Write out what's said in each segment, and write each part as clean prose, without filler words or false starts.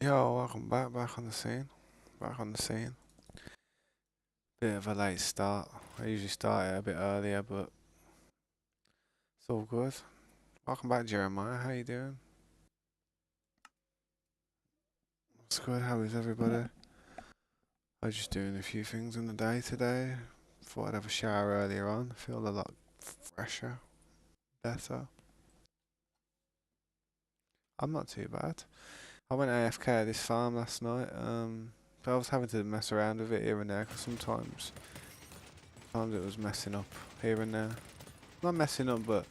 Yo, welcome back on the scene. Back on the scene. Bit of a late start. I usually start it a bit earlier, but it's all good. Welcome back, Jeremiah. How you doing? It's good. How is everybody? I was just doing a few things in the day today. Thought I'd have a shower earlier on. Feel a lot fresher, better. I'm not too bad. I went AFK at this farm last night. But I was having to mess around with it here and there because sometimes it was messing up here and there. Not messing up, but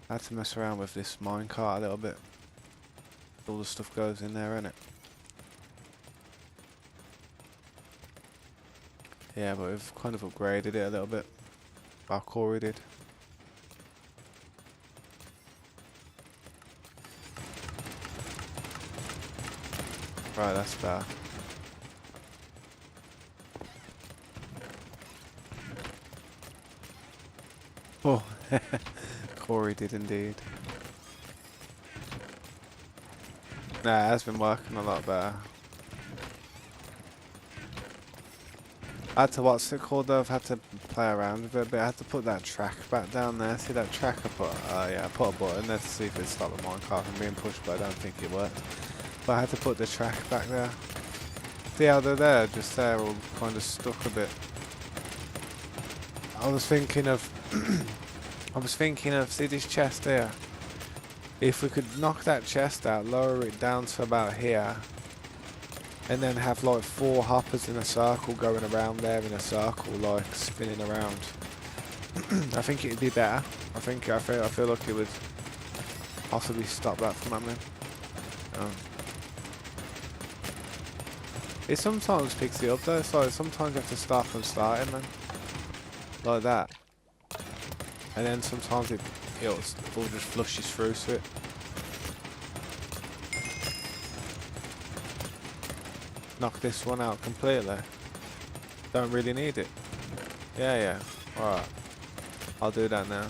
I had to mess around with this minecart a little bit. All the stuff goes in there, innit? Yeah, but we've kind of upgraded it a little bit. Our Corey did. Right, that's better. Oh, Corey did indeed. Nah, it has been working a lot better. I had to, what's it called though? I've had to play around with it a bit. I had to put that track back down there. See that track I put? Yeah, I put a button there to see if it stopped the minecart from being pushed, but I don't think it worked. But I had to put the track back there. See how they're there? Just there, all kind of stuck a bit. I was thinking of, see this chest here? If we could knock that chest out, lower it down to about here, and then have like 4 hoppers in a circle going around there in a circle, like spinning around. I think it'd be better. I feel like it would possibly stop that from happening. It sometimes picks it up though, so sometimes you have to start from starting, man. Like that. And then sometimes it all just flushes through to it. Knock this one out completely. Don't really need it. Yeah. Alright. I'll do that now.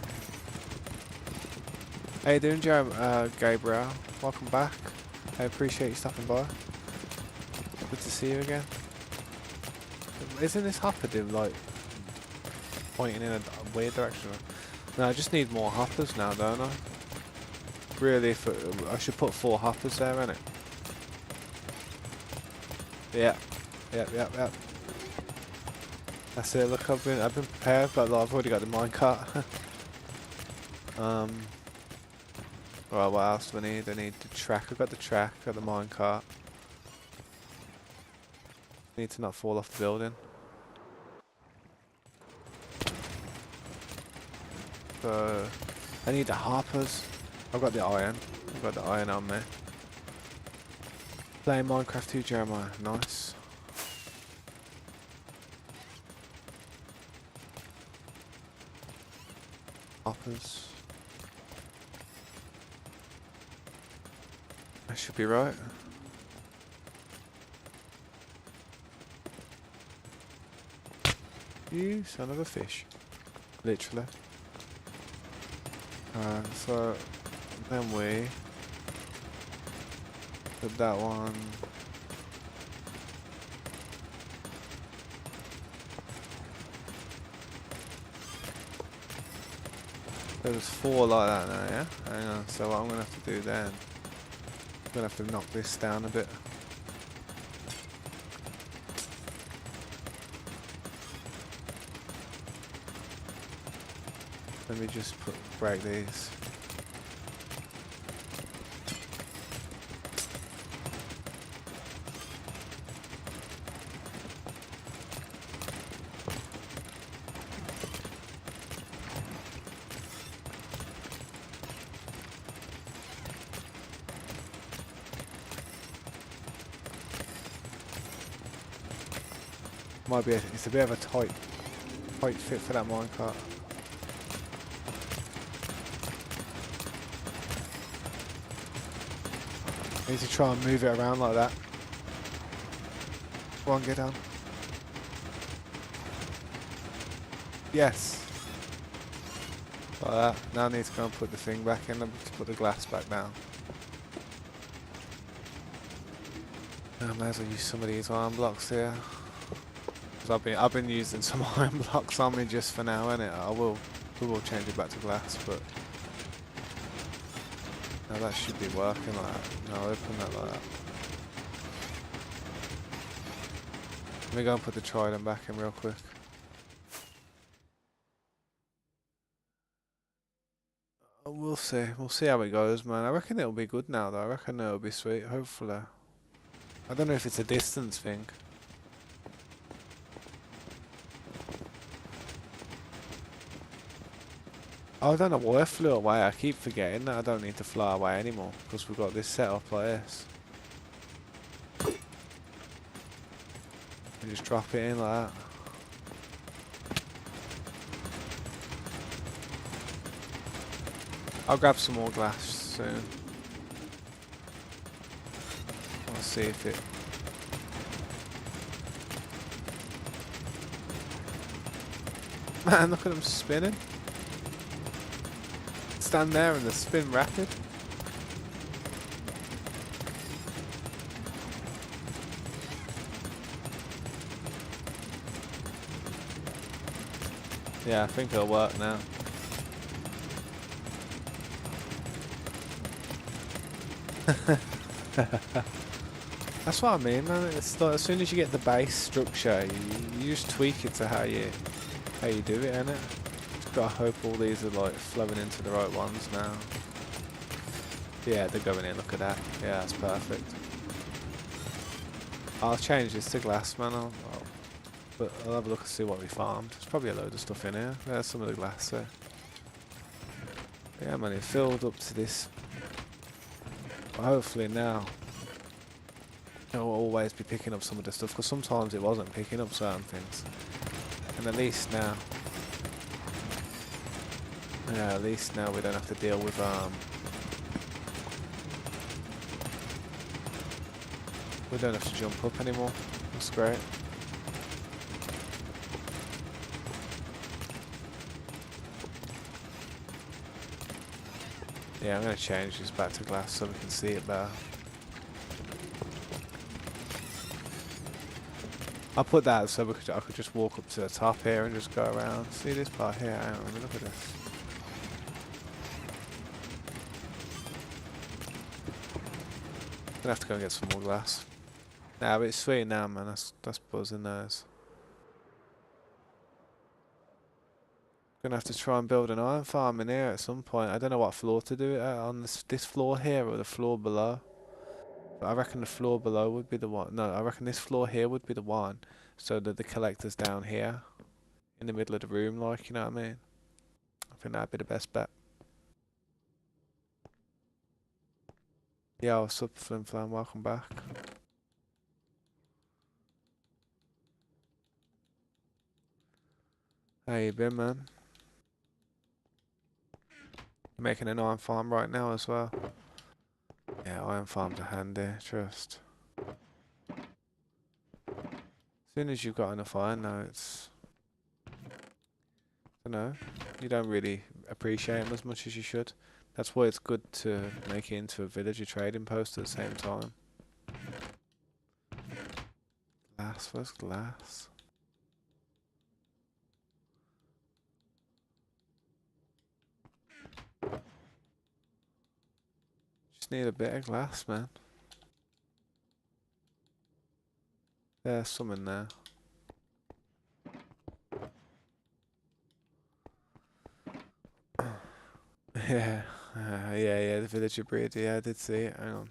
How you doing, Gabriel? Welcome back. I appreciate you stopping by. Good to see you again. Isn't this hopper like pointing in a weird direction? No, I just need more hoppers now, don't I? Really, I should put 4 hoppers there, innit? Yeah. Yep. That's it. Look, I've been prepared, but like, I've already got the minecart. Right, what else do I need? I need the track. I've got the track. Got the minecart. Need to not fall off the building. So I need the hoppers. I've got the iron. I've got the iron on me. Playing Minecraft 2, Jeremiah. Nice. Hoppers. That should be right. You son of a fish. Literally. So then we put that one. There was 4 like that now, yeah? Hang on, so what I'm gonna have to do then, I'm gonna have to knock this down a bit. Let me just break these. It's a bit of a tight fit for that minecart. I need to try and move it around like that. Go on, get down. Yes. Like that. Now I need to go and put the thing back in, to put the glass back down. I may as well use some of these iron blocks here. Cause I've been using some iron blocks on me just for now, innit? We will change it back to glass, but now that should be working like that. No, open that like that. Let me go and put the trident back in real quick. We'll see. We'll see how it goes, man. I reckon it'll be good now, though. I reckon it'll be sweet, hopefully. I don't know if it's a distance thing. Oh, I don't know why I flew away. I keep forgetting that I don't need to fly away anymore because we've got this set up like this. And just drop it in like that. I'll grab some more glass soon. I'll see if it... Man, look at them spinning. Stand there and the spin rapid. Yeah, I think it'll work now. That's what I mean, man. It's like as soon as you get the base structure, you just tweak it to how you do it, innit? Just gotta hope all these are like flowing into the right ones now. Yeah, they're going in. Look at that. Yeah, that's perfect. I'll change this to glass, man. I'll have a look and see what we farmed. There's probably a load of stuff in here. There's some of the glass there. Yeah, man, it filled up to this. But hopefully now it'll always be picking up some of the stuff, because sometimes it wasn't picking up certain things. And at least now, yeah, at least now we don't have to deal with we don't have to jump up anymore. That's great. Yeah, I'm going to change this back to glass so we can see it better. I'll put that so I could just walk up to the top here and just go around. See this part here? Hang on, let me look at this. Gonna have to go and get some more glass. Nah, but it's sweet now, man. That's buzzing those. Gonna have to try and build an iron farm in here at some point. I don't know what floor to do it at, on this floor here or the floor below. But I reckon the floor below would be the one. No, I reckon this floor here would be the one. So that the collector's down here, in the middle of the room, like, you know what I mean? I think that'd be the best bet. Yeah, what's up, Flim Flam? Welcome back. How you been, man? Making an iron farm right now as well. Yeah, iron farms are handy, trust. As soon as you've got enough iron now, it's... I don't know, you don't really appreciate them as much as you should. That's why it's good to make it into a villager trading post at the same time. Glass, where's glass? Just need a bit of glass, man. There's some in there. Yeah, yeah, the villager breed. Yeah, I did see it. Hang on.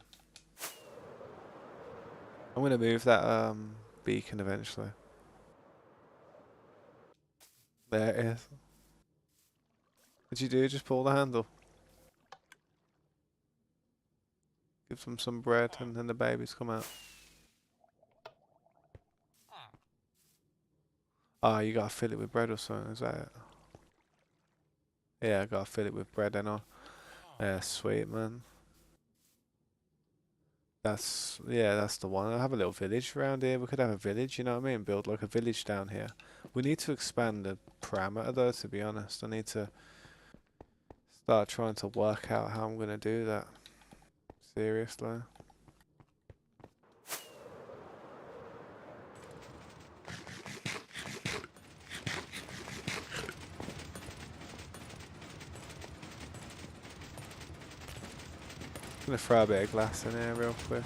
I'm gonna move that beacon eventually. There it is. What'd you do? Just pull the handle. Give them some bread and then the babies come out. Oh, you gotta fill it with bread or something, is that it? Yeah, I gotta fill it with bread and all. Yeah, sweet, man. That's the one. I have a little village around here. We could have a village, you know what I mean? Build like a village down here. We need to expand the parameter though, to be honest. I need to Start trying to work out how I'm gonna do that. Seriously. I'm gonna throw a bit of glass in here real quick.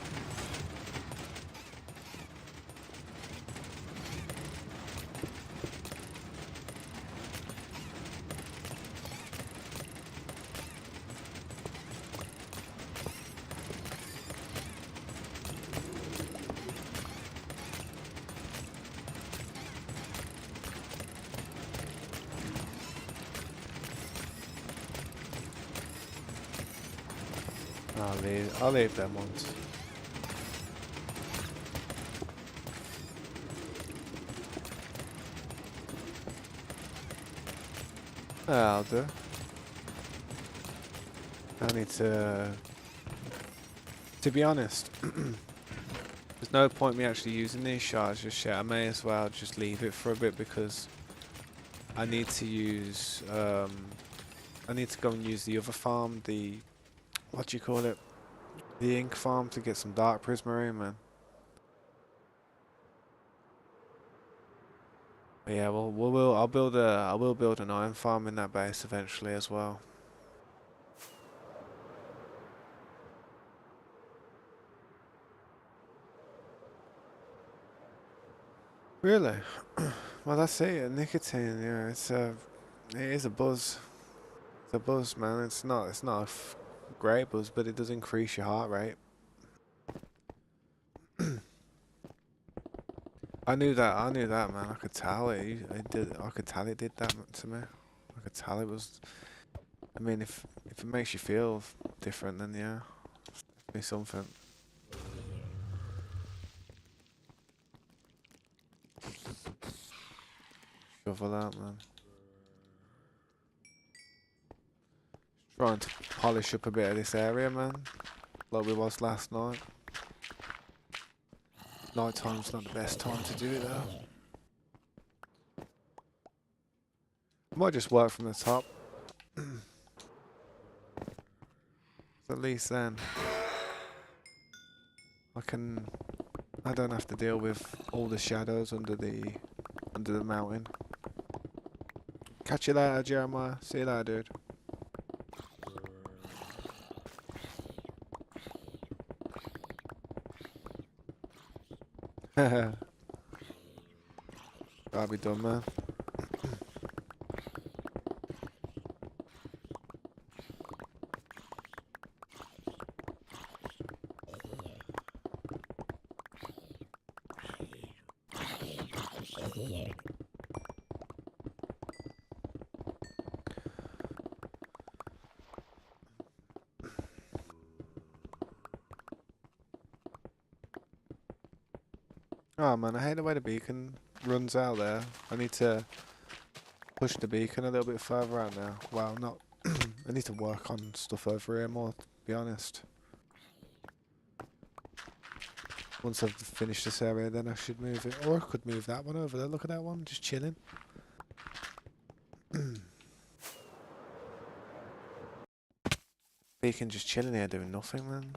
I'll leave them ones. I'll do. I need to be honest, there's no point me actually using these shards just yet. I may as well just leave it for a bit because I need to use, I need to go and use the other farm, the, what do you call it? The ink farm to get some dark prismarine, man. But yeah, I will build an iron farm in that base eventually as well. Really? Well, that's it. Nicotine, yeah, it is a buzz. It's a buzz, man. It's not a great buzz, but it does increase your heart rate. I knew that, man. I could tell it did. I could tell it did that to me. I could tell it was. I mean, if it makes you feel different, then yeah, be something. Shovel out, man. Trying to polish up a bit of this area, man. Like we was last night. Night time's not the best time to do it though. I might just work from the top. At least then I don't have to deal with all the shadows under the mountain. Catch you later, Jeremiah. See you later, dude. That'll be done, man. Oh man, I hate the way the beacon runs out there. I need to push the beacon a little bit further out now. Well, not. I need to work on stuff over here more, to be honest. Once I've finished this area, then I should move it. Or I could move that one over there. Look at that one, just chilling. Beacon just chilling here doing nothing, man.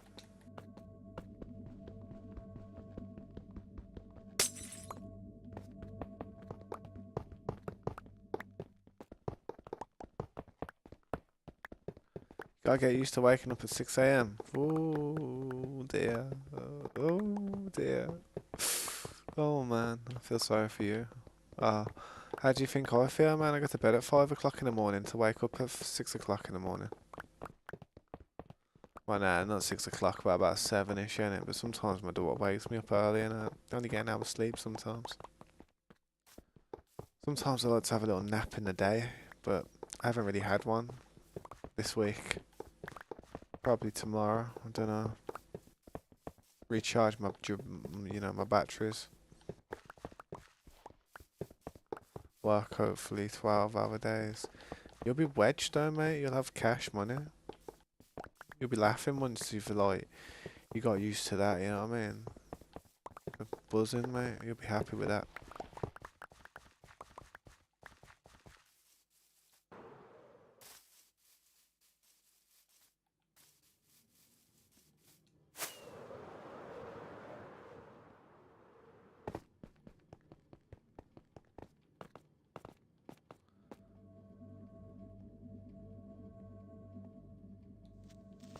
Gotta get used to waking up at 6 AM. Oh dear. Oh dear. Oh man, I feel sorry for you. How do you think I feel, man? I go to bed at 5 o'clock in the morning to wake up at 6 o'clock in the morning. Well, nah, not 6 o'clock, but about 7-ish, innit? But sometimes my daughter wakes me up early and I only get an hour's sleep sometimes. Sometimes I like to have a little nap in the day, but I haven't really had one this week. Probably tomorrow, I don't know. Recharge my, my batteries. Work hopefully 12-hour days. You'll be wedged though, mate. You'll have cash money. You'll be laughing once you got used to that, you know what I mean? Buzzing, mate. You'll be happy with that.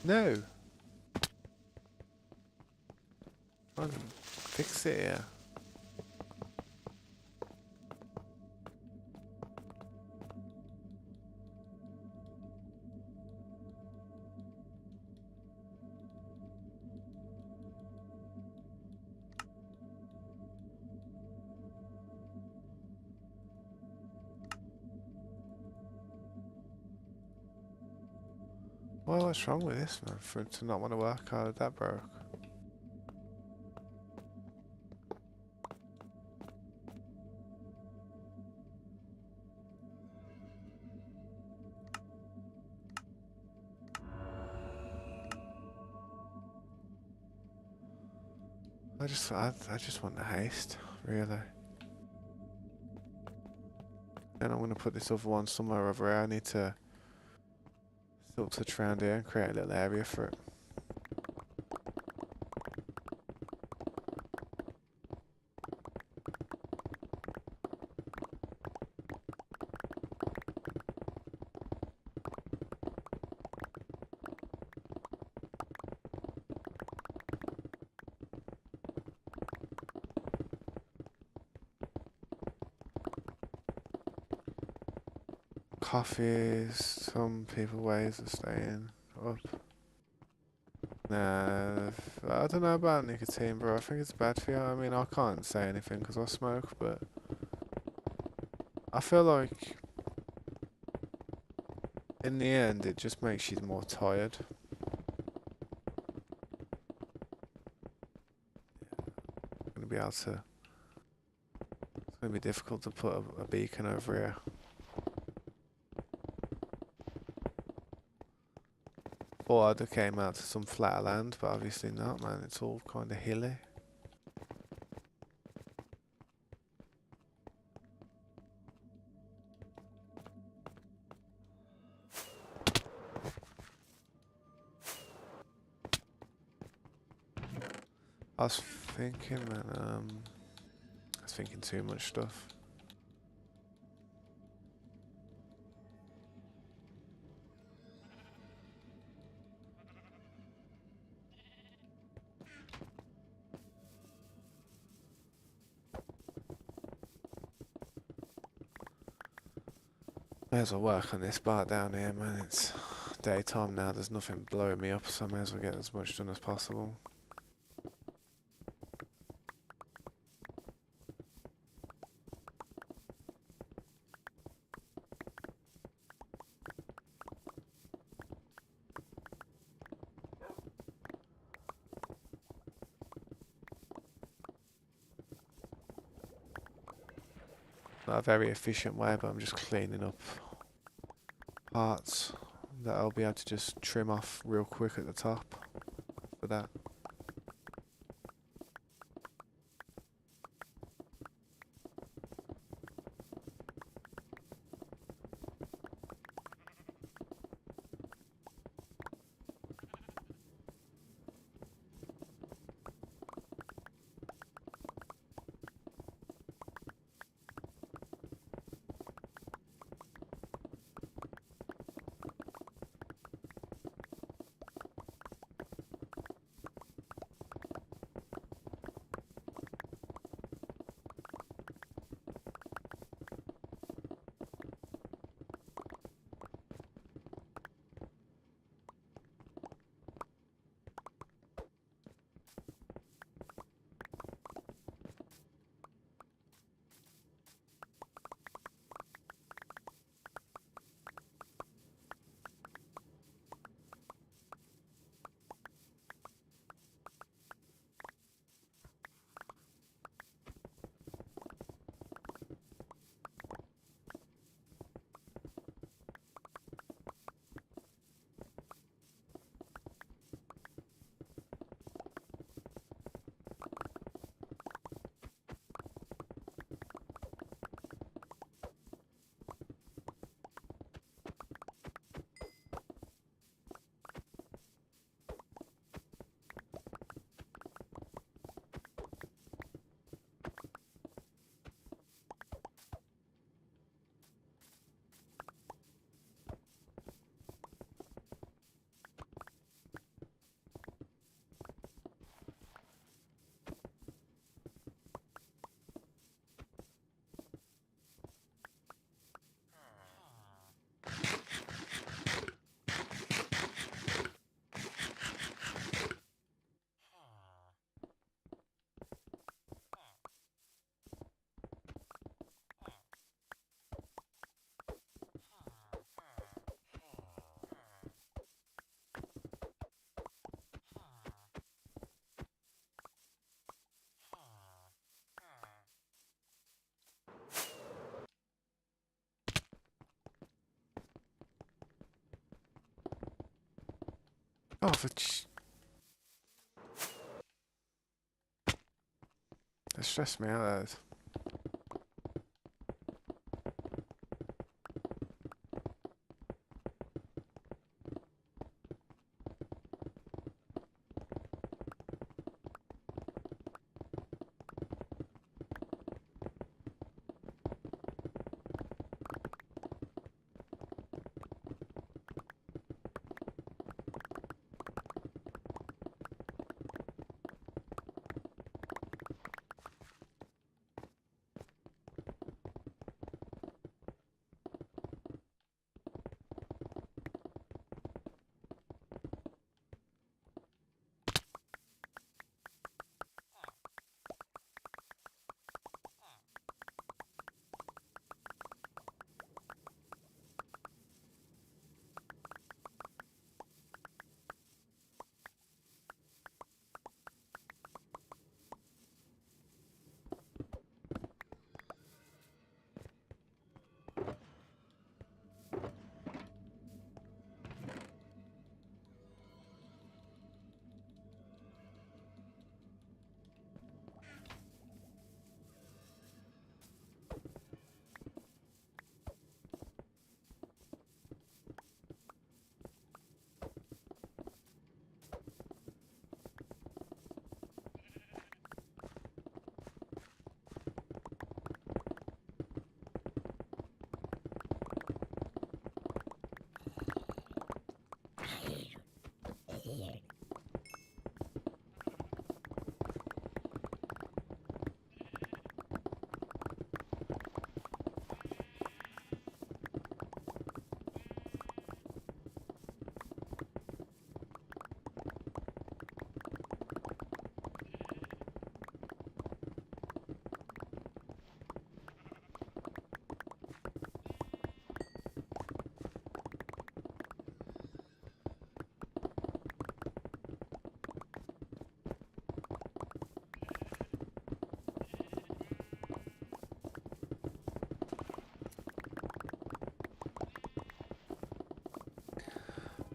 No. Try and fix it here. Well, what's wrong with this, man? For him to not want to work out that broke. I just want the haste, really. Then I'm gonna put this other one somewhere over here. I need to silk touch around here and create a little area for it. Coffees, some people ways of staying up. Nah, I don't know about nicotine, bro. I think it's bad for you. I mean, I can't say anything because I smoke, but I feel like in the end it just makes you more tired. I'm gonna be able to. It's gonna be difficult to put a beacon over here. Thought I'd have came out to some flatter land, but obviously not, man. It's all kind of hilly. I was thinking, man, I was thinking too much stuff. May as well work on this bar down here, man. It's daytime now, there's nothing blowing me up, so I may as well get as much done as possible. Not a very efficient way, but I'm just cleaning up parts that I'll be able to just trim off real quick at the top for that. Oh, that stressed me out.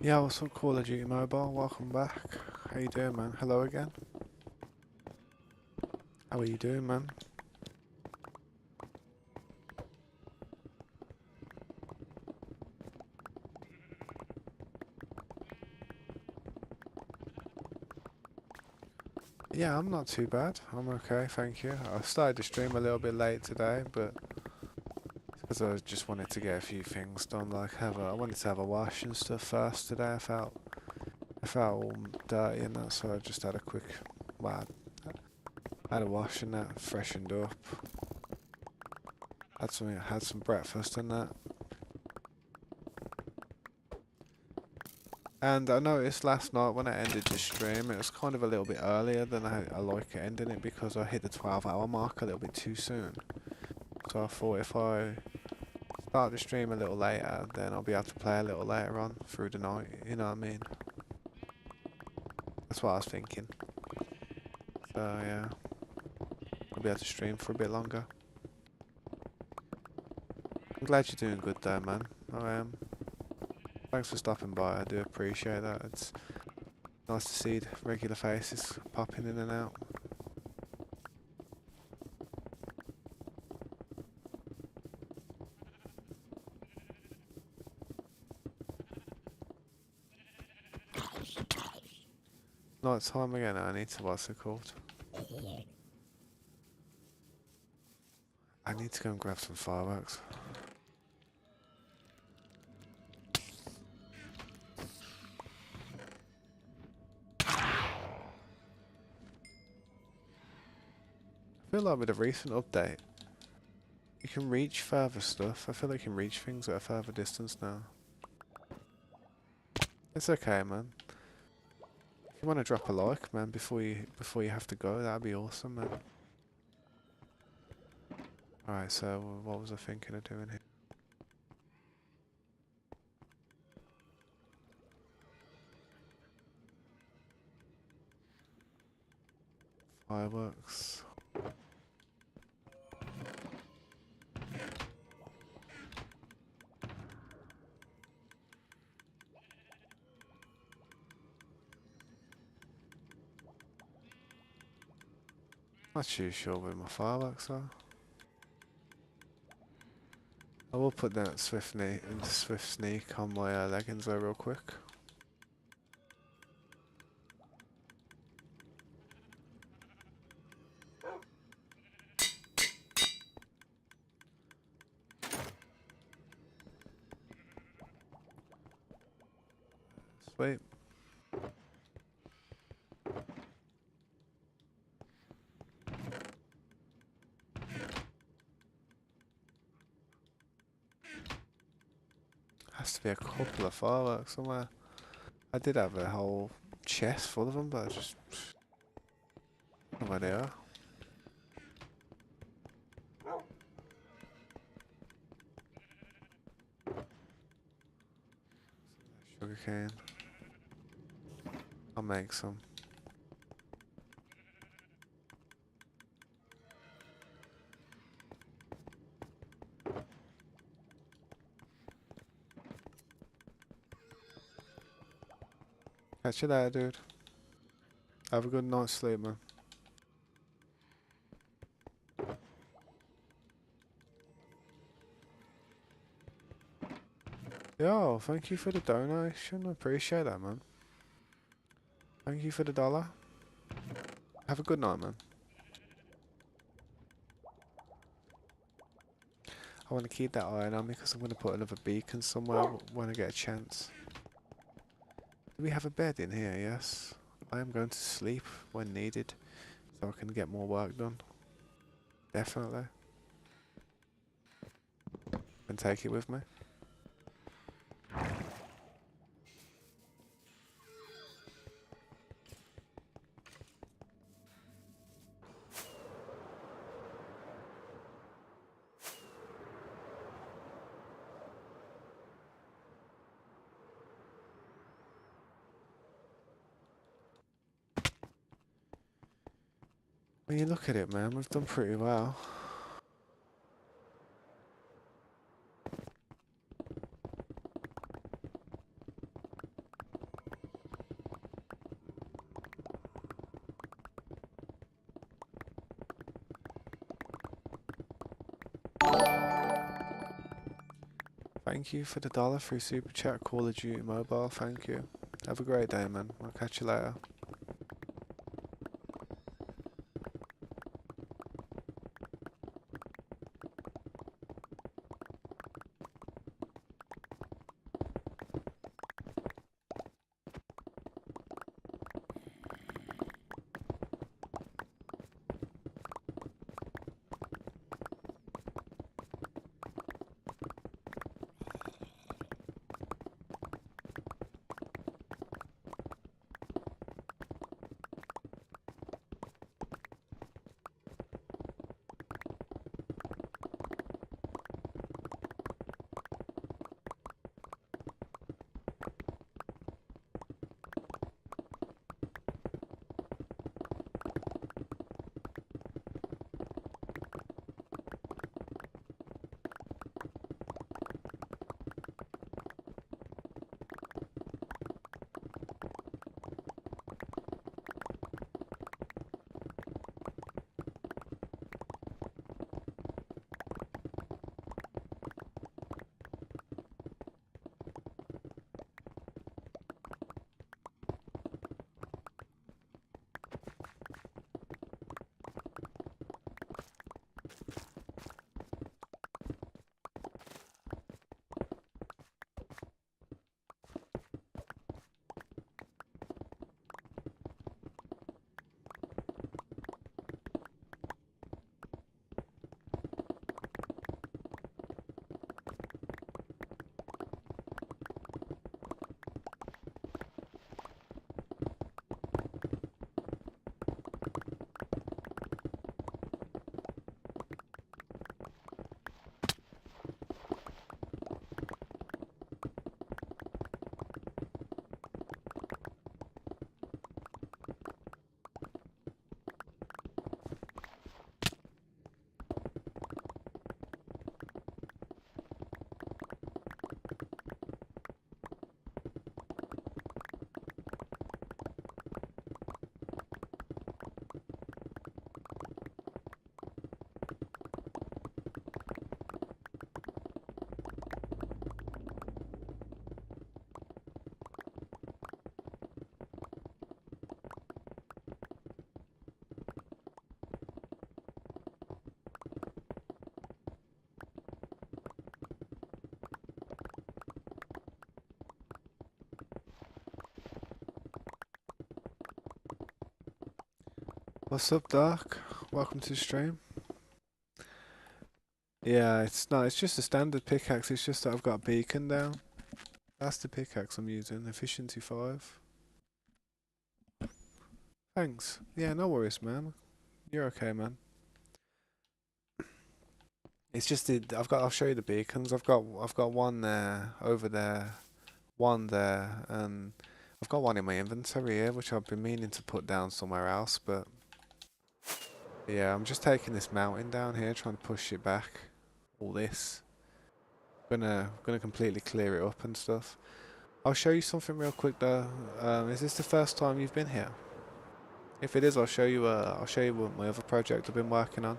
Yeah, what's up, Call of Duty Mobile? Welcome back. How you doing, man? Hello again. How are you doing, man? Yeah, I'm not too bad. I'm okay, thank you. I started the stream a little bit late today, but because I just wanted to get a few things done, like I wanted to have a wash and stuff first today. I felt all dirty and that, so I just had a quick, well, I had a wash and that, freshened up, had some breakfast and that. And I noticed last night when I ended the stream, it was kind of a little bit earlier than I like ending it because I hit the 12-hour mark a little bit too soon. So I thought if I start the stream a little later, then I'll be able to play a little later on through the night, you know what I mean? That's what I was thinking. So yeah, I'll be able to stream for a bit longer. I'm glad you're doing good there, man. I am. Thanks for stopping by, I do appreciate that. It's nice to see the regular faces popping in and out. Night time again, I need to, what's it called? I need to go and grab some fireworks. I feel like with a recent update, you can reach further stuff. I feel like you can reach things at a further distance now. It's okay, man. If you want to drop a like, man, before you have to go, that'd be awesome, man. Alright, so what was I thinking of doing here? Fireworks. Not too sure where my fireworks are. I will put that swift sneak on my leggings though real quick. Sweet. Has to be a couple of fireworks somewhere. I did have a whole chest full of them, but I just don't know where they are. Sugarcane. I'll make some. Catch you later, dude. Have a good night's sleep, man. Yo, thank you for the donation. I appreciate that, man. Thank you for the $1. Have a good night, man. I want to keep that iron on me because I'm going to put another beacon somewhere when I get a chance. Do we have a bed in here? Yes. I am going to sleep when needed so I can get more work done. Definitely. And take it with me. When you look at it, man, we've done pretty well. Thank you for the $1 through Super Chat Call of Duty Mobile. Thank you. Have a great day, man. I'll catch you later. What's up, Dark? Welcome to the stream. Yeah, it's not. It's just a standard pickaxe. It's just that I've got a beacon down. That's the pickaxe I'm using. Efficiency 5. Thanks. Yeah, no worries, man. You're okay, man. It's just I've got. I'll show you the beacons. I've got one there, over there, one there, and I've got one in my inventory here, which I've been meaning to put down somewhere else. But yeah, I'm just taking this mountain down here, trying to push it back. All this. Gonna completely clear it up and stuff. I'll show you something real quick though. Is this the first time you've been here? If it is, I'll show you. I'll show you what my other project I've been working on.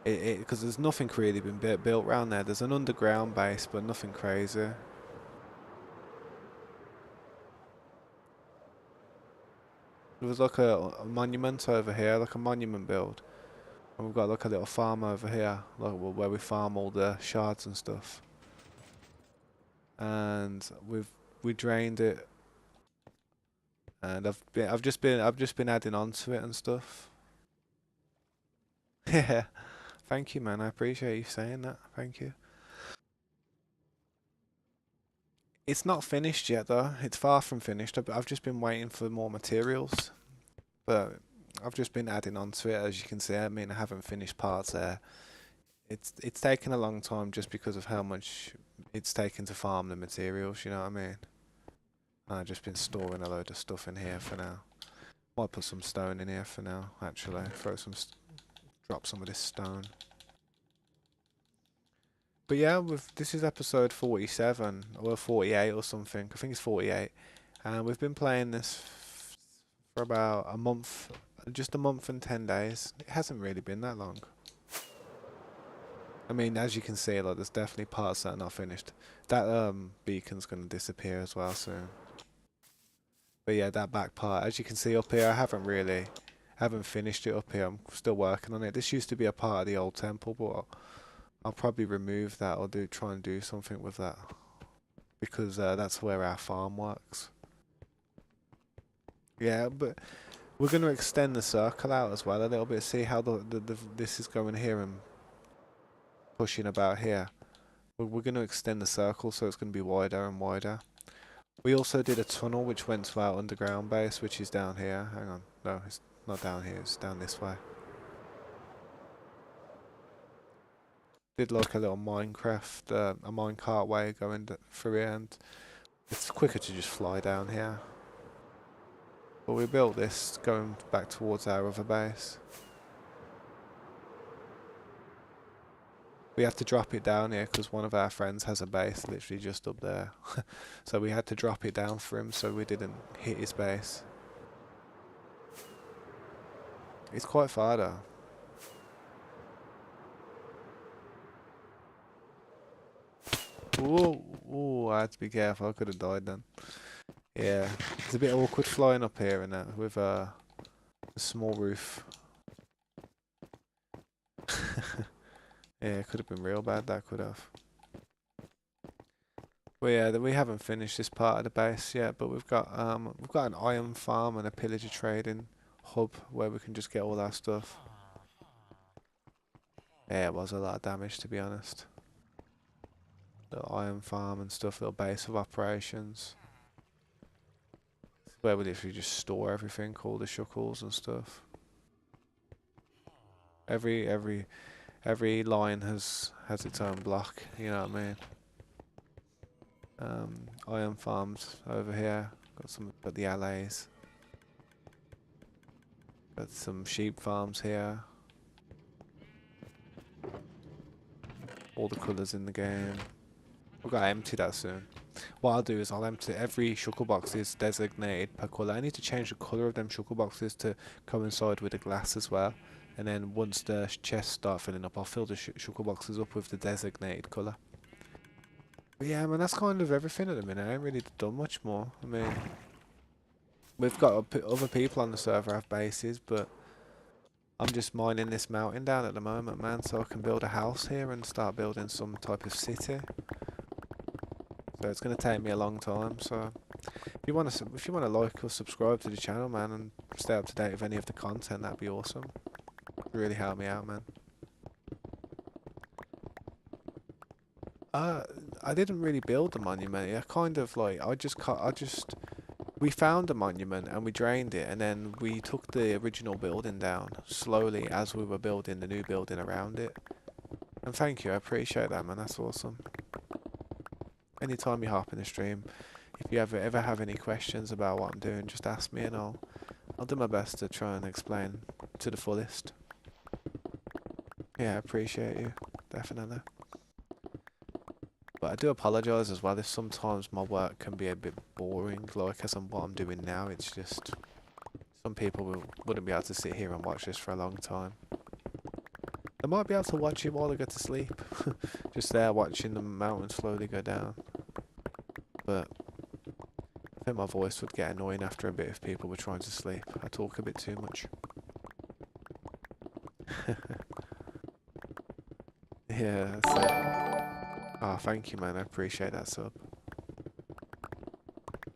Because there's nothing really been built around there. There's an underground base, but nothing crazy. There was like a monument over here, like a monument build, and we've got like a little farm over here, like where we farm all the shards and stuff. And we drained it, and I've just been adding on to it and stuff. Yeah. Thank you, man. I appreciate you saying that. Thank you. It's not finished yet, though. It's far from finished. I've just been waiting for more materials, but I've just been adding on to it. As you can see, I mean, I haven't finished parts there. It's taken a long time just because of how much it's taken to farm the materials. You know what I mean? And I've just been storing a load of stuff in here for now. Might put some stone in here for now. Actually, drop some of this stone. But yeah, this is episode 47 or 48 or something. I think it's 48, and we've been playing this for about a month, just a month and 10 days. It hasn't really been that long. I mean, as you can see, like there's definitely parts that are not finished. That beacon's gonna disappear as well soon. But yeah, that back part, as you can see up here, I haven't finished it up here. I'm still working on it. This used to be a part of the old temple, but I'll probably remove that or try and do something with that, because that's where our farm works. Yeah, but we're going to extend the circle out as well a little bit. See how this is going here and pushing about here. We're going to extend the circle so it's going to be wider and wider. We also did a tunnel which went to our underground base, which is down here. Hang on, no, it's not down here. It's down this way. Did like a little Minecraft, a minecart way going through here, and it's quicker to just fly down here. But we built this going back towards our other base. We have to drop it down here because one of our friends has a base literally just up there. So we had to drop it down for him so we didn't hit his base. It's quite far though. Ooh, ooh, I had to be careful. I could have died then. Yeah, it's a bit awkward flying up here and that with a small roof. Yeah, it could have been real bad. That could have. Well, yeah, we haven't finished this part of the base yet, but we've got an iron farm and a pillager trading hub where we can just get all our stuff. Yeah, it was a lot of damage to be honest. Little iron farm and stuff, little base of operations. Where we literally just store everything, all the shuckles and stuff. Every line has its own block, you know what I mean? Iron farms over here. Got the allays. Got some sheep farms here. All the colours in the game. We've got to empty that soon. What I'll do is I'll empty every shulker box is designated per colour. I need to change the colour of them shulker boxes to coincide with the glass as well. And then once the chests start filling up, I'll fill the shulker boxes up with the designated colour. But yeah, man, that's kind of everything at the minute. I ain't really done much more. I mean, we've got other people on the server have bases, but I'm just mining this mountain down at the moment, man, so I can build a house here and start building some type of city. So it's going to take me a long time, so if you want to like or subscribe to the channel, man, and stay up to date with any of the content, that'd be awesome. Really help me out, man. Uh, I didn't really build the monument. I kind of like we found the monument and we drained it, and then we took the original building down slowly as we were building the new building around it. And thank you, I appreciate that, man. That's awesome. Anytime you hop in the stream, if you ever have any questions about what I'm doing, just ask me and I'll do my best to try and explain to the fullest. Yeah, I appreciate you, definitely. But I do apologise as well if sometimes my work can be a bit boring, like what I'm doing now. It's just some people wouldn't be able to sit here and watch this for a long time. They might be able to watch it while they go to sleep, just there watching the mountain slowly go down. But I think my voice would get annoying after a bit if people were trying to sleep. I talk a bit too much. Yeah, that's it. Oh, thank you, man. I appreciate that sub.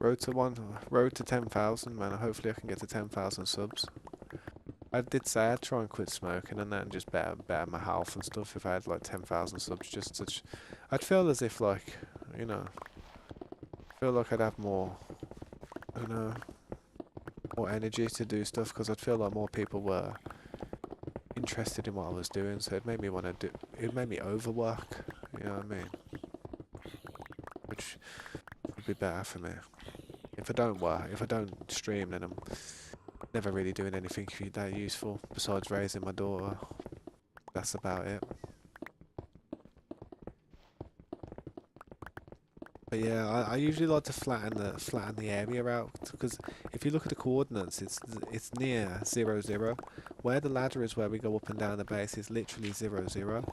Road to 10,000, man. Hopefully I can get to 10,000 subs. I did say I'd try and quit smoking and then just better my health and stuff if I had like 10,000 subs. I'd feel as if like, you know, feel like I'd have more, you know, more energy to do stuff because I'd feel like more people were interested in what I was doing. So it made me want to do. It made me overwork. You know what I mean? Which would be better for me. If I don't stream, then I'm never really doing anything that useful besides raising my daughter. That's about it. But yeah, I usually like to flatten the area out because if you look at the coordinates, it's near 0, 0. Where the ladder is, where we go up and down the base, is literally 0, 0.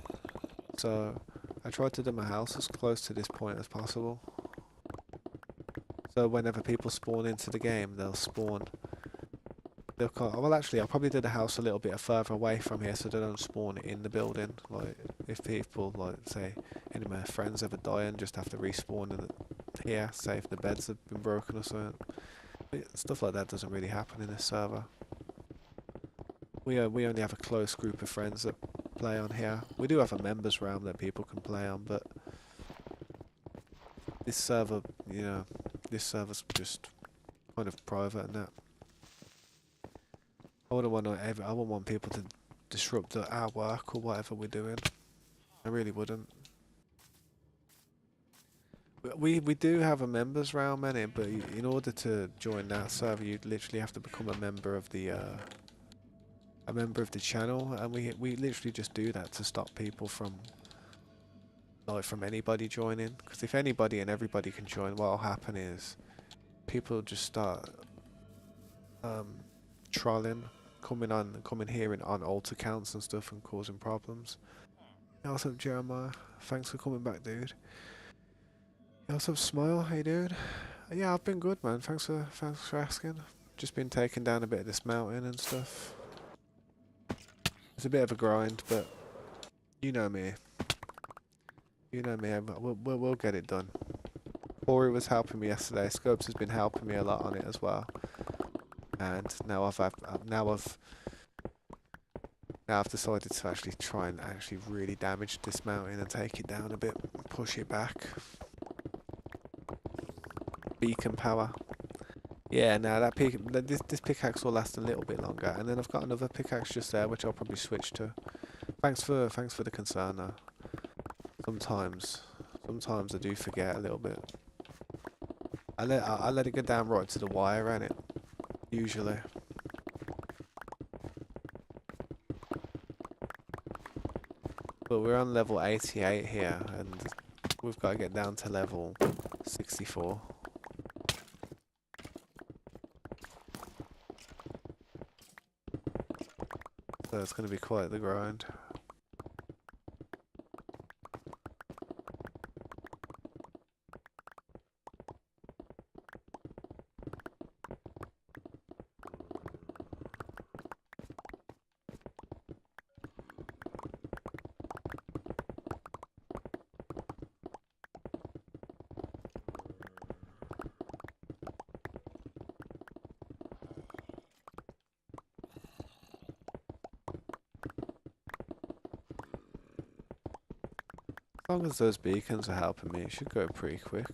So I try to do my house as close to this point as possible. So whenever people spawn into the game, they'll spawn. Well, actually, I'll probably do the house a little bit further away from here so they don't spawn in the building. Like, if people, like, say, any of my friends ever die and just have to respawn here, say if the beds have been broken or something. Stuff like that doesn't really happen in this server. We only have a close group of friends that play on here. We do have a members realm that people can play on, but this server, you know, this server's just kind of private and that. I wouldn't want people to disrupt our work or whatever we're doing. I really wouldn't. We do have a members realm in it, but in order to join that server, you'd literally have to become a member of the channel, and we literally just do that to stop people from anybody joining. Because if anybody and everybody can join, what'll happen is people just start trolling, coming here on alt accounts and stuff and causing problems. What's up, Jeremiah? Thanks for coming back, dude. What's up, Smile? Hey, dude. Yeah, I've been good, man. Thanks for asking. Just been taking down a bit of this mountain and stuff. It's a bit of a grind, but you know me. You know me. We'll get it done. Corey was helping me yesterday. Scopes has been helping me a lot on it as well. And now I've decided to actually try and really damage this mountain and take it down a bit, push it back. Beacon power. Yeah, now this pickaxe will last a little bit longer, and then I've got another pickaxe just there, which I'll probably switch to. Thanks for the concern, though. Sometimes I do forget a little bit. I let it go down right to the wire, and it usually. But we're on level 88 here, and we've got to get down to level 64. So it's going to be quite the grind. As long as those beacons are helping me, it should go pretty quick.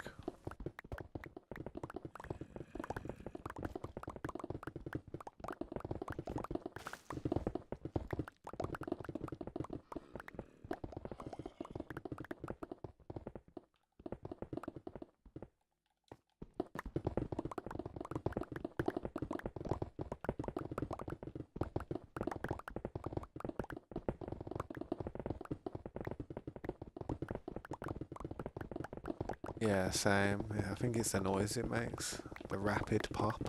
Yeah, same. Yeah, I think it's the noise it makes. The rapid pop.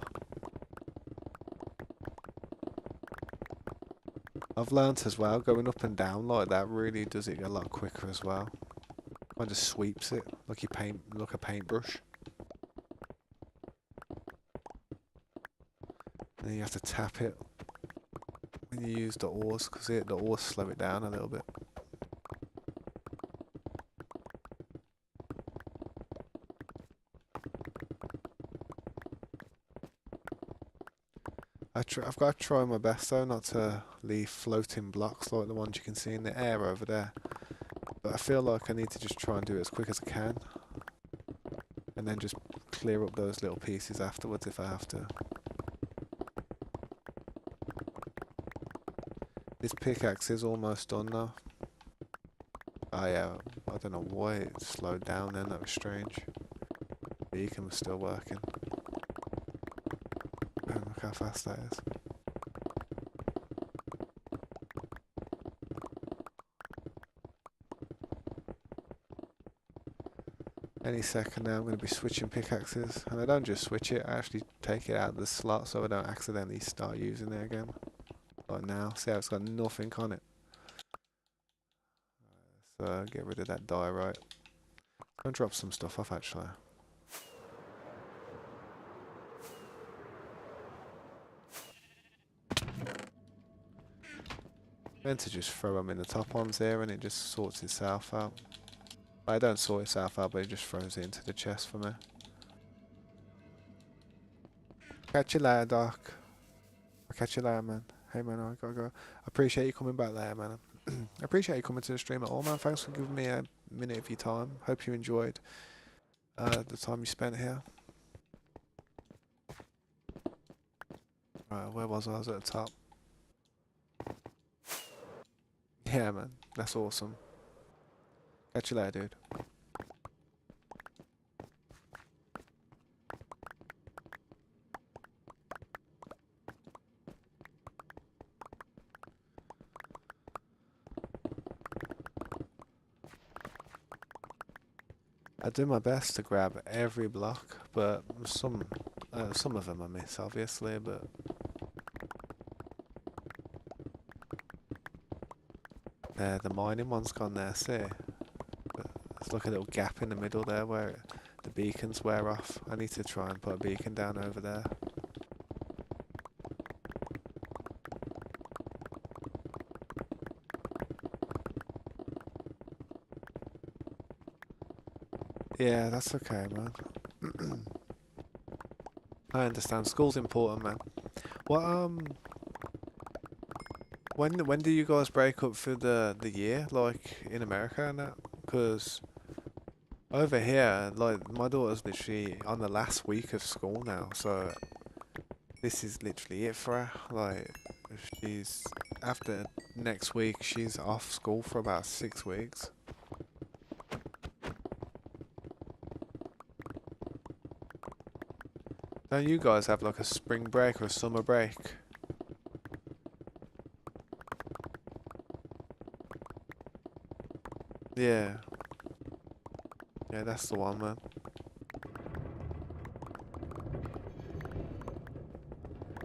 I've learnt as well, going up and down like that really does it a lot quicker as well. Kind of sweeps it like like a paintbrush. And then you have to tap it when you use the oars, because the oars slow it down a little bit. I've got to try my best though not to leave floating blocks like the ones you can see in the air over there. But I feel like I need to just try and do it as quick as I can. And then just clear up those little pieces afterwards if I have to. This pickaxe is almost done now. Oh yeah, I don't know why it slowed down then, that was strange. Beacon was still working. Look how fast that is. Any second now I'm going to be switching pickaxes. And I don't just switch it, I actually take it out of the slot so I don't accidentally start using it again. Like now, see how it's got nothing on it. So get rid of that diorite. I'll drop some stuff off actually. Meant to just throw them in the top ones here and it just sorts itself out. I don't sort itself out, but it just throws it into the chest for me. Catch you later, Doc. I'll catch you later, man. Hey, man, I gotta go. I appreciate you coming back there, man. I appreciate you coming to the stream at all, man. Thanks for giving me a minute of your time. Hope you enjoyed the time you spent here. Right, where was I? I was at the top. Yeah, man. That's awesome. Catch you later, dude. I do my best to grab every block, but some of them I miss, obviously, but the mining one's gone there, see? But there's like a little gap in the middle there where the beacons wear off. I need to try and put a beacon down over there. Yeah, that's okay, man. I understand. School's important, man. What when do you guys break up for the year, like in America and that? Because over here, like my daughter's literally on the last week of school now, so this is literally it for her. Like she's after next week, she's off school for about 6 weeks. Don't you guys have like a spring break or a summer break? Yeah. Yeah, that's the one, man.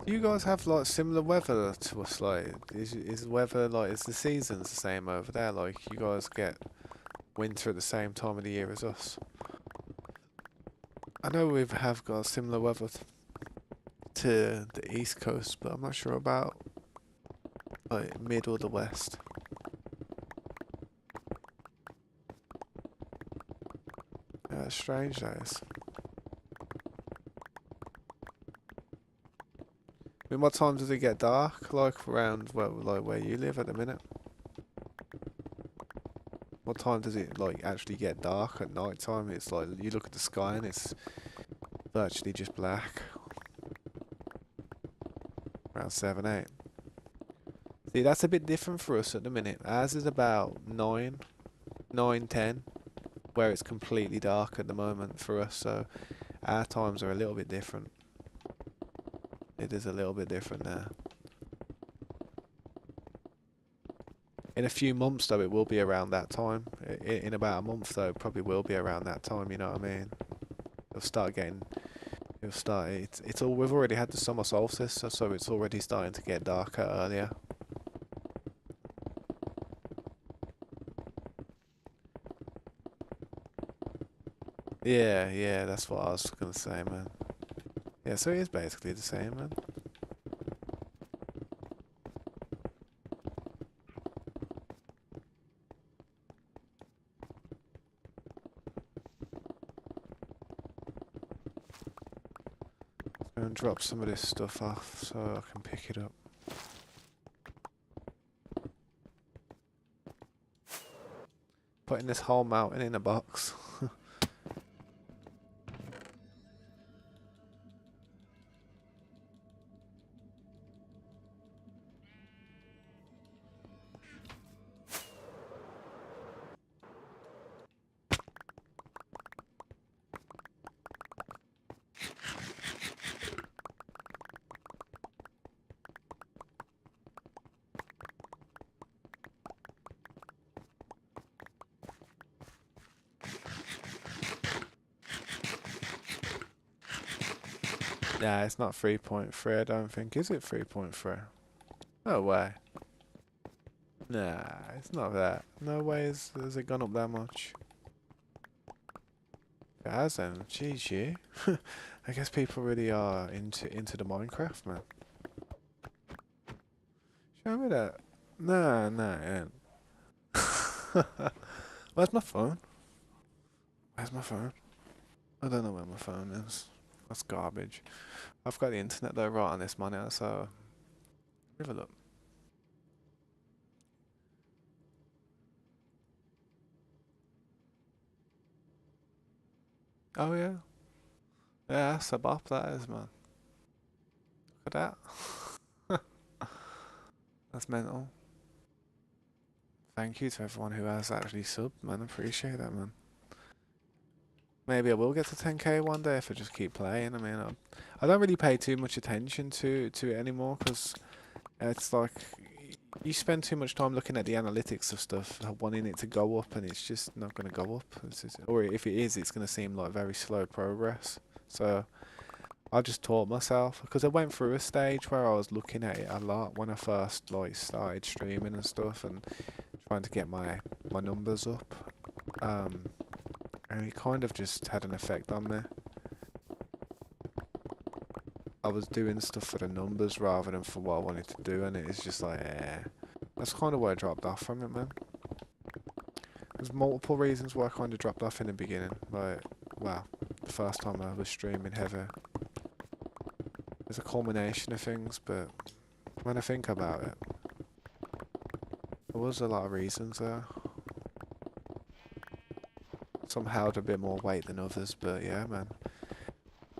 Do you guys have like similar weather to us? Like, is weather like is the seasons the same over there? Like, you guys get winter at the same time of the year as us? I know we have got similar weather to the east coast, but I'm not sure about like mid or the west. Yeah, it's strange, that is. I mean, what time does it get dark? Like around where you live at the minute? What time does it like actually get dark at night time? It's like you look at the sky and it's virtually just black. Around 7, 8. See, that's a bit different for us at the minute. Ours is about 9, 9, 10, where it's completely dark at the moment for us. So our times are a little bit different. It is a little bit different now. In a few months, though, it will be around that time. In about a month, though, it probably will be around that time. You know what I mean? It'll start getting. It'll start. It's all. We've already had the summer solstice, so it's already starting to get darker earlier. Yeah, yeah, that's what I was gonna say, man. Yeah, so it is basically the same, man. Go and drop some of this stuff off so I can pick it up. Putting this whole mountain in a box. Nah, it's not 3.3, I don't think. Is it 3.3? No way. Nah, it's not that. No way has it gone up that much. It hasn't. GG. I guess people really are into the Minecraft, man. Show me that. Nah, nah, it ain't. Where's my phone? Where's my phone? I don't know where my phone is. That's garbage. I've got the internet though right on this monitor, so have a look. Oh yeah. Yeah, that's a bop that is, man. Look at that. That's mental. Thank you to everyone who has actually subbed, man. I appreciate that, man. Maybe I will get to 10k one day if I just keep playing. I mean, I don't really pay too much attention to it anymore because it's like you spend too much time looking at the analytics of stuff, wanting it to go up, and it's just not going to go up. Or if it is, it's going to seem like very slow progress. So I just taught myself because I went through a stage where I was looking at it a lot when I first like started streaming and stuff and trying to get my numbers up. And it kind of just had an effect on me. I was doing stuff for the numbers rather than for what I wanted to do, and it's just like, eh. That's kind of where I dropped off from it, man. There's multiple reasons why I kind of dropped off in the beginning. Like, well, the first time I was streaming heavy. There's a culmination of things, but when I think about it, there was a lot of reasons there. Some held a bit more weight than others, but yeah, man.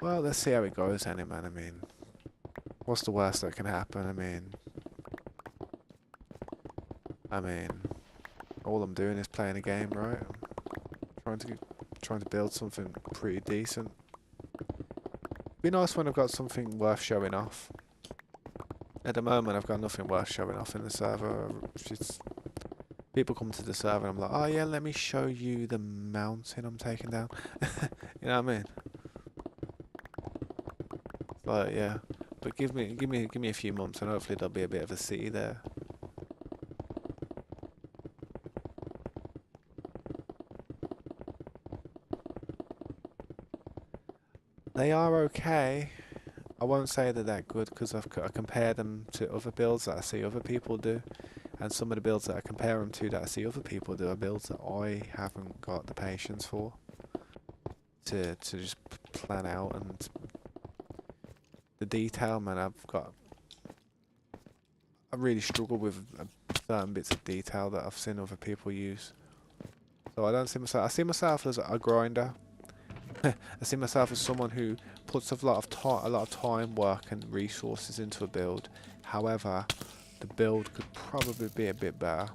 Well, let's see how it goes, then, man. I mean, what's the worst that can happen? I mean, all I'm doing is playing a game, right? I'm trying to build something pretty decent. Be nice when I've got something worth showing off. At the moment, I've got nothing worth showing off in the server. Just people come to the server, and I'm like, oh yeah, let me show you the mountain I'm taking down. You know what I mean? Like, yeah, but give me a few months, and hopefully there'll be a bit of a city there. They are okay. I won't say they're that good because I compare them to other builds that I see other people do, and some of the builds that I compare them to that I see other people do are builds that I haven't got the patience for to just plan out, and the detail, man. I really struggle with certain bits of detail that I've seen other people use. So I don't see myself. I see myself as a grinder. I see myself as someone who puts a lot of time, work, and resources into a build. However, the build could probably be a bit better.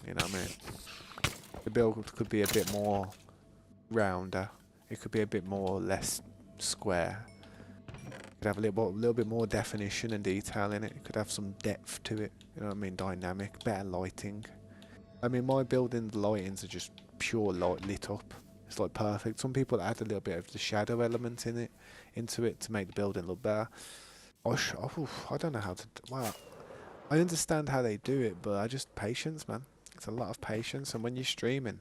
You know what I mean? The build could be a bit more rounder. It could be a bit more less square. It could have a little bit more definition and detail in it. It could have some depth to it. You know what I mean? Dynamic, better lighting. I mean, my building, the lightings are just pure light lit up. It's like perfect. Some people add a little bit of the shadow element into it to make the building look better. I don't know how to. Well, I understand how they do it, but I just patience, man. It's a lot of patience, and when you're streaming,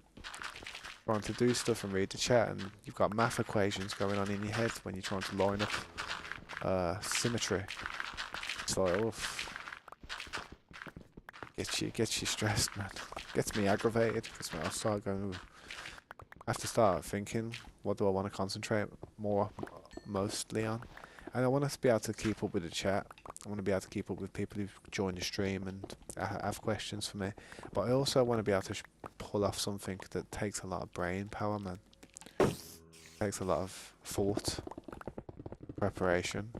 trying to do stuff and read the chat, and you've got math equations going on in your head when you're trying to line up symmetry. It's like, oof. Gets you stressed, man. Gets me aggravated because I start going. I have to start thinking, what do I want to concentrate mostly on? And I want to be able to keep up with the chat. I want to be able to keep up with people who join the stream and have questions for me. But I also want to be able to pull off something that takes a lot of brain power, man. Takes a lot of thought, preparation.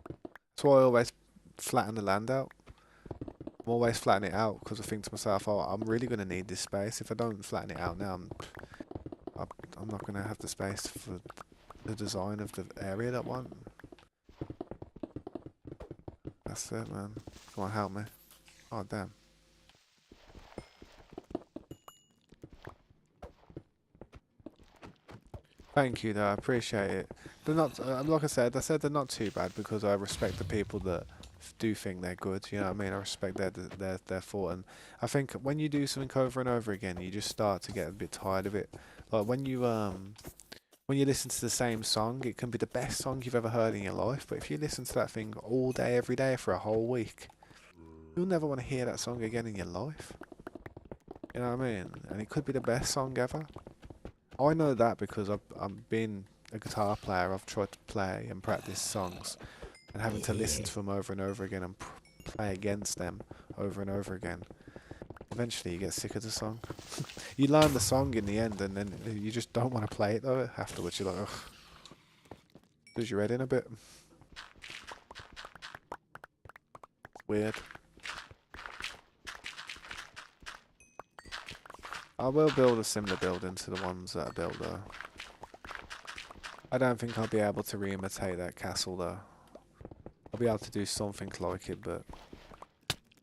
That's why I always flatten the land out. I'm always flattening it out because I think to myself, oh, I'm really going to need this space. If I don't flatten it out now, I'm not going to have the space for the design of the area that I want. That's it, man. Come on, help me. Oh, damn. Thank you, though. I appreciate it. They're not, like I said they're not too bad because I respect the people that do think they're good. You know what I mean? I respect their thought, and I think when you do something over and over again, you just start to get a bit tired of it. Like when you listen to the same song, it can be the best song you've ever heard in your life, but if you listen to that thing all day, every day for a whole week, you'll never want to hear that song again in your life. You know what I mean? And it could be the best song ever. I know that because I'm being a guitar player. I've tried to play and practice songs, and having to listen to them over and over again and play against them over and over again. Eventually, you get sick of the song. You learn the song in the end, and then you just don't want to play it though. Afterwards, you're like, ugh. Does your head in a bit. Weird. I will build a similar building to the ones that I built though. I don't think I'll be able to re-imitate that castle though. I'll be able to do something like it, but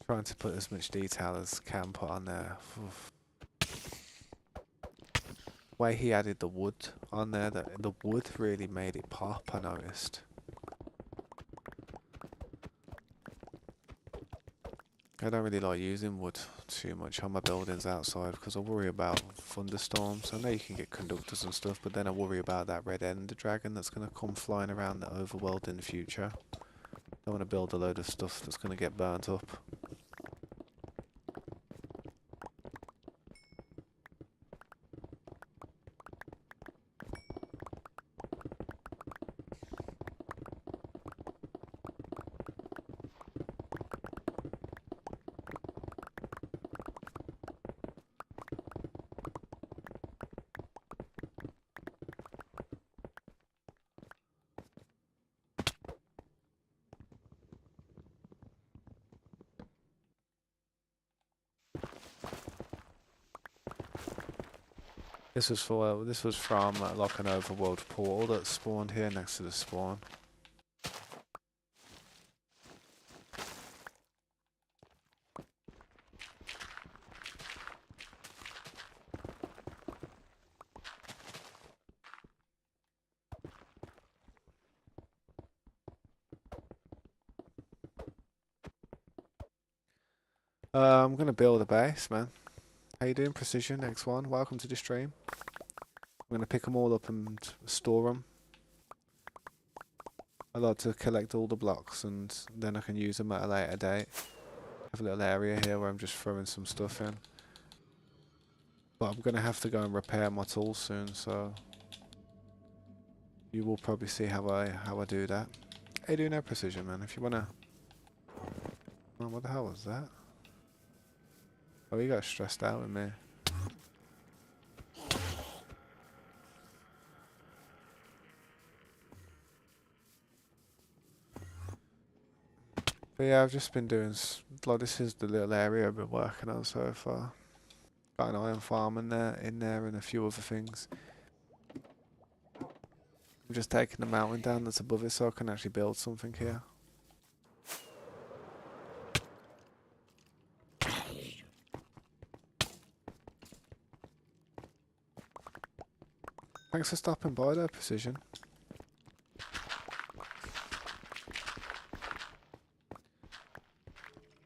trying to put as much detail as can put on there. Oof. The way he added the wood on there, the wood really made it pop, I noticed. I don't really like using wood too much on my buildings outside because I worry about thunderstorms. I know you can get conductors and stuff, but then I worry about that red ender dragon that's going to come flying around the overworld in the future. I want to build a load of stuff that's going to get burnt up. This was from like an overworld portal that spawned here next to the spawn. I'm gonna build a base, man. How you doing, Precision X1? Welcome to the stream. I'm gonna pick them all up and store them. I like to collect all the blocks and then I can use them at a later date. I have a little area here where I'm just throwing some stuff in. But I'm gonna have to go and repair my tools soon, so you will probably see how I do that. How you doing now, Precision, man? If you wanna, oh, what the hell was that? Oh, you got stressed out with me. But yeah, I've just been doing like this is the little area I've been working on so far. Got an iron farm in there, and a few other things. I'm just taking the mountain down that's above it so I can actually build something here. Thanks for stopping by there, Precision.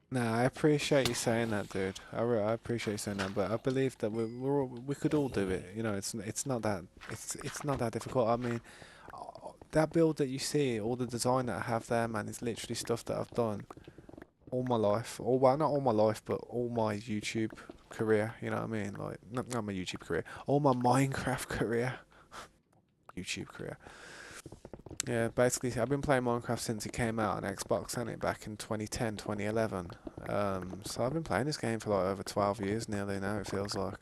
Nah, I appreciate you saying that, dude. I appreciate you saying that, but I believe that we could all do it. You know, it's not that it's not that difficult. I mean, that build that you see, all the design that I have there, man, is literally stuff that I've done all my life. All well, not all my life, but all my YouTube career. You know what I mean? Like not my YouTube career, all my Minecraft career, YouTube career. Yeah, basically, I've been playing Minecraft since it came out on Xbox, and it back in 2010, 2011. So I've been playing this game for like over 12 years nearly now, it feels like.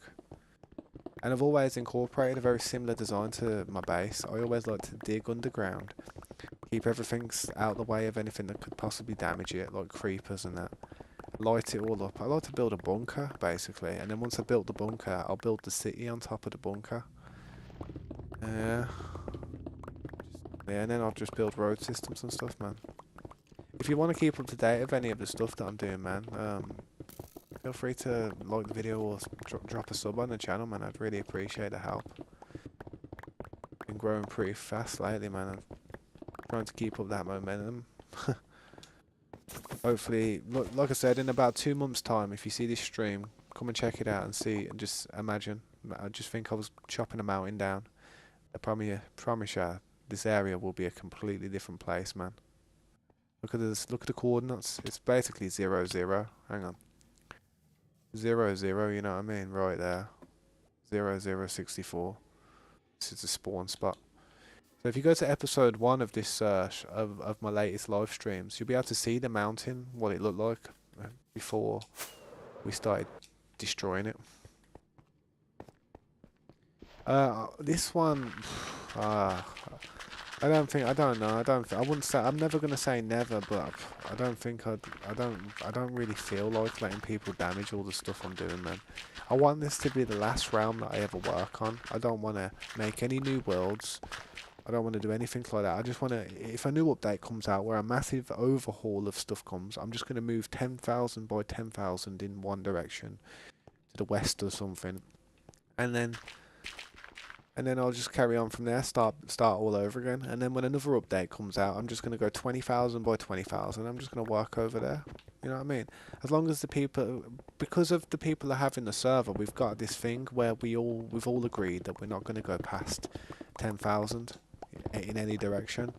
And I've always incorporated a very similar design to my base. I always like to dig underground, keep everything out of the way of anything that could possibly damage it, like creepers and that. Light it all up. I like to build a bunker, basically, and then once I built the bunker, I'll build the city on top of the bunker. Yeah. Yeah, and then I'll just build road systems and stuff, man. If you want to keep up to date with any of the stuff that I'm doing, man, feel free to like the video or drop a sub on the channel, man. I'd really appreciate the help. Been growing pretty fast lately, man. I'm trying to keep up that momentum. Hopefully, like I said, in about 2 months' time, if you see this stream, come and check it out and see, and just imagine. I just think I was chopping a mountain down. I promise you, this area will be a completely different place, man. Look at this. Look at the coordinates. It's basically 0, 0. Hang on. 0, 0. You know what I mean? Right there. 0, 0, 64. This is the spawn spot. So if you go to episode 1 of this of my latest live streams, you'll be able to see the mountain, what it looked like before we started destroying it. This one, I don't know. I wouldn't say. I'm never gonna say never, but I don't think I don't really feel like letting people damage all the stuff I'm doing, man. I want this to be the last realm that I ever work on. I don't want to make any new worlds. I don't want to do anything like that. I just want to, if a new update comes out where a massive overhaul of stuff comes, I'm just going to move 10,000 by 10,000 in one direction to the west or something, and then I'll just carry on from there, start all over again. And then when another update comes out, I'm just going to go 20,000 by 20,000. I'm just going to work over there. You know what I mean? As long as the people, because of the people that have in the server, we've got this thing where we've all agreed that we're not going to go past 10,000 in any direction.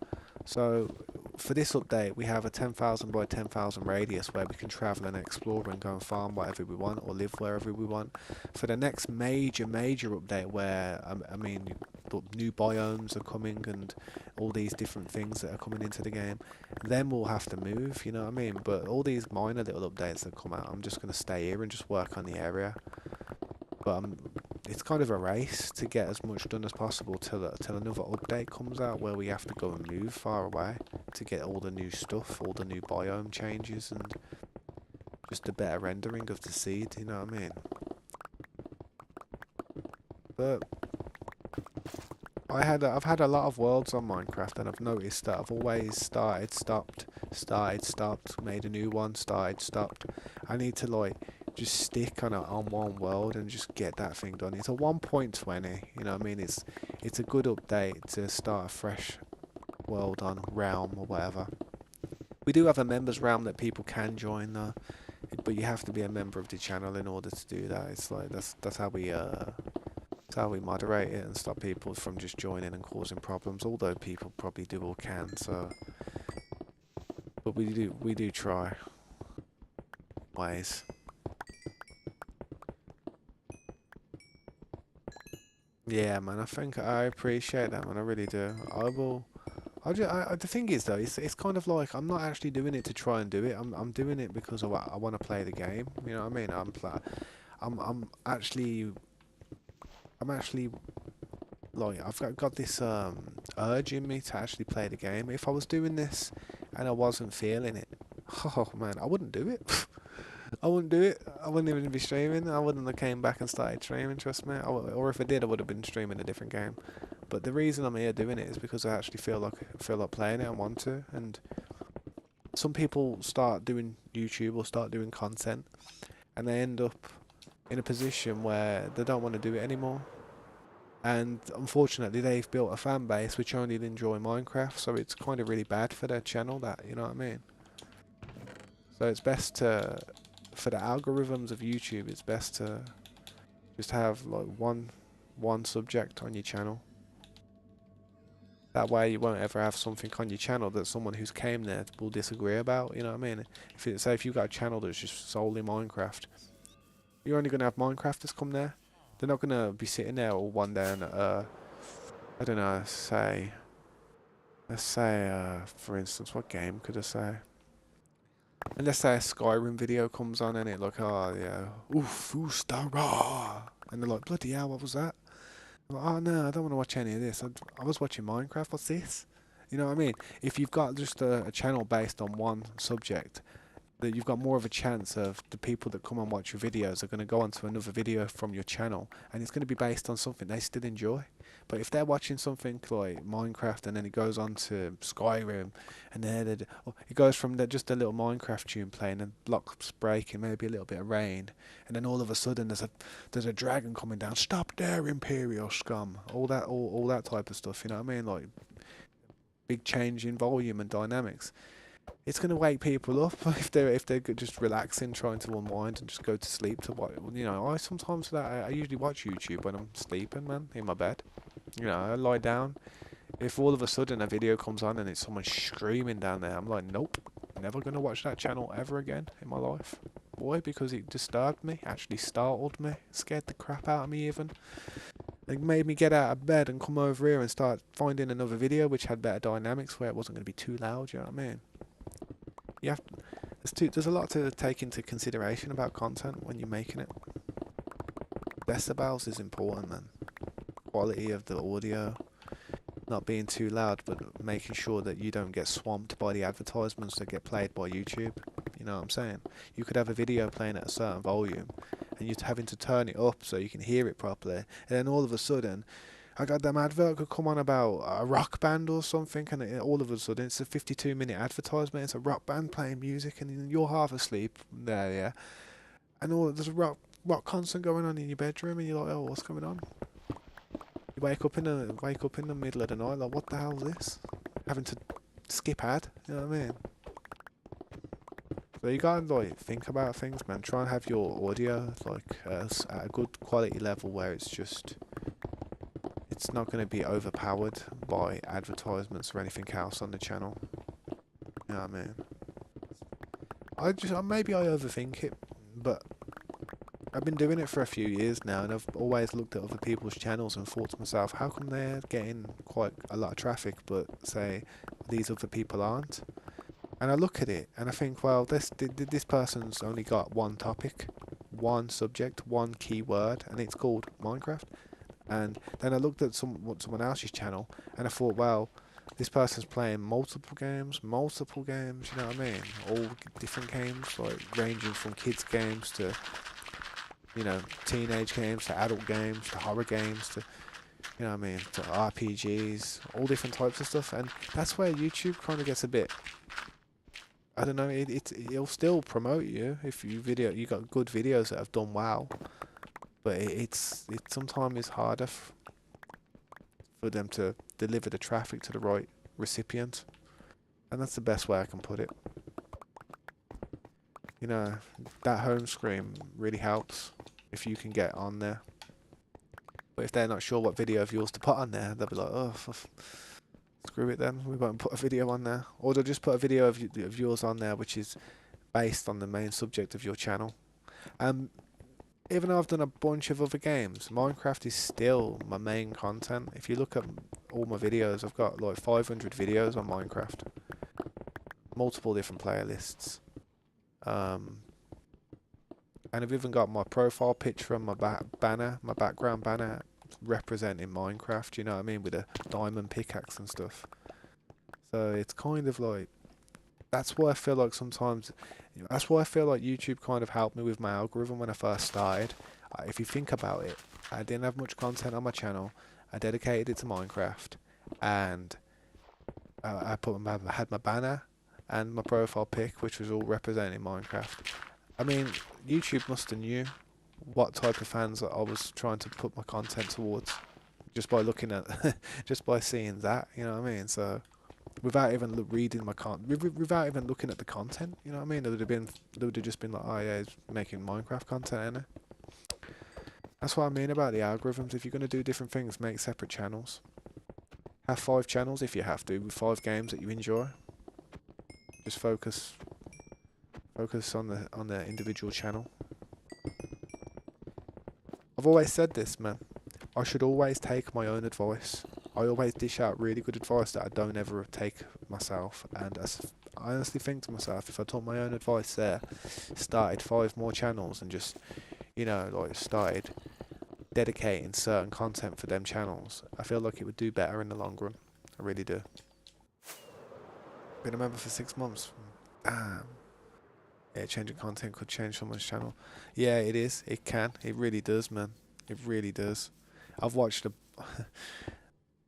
So for this update, we have a 10,000 by 10,000 radius where we can travel and explore and go and farm whatever we want or live wherever we want. For the next major update, where I mean, new biomes are coming and all these different things that are coming into the game, then we'll have to move. You know what I mean? But all these minor little updates that come out, I'm just gonna stay here and just work on the area. But it's kind of a race to get as much done as possible till another update comes out where we have to go and move far away to get all the new stuff, all the new biome changes, and just a better rendering of the seed. You know what I mean? But I've had a lot of worlds on Minecraft, and I've noticed that I've always started, stopped, made a new one, started, stopped. I need to like just stick on one world and just get that thing done. It's a 1.20, you know what I mean? It's a good update to start a fresh world on realm or whatever. We do have a members realm that people can join though, but you have to be a member of the channel in order to do that. It's like that's how we moderate it and stop people from just joining and causing problems. Although people probably do or can, so but we do try ways. Yeah, man, I appreciate that, man. I really do. I will. The thing is, though, it's kind of like I'm not actually doing it to try and do it. I'm doing it because I want to play the game. You know what I mean? I'm actually like I've got this urge in me to actually play the game. If I was doing this and I wasn't feeling it, Oh man, I wouldn't do it. I wouldn't do it. I wouldn't even be streaming. I wouldn't have came back and started streaming. Trust me. Or if I did, I would have been streaming a different game. But the reason I'm here doing it is because I actually feel like playing it and want to. And some people start doing YouTube or start doing content, and they end up in a position where they don't want to do it anymore. And unfortunately, they've built a fan base which only enjoy Minecraft, so it's kind of really bad for their channel. That, you know what I mean? So it's best to, for the algorithms of YouTube, it's best to just have like one subject on your channel. That way you won't ever have something on your channel that someone who's came there will disagree about, you know what I mean? Say if you've got a channel that's just solely Minecraft, you're only going to have Minecrafters come there. They're not going to be sitting there all one day and, I don't know, let's say, for instance, what game could I say? And let's say a Skyrim video comes on and it like, oh yeah, oof, Ustara. And they're like, bloody hell, what was that? I'm like, oh no, I don't want to watch any of this. I was watching Minecraft, what's this? You know what I mean? If you've got just a channel based on one subject, that you've got more of a chance of the people that come and watch your videos are going to go onto another video from your channel, and it's going to be based on something they still enjoy. But if they're watching something like Minecraft and then it goes on to Skyrim, and then it goes from just a little Minecraft tune playing and blocks breaking, maybe a little bit of rain, and then all of a sudden there's a dragon coming down. Stop there, Imperial scum! All that type of stuff. You know what I mean? Like big change in volume and dynamics. It's going to wake people up if they're just relaxing, trying to unwind and just go to sleep. To what, you know, I sometimes I usually watch YouTube when I'm sleeping, man, in my bed. You know, I lie down. If all of a sudden a video comes on and it's someone screaming down there, I'm like, nope, never going to watch that channel ever again in my life. Why? Because it disturbed me, actually startled me, scared the crap out of me even. It made me get out of bed and come over here and start finding another video which had better dynamics where it wasn't going to be too loud, you know what I mean? You have, there's a lot to take into consideration about content when you're making it. Decibels is important, man. Quality of the audio, not being too loud, but making sure that you don't get swamped by the advertisements that get played by YouTube. You know what I'm saying? You could have a video playing at a certain volume, and you're having to turn it up so you can hear it properly, and then all of a sudden, a goddamn advert could come on about a rock band or something, and all of a sudden it's a 52-minute advertisement. It's a rock band playing music, and you're half asleep there, yeah. And there's a rock concert going on in your bedroom, and you're like, oh, what's going on? You wake up in the middle of the night, like, what the hell is this? Having to skip ad, you know what I mean? So you gotta like think about things, man. Try and have your audio like at a good quality level where it's not going to be overpowered by advertisements or anything else on the channel. You know what I mean? Maybe I overthink it, but I've been doing it for a few years now, and I've always looked at other people's channels and thought to myself, how come they're getting quite a lot of traffic, but say these other people aren't? And I look at it and I think, well, this person's only got one topic, one subject, one keyword, and it's called Minecraft. And then I looked at someone else's channel, and I thought, well, this person's playing multiple games, you know what I mean? All different games, like ranging from kids games to, you know, teenage games to adult games to horror games to, you know what I mean, to RPGs, all different types of stuff. And that's where YouTube kind of gets a bit, I don't know, it'll still promote you if you got good videos that have done well. But it sometimes is harder for them to deliver the traffic to the right recipient, and that's the best way I can put it. You know, that home screen really helps if you can get on there. But if they're not sure what video of yours to put on there, they'll be like, oh, screw it then, we won't put a video on there. Or they'll just put a video of yours on there which is based on the main subject of your channel. Even though I've done a bunch of other games, Minecraft is still my main content. If you look at all my videos, I've got like 500 videos on Minecraft. Multiple different playlists. And I've even got my profile picture on my my background banner representing Minecraft, you know what I mean, with a diamond pickaxe and stuff. So it's kind of like, that's why I feel like sometimes, that's why I feel like YouTube kind of helped me with my algorithm when I first started. If you think about it, I didn't have much content on my channel. I dedicated it to Minecraft, and I had my banner and my profile pic, which was all representing Minecraft. I mean, YouTube must have knew what type of fans that I was trying to put my content towards just by looking at, just by seeing that. You know what I mean? So without even reading my without even looking at the content, you know what I mean? There would have just been like, oh yeah, he's making Minecraft content, innit? That's what I mean about the algorithms. If you're gonna do different things, make separate channels. Have 5 channels if you have to, with 5 games that you enjoy. Just focus on the individual channel. I've always said this, man. I should always take my own advice. I always dish out really good advice that I don't ever take myself. And I honestly think to myself, if I took my own advice there, started 5 more channels and just, like started dedicating certain content for them channels, I feel like it would do better in the long run. I really do. Been a member for 6 months. Damn. Yeah, changing content could change someone's channel. Yeah, it is. It can. It really does, man. It really does. I've watched a.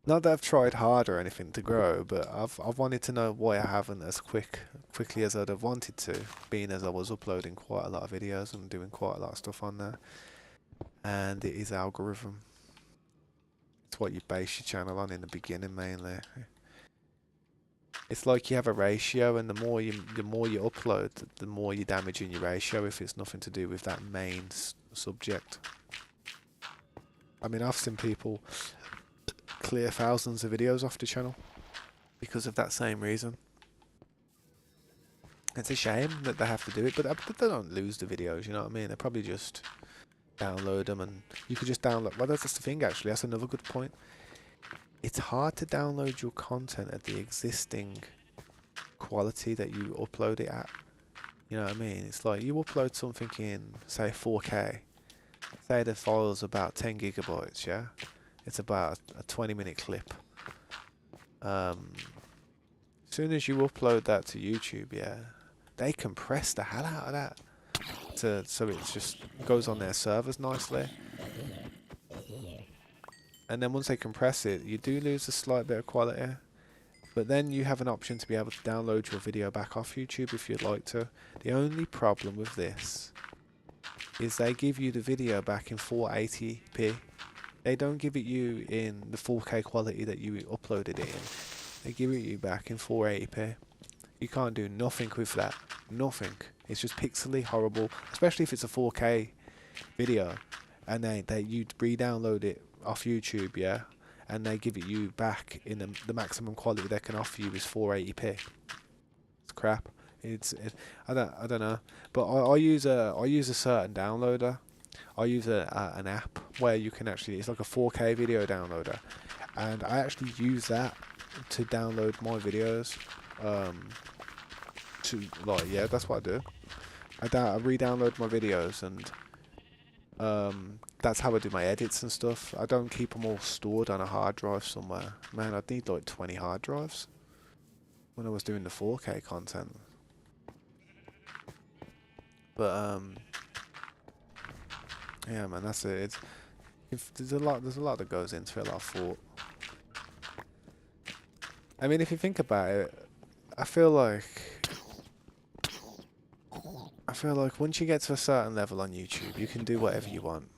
Not that I've tried hard or anything to grow, but I've wanted to know why I haven't as quickly as I'd have wanted to, being as I was uploading quite a lot of videos and doing quite a lot of stuff on there. And it is algorithm. It's what you base your channel on in the beginning mainly. It's like you have a ratio, and the more you upload, the more you're damaging your ratio if it's nothing to do with that main subject. I mean, I've seen people clear thousands of videos off the channel because of that same reason. It's a shame that they have to do it, but they don't lose the videos, you know what I mean? They probably just download them, and you could just download. Well, that's the thing, actually. That's another good point. It's hard to download your content at the existing quality that you upload it at. You know what I mean? It's like you upload something in, say, 4K. Say the file's about 10 gigabytes, yeah? It's about a 20-minute clip. As soon as you upload that to YouTube, yeah, they compress the hell out of that. So it just goes on their servers nicely. And then once they compress it, you do lose a slight bit of quality. But then you have an option to be able to download your video back off YouTube if you'd like to. The only problem with this is they give you the video back in 480p. They don't give it you in the 4K quality that you uploaded it in. They give it you back in 480p. You can't do nothing with that. Nothing. It's just pixely horrible, especially if it's a 4K video and you re-download it off YouTube, yeah, and they give it you back in the maximum quality they can offer you is 480p. It's crap. I don't know, but I use a certain downloader. I use an app where you can actually, it's like a 4K video downloader, and I actually use that to download my videos. Yeah, that's what I do. I re-download my videos, and that's how I do my edits and stuff. I don't keep them all stored on a hard drive somewhere. Man, I'd need like 20 hard drives when I was doing the 4K content. But yeah, man, that's it. There's a lot that goes into it. A lot of thought. I mean, if you think about it, I feel like once you get to a certain level on YouTube, you can do whatever you want.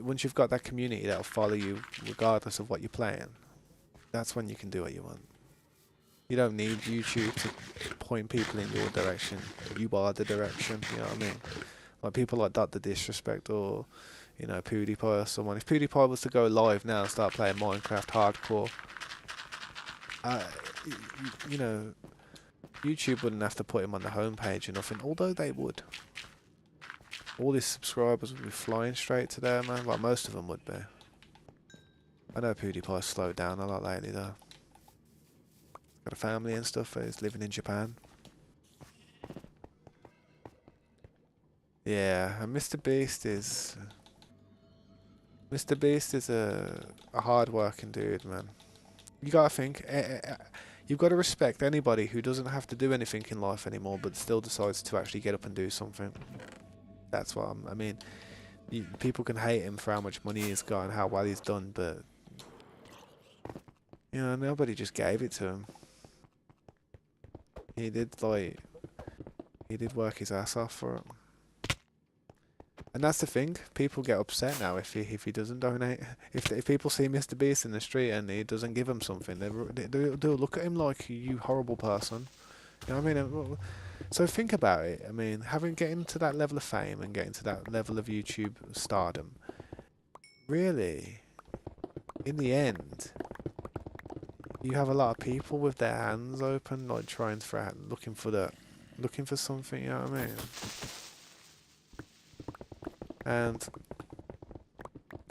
Once you've got that community that'll follow you regardless of what you're playing, that's when you can do what you want. You don't need YouTube to point people in your direction. You are the direction, you know what I mean? Like people like Dot the Disrespect or, PewDiePie or someone. If PewDiePie was to go live now and start playing Minecraft hardcore, YouTube wouldn't have to put him on the homepage or nothing, although they would. All his subscribers would be flying straight to there, man. Well, most of them would be. I know PewDiePie's slowed down a lot lately, though. Got a family and stuff. He's living in Japan. Yeah, and Mr. Beast is a hard-working dude, man. You gotta think. You've got to respect anybody who doesn't have to do anything in life anymore, but still decides to actually get up and do something. That's what I mean. People can hate him for how much money he's got and how well he's done, but you know, nobody just gave it to him. He did work his ass off for it. And that's the thing. People get upset now if he doesn't donate. If people see Mr. Beast in the street and he doesn't give them something, they'll look at him like, you horrible person. You know what I mean? So think about it. I mean, getting to that level of fame and getting to that level of YouTube stardom, really, in the end, you have a lot of people with their hands open, like looking for something. You know what I mean? And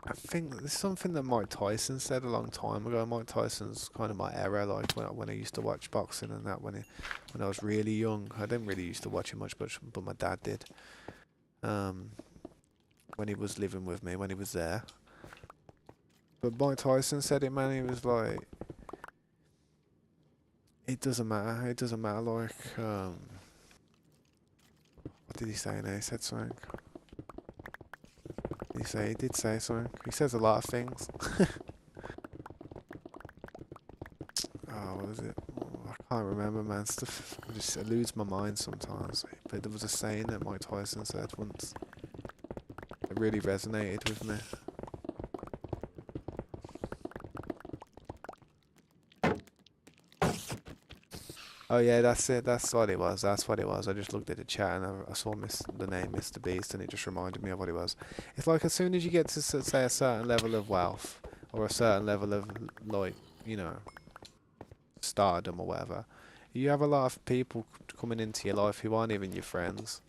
I think there's something that Mike Tyson said a long time ago. Mike Tyson's kind of my era, like when I used to watch boxing and that when I was really young. I didn't really used to watch it much, but my dad did. When he was living with me, when he was there. But Mike Tyson said it, man. He was like, it doesn't matter. It doesn't matter. Like, what did he say now? He said something. He did say something. He says a lot of things. Oh, what was it? Oh, I can't remember, man. Stuff just eludes my mind sometimes. But there was a saying that Mike Tyson said once. It really resonated with me. Oh yeah, that's it. That's what it was. That's what it was. I just looked at the chat and I saw the name Mr. Beast, and it just reminded me of what it was. It's like as soon as you get to say a certain level of wealth or a certain level of, like, you know, stardom or whatever, you have a lot of people coming into your life who aren't even your friends.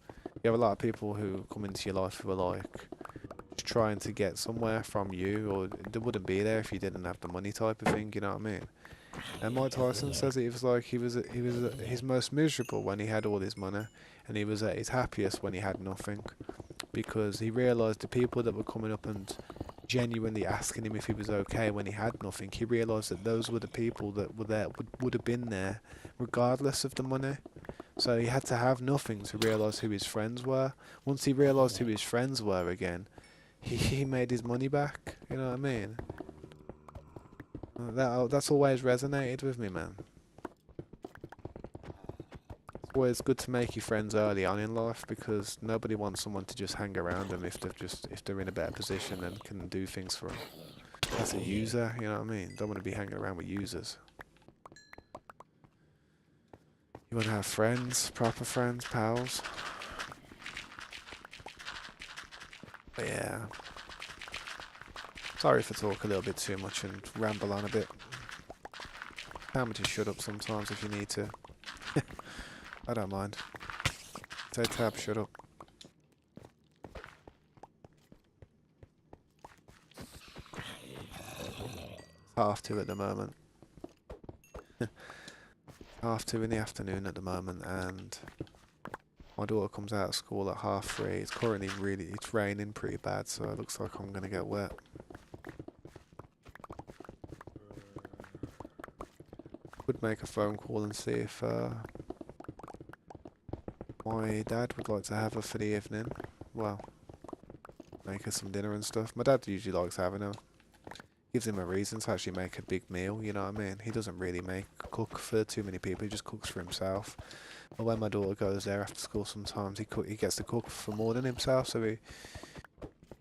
You have a lot of people who come into your life who are like trying to get somewhere from you, or they wouldn't be there if you didn't have the money, type of thing. You know what I mean? And Mike Tyson says it was like he was at his most miserable when he had all his money, and he was at his happiest when he had nothing, because he realised the people that were coming up and genuinely asking him if he was okay when he had nothing, he realised that those were the people that were there, would have been there regardless of the money. So he had to have nothing to realise who his friends were. Once he realised who his friends were again, he made his money back. You know what I mean? That's always resonated with me, man. It's always good to make your friends early on in life, because nobody wants someone to just hang around them if they're in a better position and can do things for them. That's a user, you know what I mean? Don't want to be hanging around with users. You want to have friends, proper friends, pals. But yeah. Sorry if I talk a little bit too much and ramble on a bit. Tell me to shut up sometimes if you need to. I don't mind. Say Tab, shut up. It's 2:30 at the moment. 2:30 in the afternoon at the moment, and my daughter comes out of school at 3:30. It's currently it's raining pretty bad, so it looks like I'm gonna get wet. Would make a phone call and see if my dad would like to have her for the evening. Well, make her some dinner and stuff. My dad usually likes having her. Gives him a reason to actually make a big meal, you know what I mean? He doesn't really cook for too many people, he just cooks for himself. But when my daughter goes there after school, sometimes he gets to cook for more than himself, so he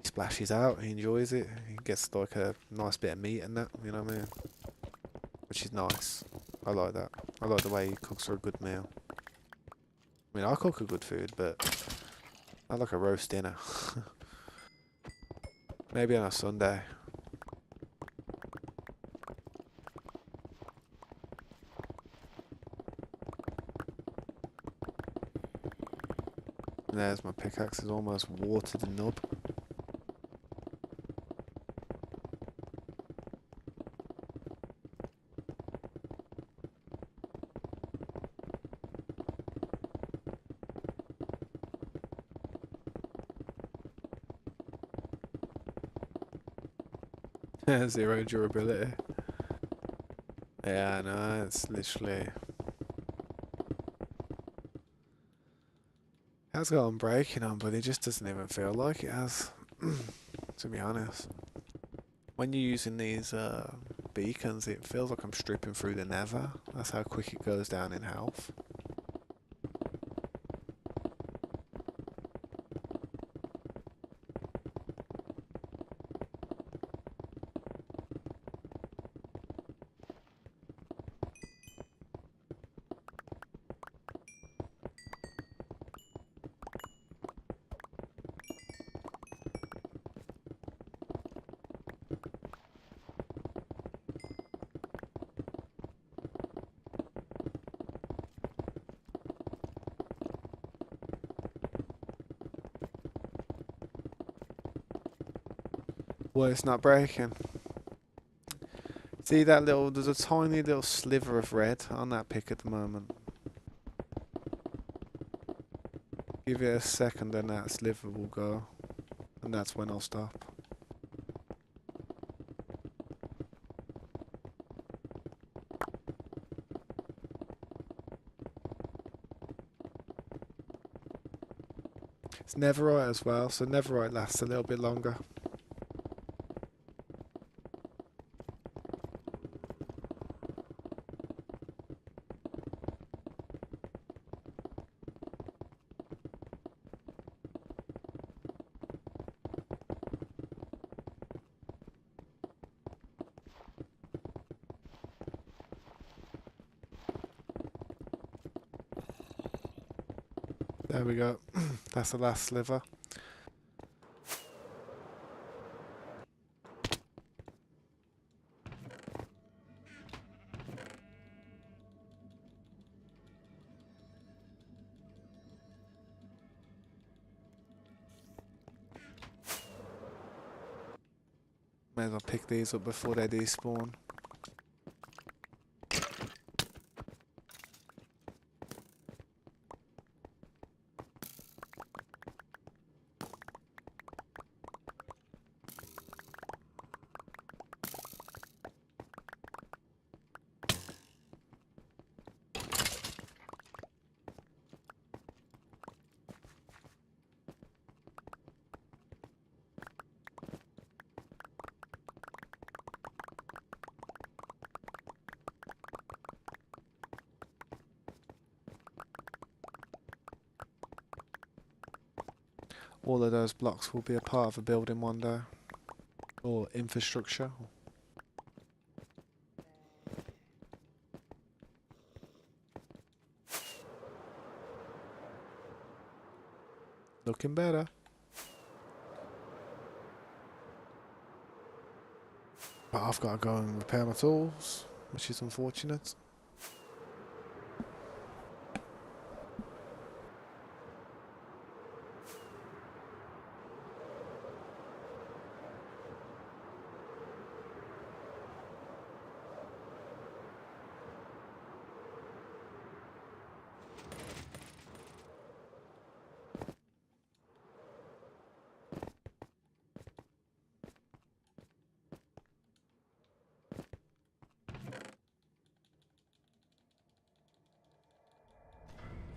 splashes out, he enjoys it, he gets like a nice bit of meat and that, you know what I mean? Which is nice. I like that. I like the way he cooks her a good meal. I mean, I cook a good food, but I like a roast dinner. Maybe on a Sunday. There's my pickaxe, is almost wore to the nub. Zero durability. Yeah, no, it's literally... It has got unbreaking on, but it just doesn't even feel like it has, to be honest. When you're using these beacons, it feels like I'm stripping through the nether. That's how quick it goes down in health. Well, it's not breaking. See that little, there's a tiny little sliver of red on that pick at the moment. Give it a second and that sliver will go. And that's when I'll stop. It's netherite as well, so netherite lasts a little bit longer. There we go. That's the last sliver. May as well pick these up before they despawn. All of those blocks will be a part of a building one day. Or infrastructure. Looking better. But I've got to go and repair my tools, which is unfortunate.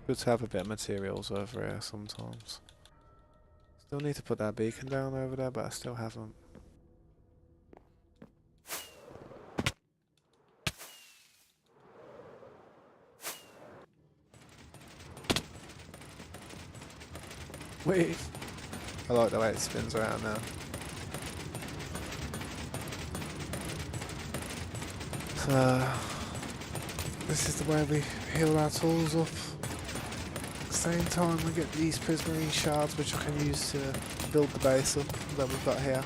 Good to have a bit of materials over here sometimes. Still need to put that beacon down over there, but I still haven't. Wait. I like the way it spins around now. This is the way we heal our tools up. At the same time we get these prismarine shards which I can use to build the base up that we've got here.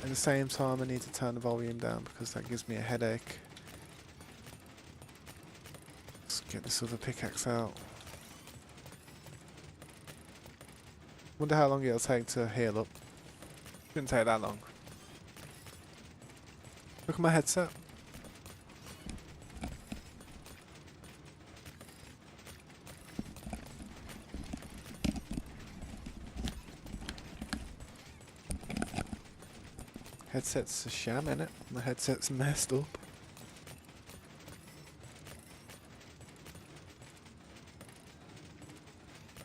At the same time I need to turn the volume down because that gives me a headache. Let's get this other pickaxe out. Wonder how long it'll take to heal up. Shouldn't take that long. Look at my headset. Headset's a sham, innit? My headset's messed up.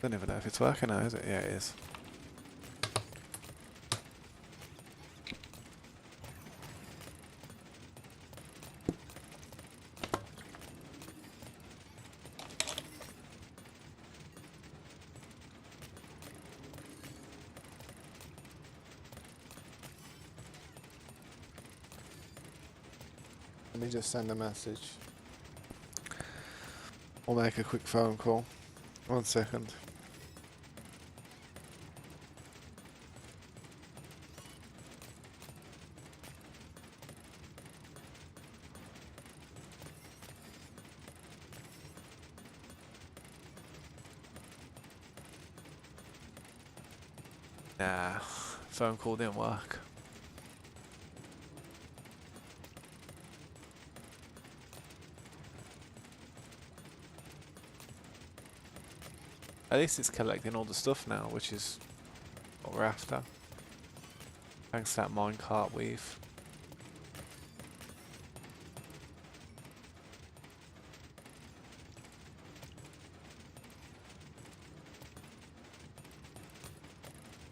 Don't even know if it's working now, is it? Yeah, it is. Let me just send a message. Or make a quick phone call. 1 second. Nah, phone call didn't work. At least it's collecting all the stuff now, which is what we're after. Thanks to that minecart weave.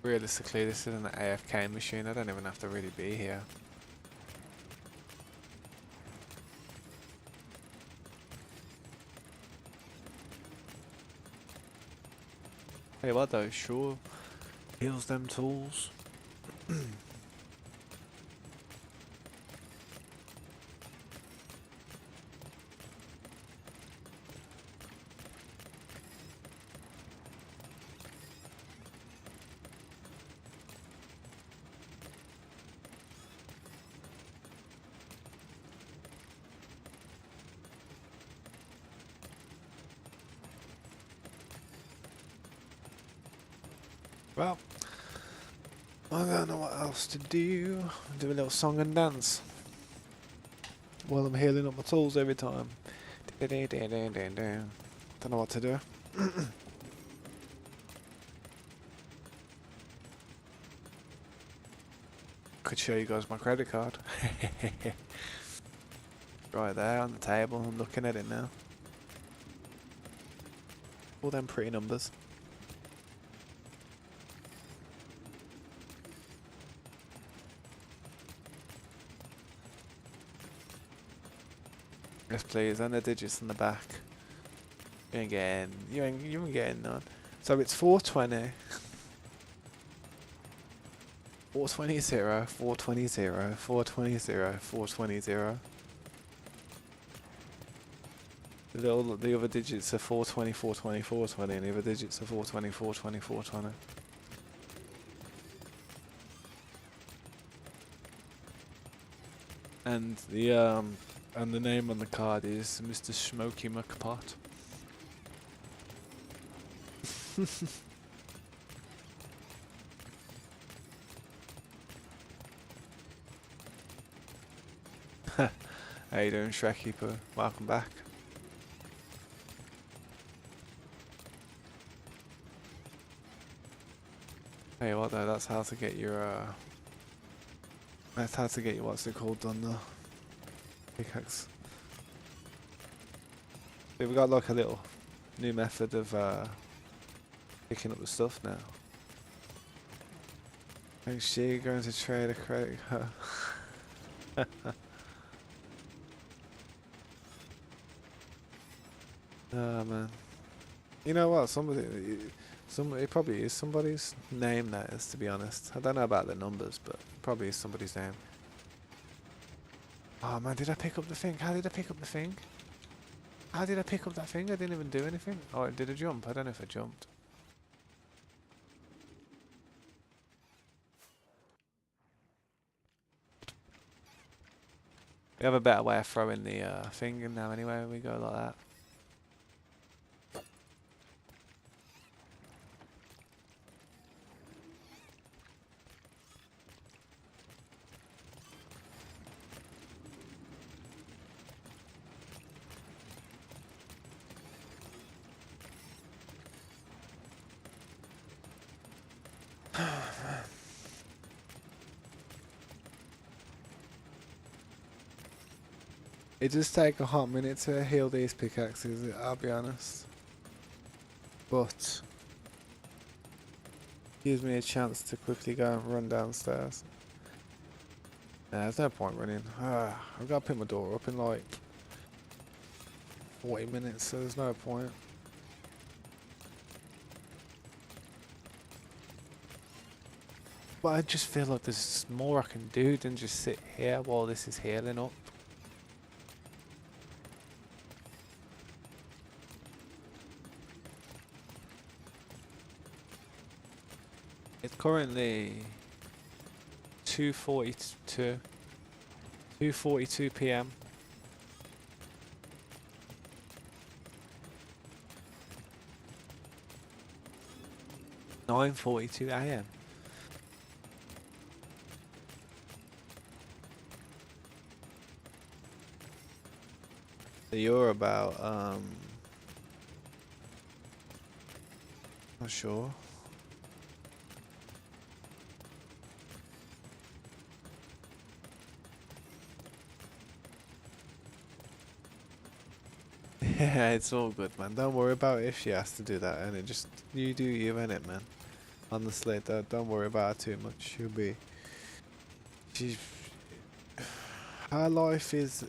Realistically, this isn't an AFK machine. I don't even have to really be here. Hey, what though? Sure. Heals them tools. Well, I don't know what else to do. Do a little song and dance while I'm healing up my tools every time. Don't know what to do. Could show you guys my credit card. Right there on the table. I'm looking at it now. All them pretty numbers. Yes, please, and the digits in the back. You ain't getting none. So it's 420. 420 0, 420 0, 420 0, 420 0. The other digits are 420, 420, 420, and the other digits are 420, 420, 420. And the name on the card is Mr. Smoky McPot. How you doing, Shrek Keeper? Welcome back. Hey, what though? That's how to get your that's how to get your what's it called done though. Pickaxe. We've got like a little new method of picking up the stuff now. Thanks, she going to trade a credit card. Oh man. You know what? It probably is somebody's name, that is, to be honest. I don't know about the numbers, but it probably is somebody's name. Oh man, did I pick up the thing? How did I pick up the thing? How did I pick up that thing? I didn't even do anything. Oh, did I jump? I don't know if I jumped. We have a better way of throwing the thing in now anyway when we go like that. It does take a hot minute to heal these pickaxes, I'll be honest. But Gives me a chance to quickly go and run downstairs. Nah, there's no point running. I've got to pick my daughter up in like 40 minutes, so there's no point. But I just feel like there's more I can do than just sit here while this is healing up. It's currently 2:42 p.m. 9:42 a.m. So you're about not sure. Yeah, it's all good, man. Don't worry about it if she has to do that, and it just you do you, innit, man. Honestly, don't worry about her too much. She's her life is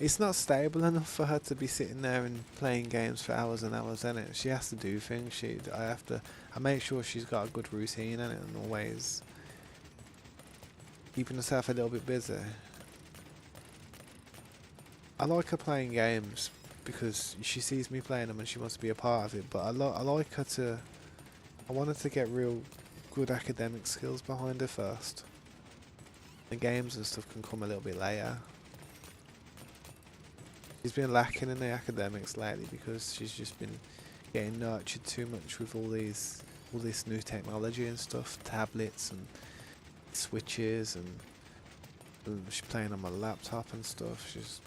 it's not stable enough for her to be sitting there and playing games for hours and hours, innit. She has to do things. I make sure she's got a good routine, innit, and always keeping herself a little bit busy. I like her playing games because she sees me playing them and she wants to be a part of it. But I like her to. I want her to get real good academic skills behind her first. The games and stuff can come a little bit later. She's been lacking in the academics lately because she's just been getting nurtured too much with all this new technology and stuff, tablets and switches, and she's playing on my laptop and stuff. She's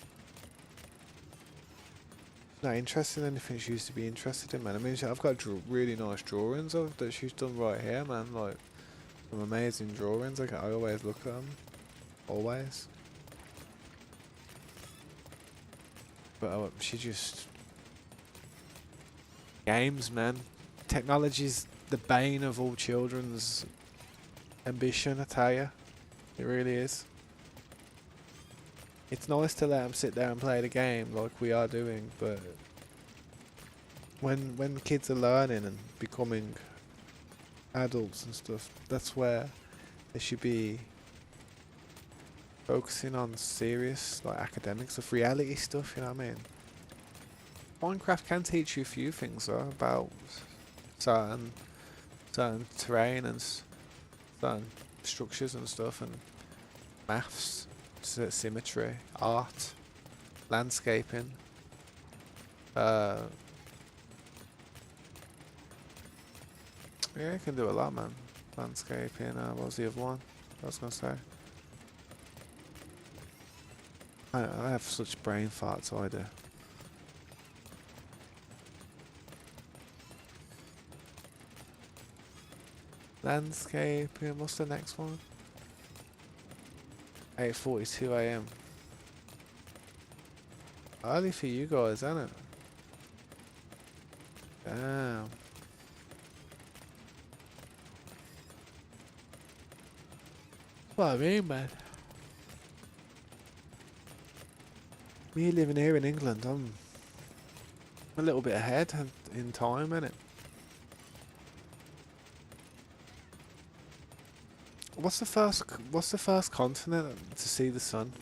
not interested in anything she used to be interested in, man. I mean, I've got really nice drawings of that she's done right here, man. Like some amazing drawings. I always look at them, always. But she just games, man. Technology's the bane of all children's ambition, I tell you. It really is. It's nice to let them sit there and play the game like we are doing, but when kids are learning and becoming adults and stuff, that's where they should be focusing on serious like academics of reality stuff, you know what I mean? Minecraft can teach you a few things though about certain terrain and certain structures and stuff, and maths, symmetry, art, landscaping. Yeah, you can do a lot, man. Landscaping. What was the other one? I was gonna say. I have such brain farts, I do. Landscaping. What's the next one? 8:42 a.m. Early for you guys, isn't it? Damn. What I mean, man. Me living here in England, I'm a little bit ahead in time, innit? What's the first continent to see the sun?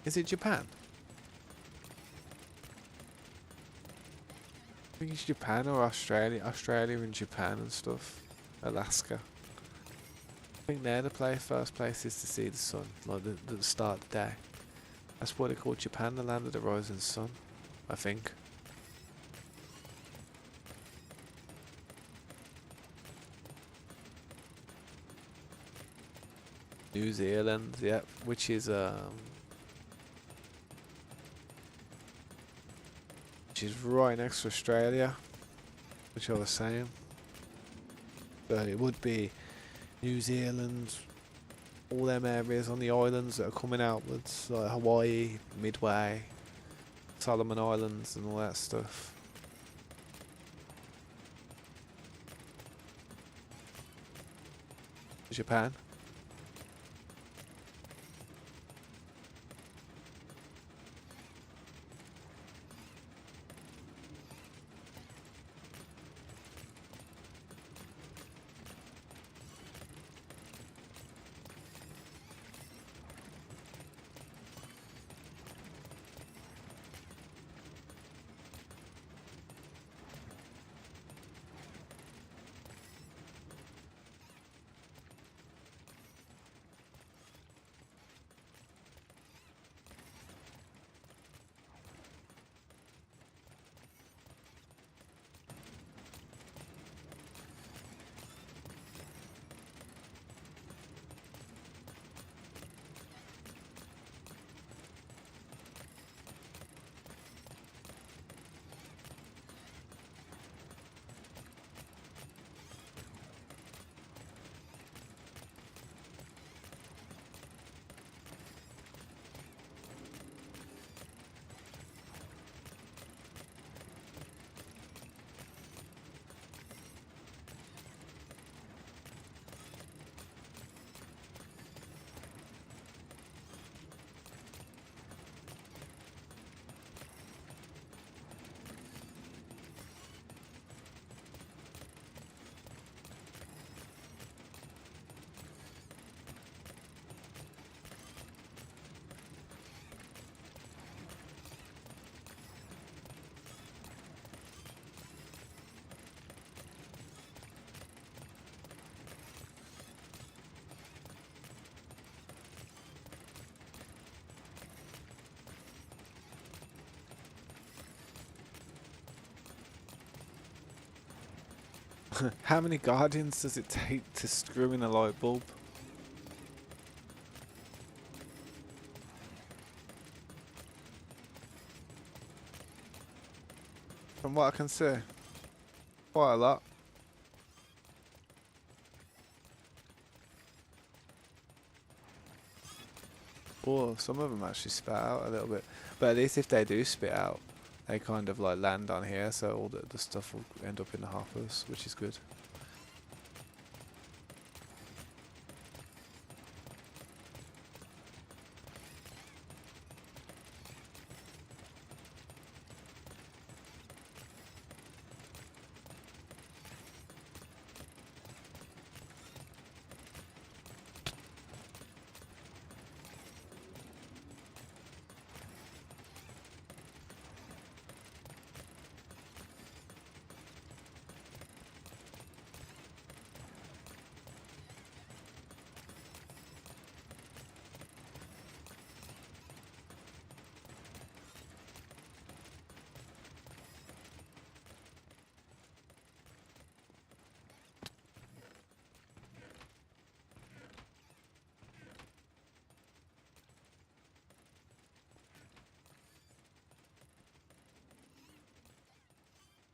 Is it Japan? I think it's Japan or Australia. Australia and Japan and stuff. Alaska. I think they're the first places to see the sun, like the start of the day. That's what they call Japan, the land of the rising sun, I think. New Zealand, yep, which is right next to Australia, which are the same. But it would be New Zealand, all them areas on the islands that are coming outwards, like Hawaii, Midway, Solomon Islands and all that stuff. Japan. How many guardians does it take to screw in a light bulb? From what I can see, quite a lot. Or some of them actually spit out a little bit. But at least if they do spit out, they kind of like land on here, so all the stuff will end up in the hoppers, which is good.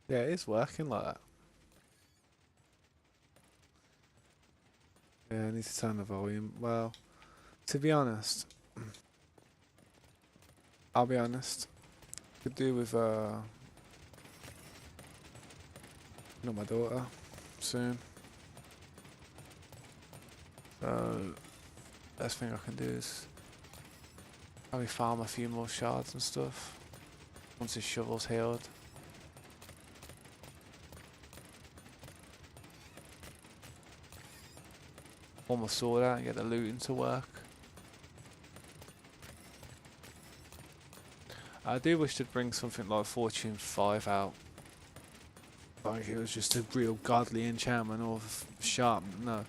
Yeah, it's working like that. Yeah, I need to turn the volume. Well, to be honest, I'll be honest. Could do with not my daughter soon. So best thing I can do is probably farm a few more shards and stuff once his shovel's healed. Pull my sword out and get the looting to work. I do wish to bring something like Fortune 5 out. Like it was just a real godly enchantment or sharp, no,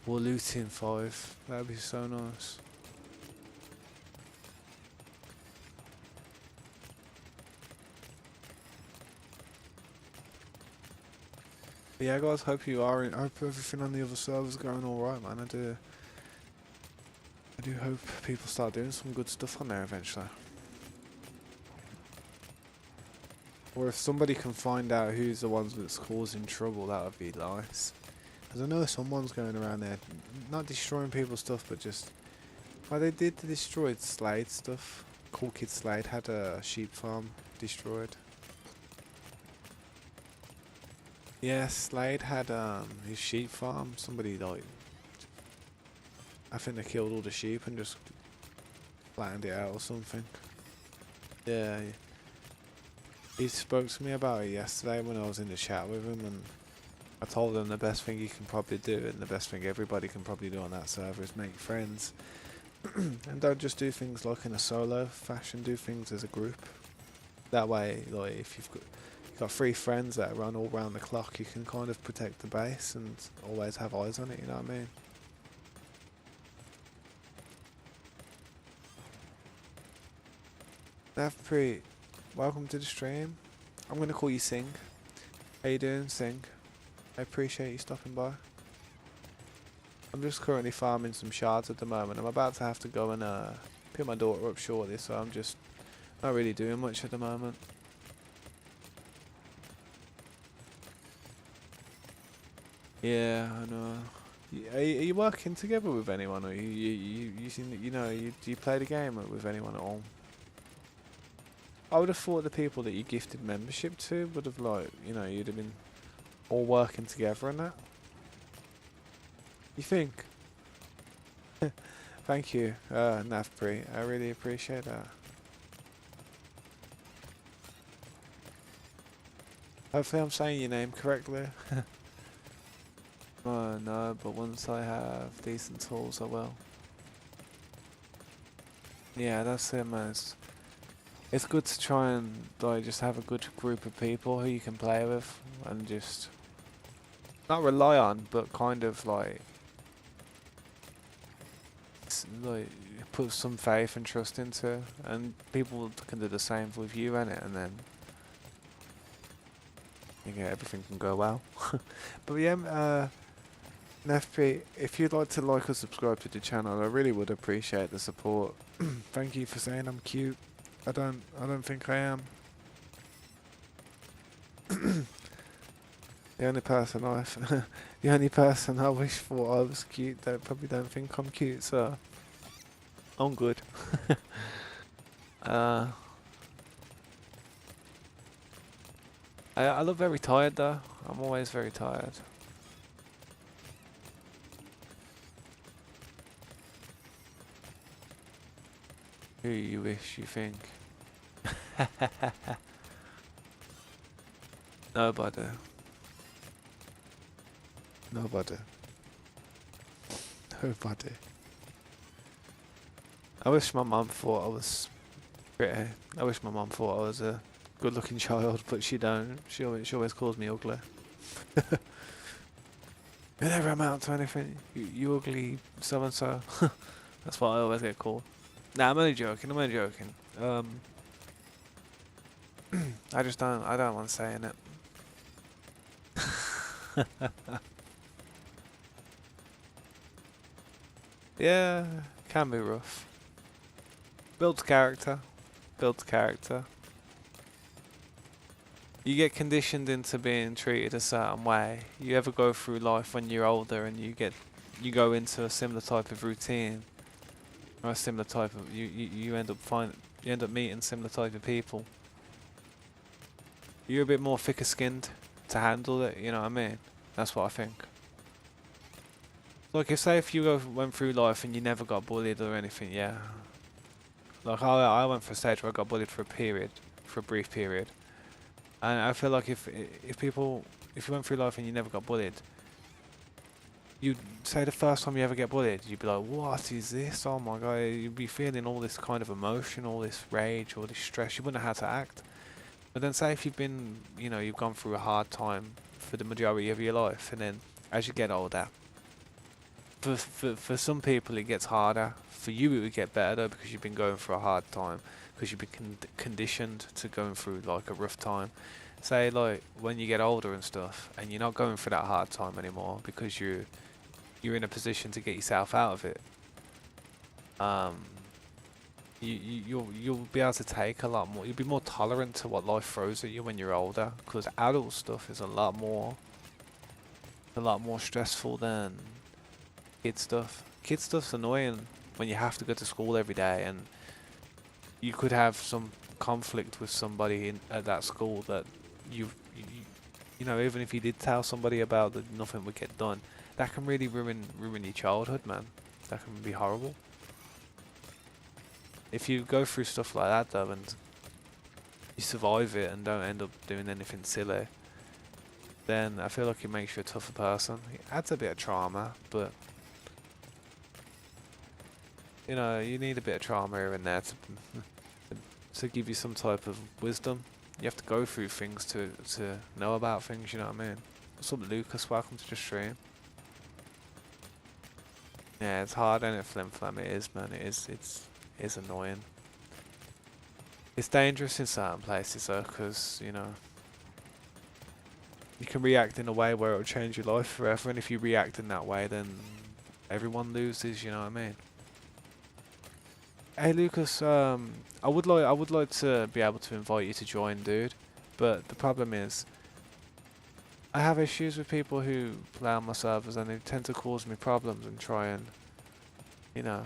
or looting 5. That'd be so nice. But yeah, guys, hope you are. I hope everything on the other server's going alright, man. I do hope people start doing some good stuff on there eventually. Or if somebody can find out who's the ones that's causing trouble, that would be nice. Because I know someone's going around there, not destroying people's stuff, but just... Well, they did the destroyed Slade stuff. Cool Kid Slade had a sheep farm destroyed. Yeah, Slade had his sheep farm. Somebody like I think they killed all the sheep and just flattened it out or something. Yeah, he spoke to me about it yesterday when I was in the chat with him, and I told him the best thing you can probably do, and the best thing everybody can probably do on that server, is make friends. And don't just do things like in a solo fashion, do things as a group. That way, like, if you've got 3 friends that run all round the clock, you can kind of protect the base and always have eyes on it, you know what I mean? Navpre, welcome to the stream. I'm gonna call you Sing. How you doing, Sing? I appreciate you stopping by. I'm just currently farming some shards at the moment. I'm about to have to go and pick my daughter up shortly, so I'm just not really doing much at the moment. Yeah, I know. Are you working together with anyone, or you seem, you know, do you play the game with anyone at all? I would have thought the people that you gifted membership to would have, like, you know, you'd have been all working together and that. You think? Thank you, Navpre. I really appreciate that. Hopefully I'm saying your name correctly. Oh no, but once I have decent tools I will. Yeah, that's it, man. It's good to try and, like, just have a good group of people who you can play with and just not rely on, but kind of like put some faith and trust into, and people can do the same with you and it, and then everything can go well. But yeah, NFP, if you'd like to like or subscribe to the channel, I really would appreciate the support. Thank you for saying I'm cute. I don't think I am. The only person the only person I wish for I was cute, they probably don't think I'm cute, so I'm good. I look very tired though. I'm always very tired. Who you wish you think? Nobody. Nobody. Nobody. I wish my mum thought I was pretty. I wish my mum thought I was a good-looking child, but she don't. She always calls me ugly. You never amount to anything. You ugly so and so. That's what I always get called. Nah, I'm only joking. I just don't. I don't want saying it. Yeah, can be rough. Builds character. Builds character. You get conditioned into being treated a certain way. You ever go through life when you're older and you go into a similar type of routine, or a similar type of you end up meeting similar type of people. You're a bit more thicker skinned to handle it. You know what I mean? That's what I think. Like, if you went through life and you never got bullied or anything, yeah. Like I went for a stage where I got bullied for a brief period. And I feel like if you went through life and you never got bullied, you'd say the first time you ever get bullied, you'd be like, what is this? Oh my god, you'd be feeling all this kind of emotion, all this rage, all this stress. You wouldn't know how to act. But then say if you've gone through a hard time for the majority of your life, and then as you get older, for some people it gets harder. For you it would get better though, because you've been going through a hard time, because you've been conditioned to going through like a rough time. Say like when you get older and stuff, and you're not going through that hard time anymore because you're in a position to get yourself out of it. You'll be able to take a lot more. You'll be more tolerant to what life throws at you when you're older, because adult stuff is a lot more stressful than kid stuff. Kid stuff's annoying when you have to go to school every day, and you could have some conflict with somebody at that school that you know, even if you did tell somebody about that, nothing would get done. That can really ruin your childhood, man. that can be horrible. If you go through stuff like that though, and you survive it and don't end up doing anything silly, then I feel like it makes you a tougher person. It adds a bit of trauma, but you know, you need a bit of trauma here and there to give you some type of wisdom. You have to go through things to know about things, you know what I mean? What's up, Lucas? Welcome to the stream. Yeah, it's hard, and it flim flam. It is, man. It's annoying. It's dangerous in certain places though, because you know you can react in a way where it'll change your life forever, and if you react in that way, then everyone loses. You know what I mean? Hey Lucas, I would like to be able to invite you to join, dude. But the problem is, I have issues with people who play on my servers, and they tend to cause me problems and try and, you know,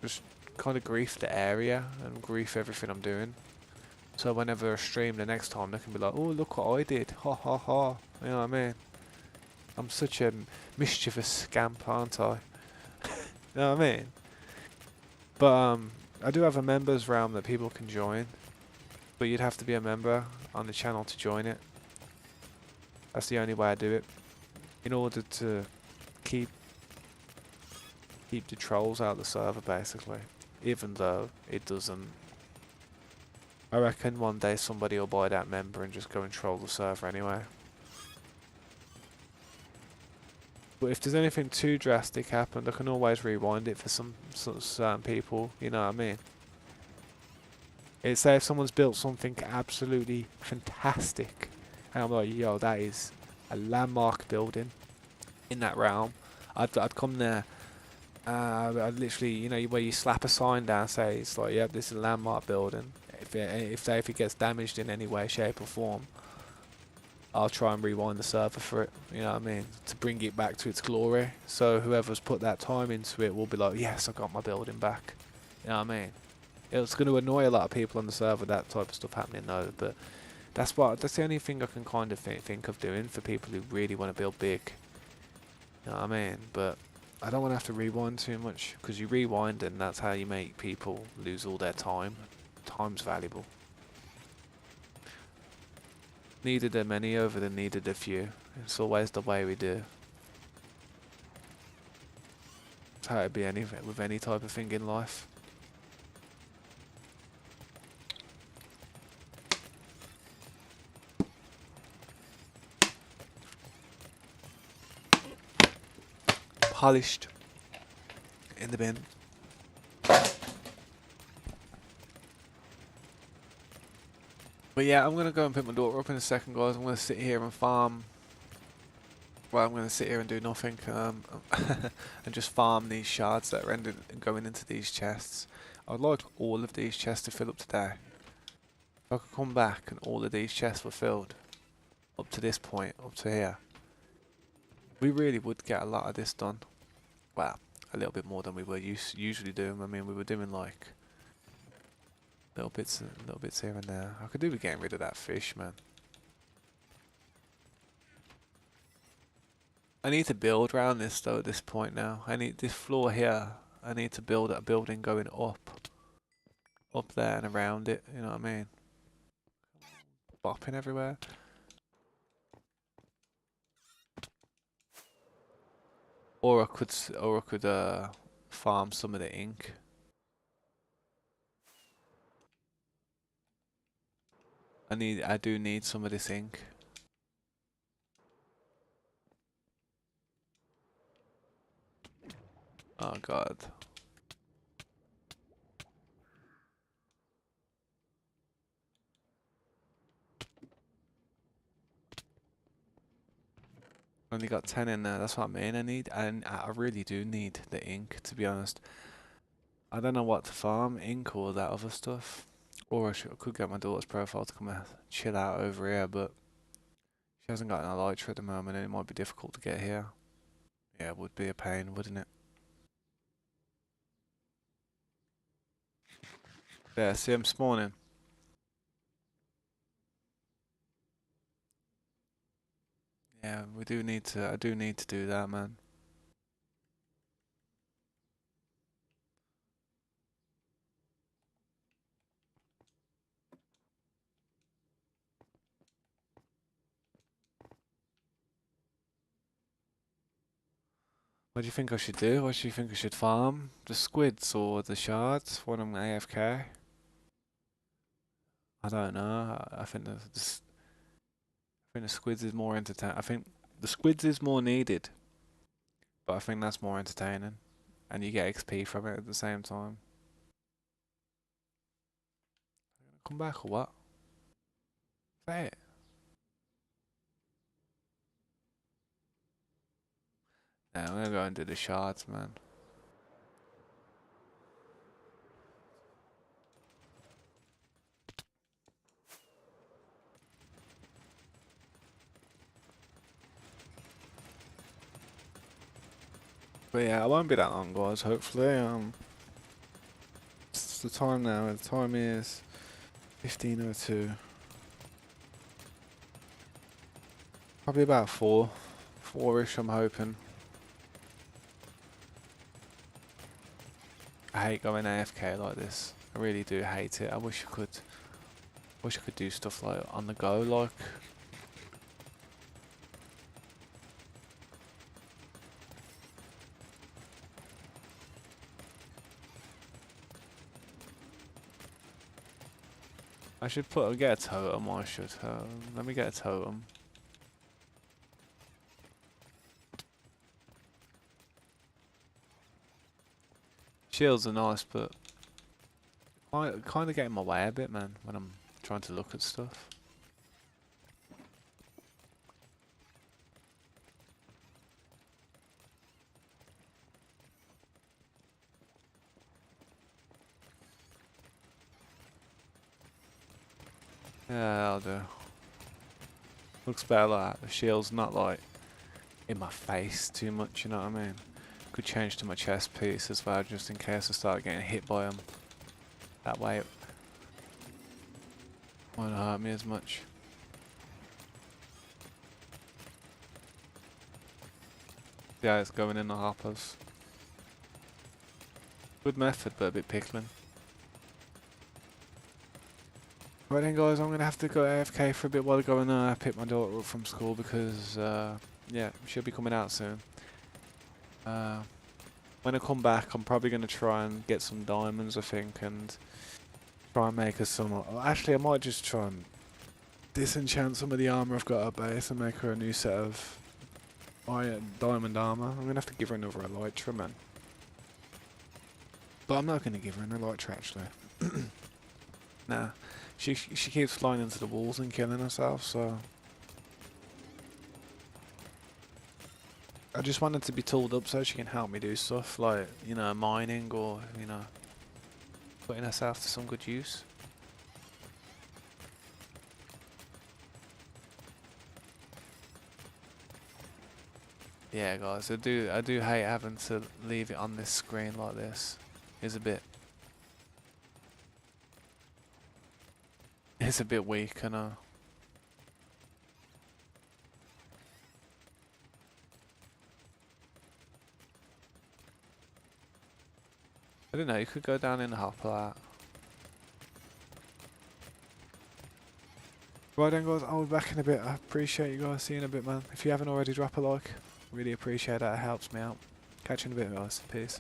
just kind of grief the area and grief everything I'm doing. So whenever I stream the next time, they can be like, "Oh, look what I did! Ha ha ha!" You know what I mean? I'm such a mischievous scamp, aren't I? You know what I mean? But I do have a members realm that people can join, but you'd have to be a member on the channel to join it. That's the only way I do it, in order to keep the trolls out of the server, basically. Even though it doesn't. I reckon one day somebody will buy that member and just go and troll the server anyway. But if there's anything too drastic happened, I can always rewind it for some certain people, you know what I mean? It's say if someone's built something absolutely fantastic, and I'm like, yo, that is a landmark building in that realm, I'd come there, I'd literally, you know, where you slap a sign down, say it's like, yep, this is a landmark building. If it gets damaged in any way, shape or form, I'll try and rewind the server for it, you know what I mean, to bring it back to its glory. So whoever's put that time into it will be like, yes, I got my building back. You know what I mean? It's going to annoy a lot of people on the server, that type of stuff happening though, but that's the only thing I can kind of think of doing for people who really want to build big. You know what I mean? But I don't want to have to rewind too much, because you rewind and that's how you make people lose all their time. Time's valuable. Needed a many over than needed a few. It's always the way we do. It's how it be with any type of thing in life. Polished in the bin. But yeah, I'm gonna go and pick my daughter up in a second, guys. I'm gonna sit here and farm. Well, I'm gonna sit here and do nothing, and just farm these shards that are going into these chests. I'd like all of these chests to fill up today. If I could come back and all of these chests were filled, up to this point, up to here, we really would get a lot of this done. Well, a little bit more than we were usually doing. I mean, we were doing like little bits here and there. I could do with getting rid of that fish, man. I need to build around this though at this point now. I need this floor here. I need to build a building going up there and around it. You know what I mean? Bopping everywhere. Or I could farm some of the ink. I do need some of this ink. Oh god. Only got 10 in there, that's what I mean. I really do need the ink, to be honest. I don't know what to farm, ink or that other stuff. Or I could get my daughter's profile to come and chill out over here, but she hasn't got an elytra at the moment and it might be difficult to get here. Yeah, it would be a pain, wouldn't it? Yeah, see I'm spawning. Yeah, I do need to do that, man. What do you think I should do? What do you think I should farm? The squids or the shards when I'm AFK? I don't know. I think the squids is more entertaining. I think the squids is more needed, but I think that's more entertaining, and you get XP from it at the same time. Come back or what? Say it. No, I'm gonna go and do the shards, man. But yeah, it won't be that long, guys. Hopefully, it's the time now. The time is 15:02. Probably about 4ish. I'm hoping. I hate going AFK like this. I really do hate it. I wish I could. Wish I could do stuff like on the go, like. I should get a totem. I should. Let me get a totem. Shields are nice, but I kind of get in my way a bit, man, when I'm trying to look at stuff. Yeah, I'll do. Looks better like that. The shield's not like in my face too much, you know what I mean? Could change to my chest piece as well, just in case I start getting hit by them. That way it won't hurt me as much. Yeah, it's going in the hoppers. Good method, but a bit pickling. Right then, guys, I'm gonna have to go AFK for a bit while I go and pick my daughter up from school because, yeah, she'll be coming out soon. When I come back, I'm probably gonna try and get some diamonds, I think, and try and make her some. Actually, I might just try and disenchant some of the armor I've got at base and make her a new set of diamond armor. I'm gonna have to give her another elytra, man. But I'm not gonna give her an elytra, actually. Nah. She keeps flying into the walls and killing herself, so I just want her to be tooled up so she can help me do stuff like, you know, mining or, you know, putting herself to some good use. Yeah, guys, I do hate having to leave it on this screen like this. It's a bit weak, I know. I don't know, you could go down in the hopper like that. Right then, guys, I'll be back in a bit. I appreciate you guys. See you in a bit, man. If you haven't already, drop a like. Really appreciate that. It helps me out. Catch you in a bit, guys. Peace.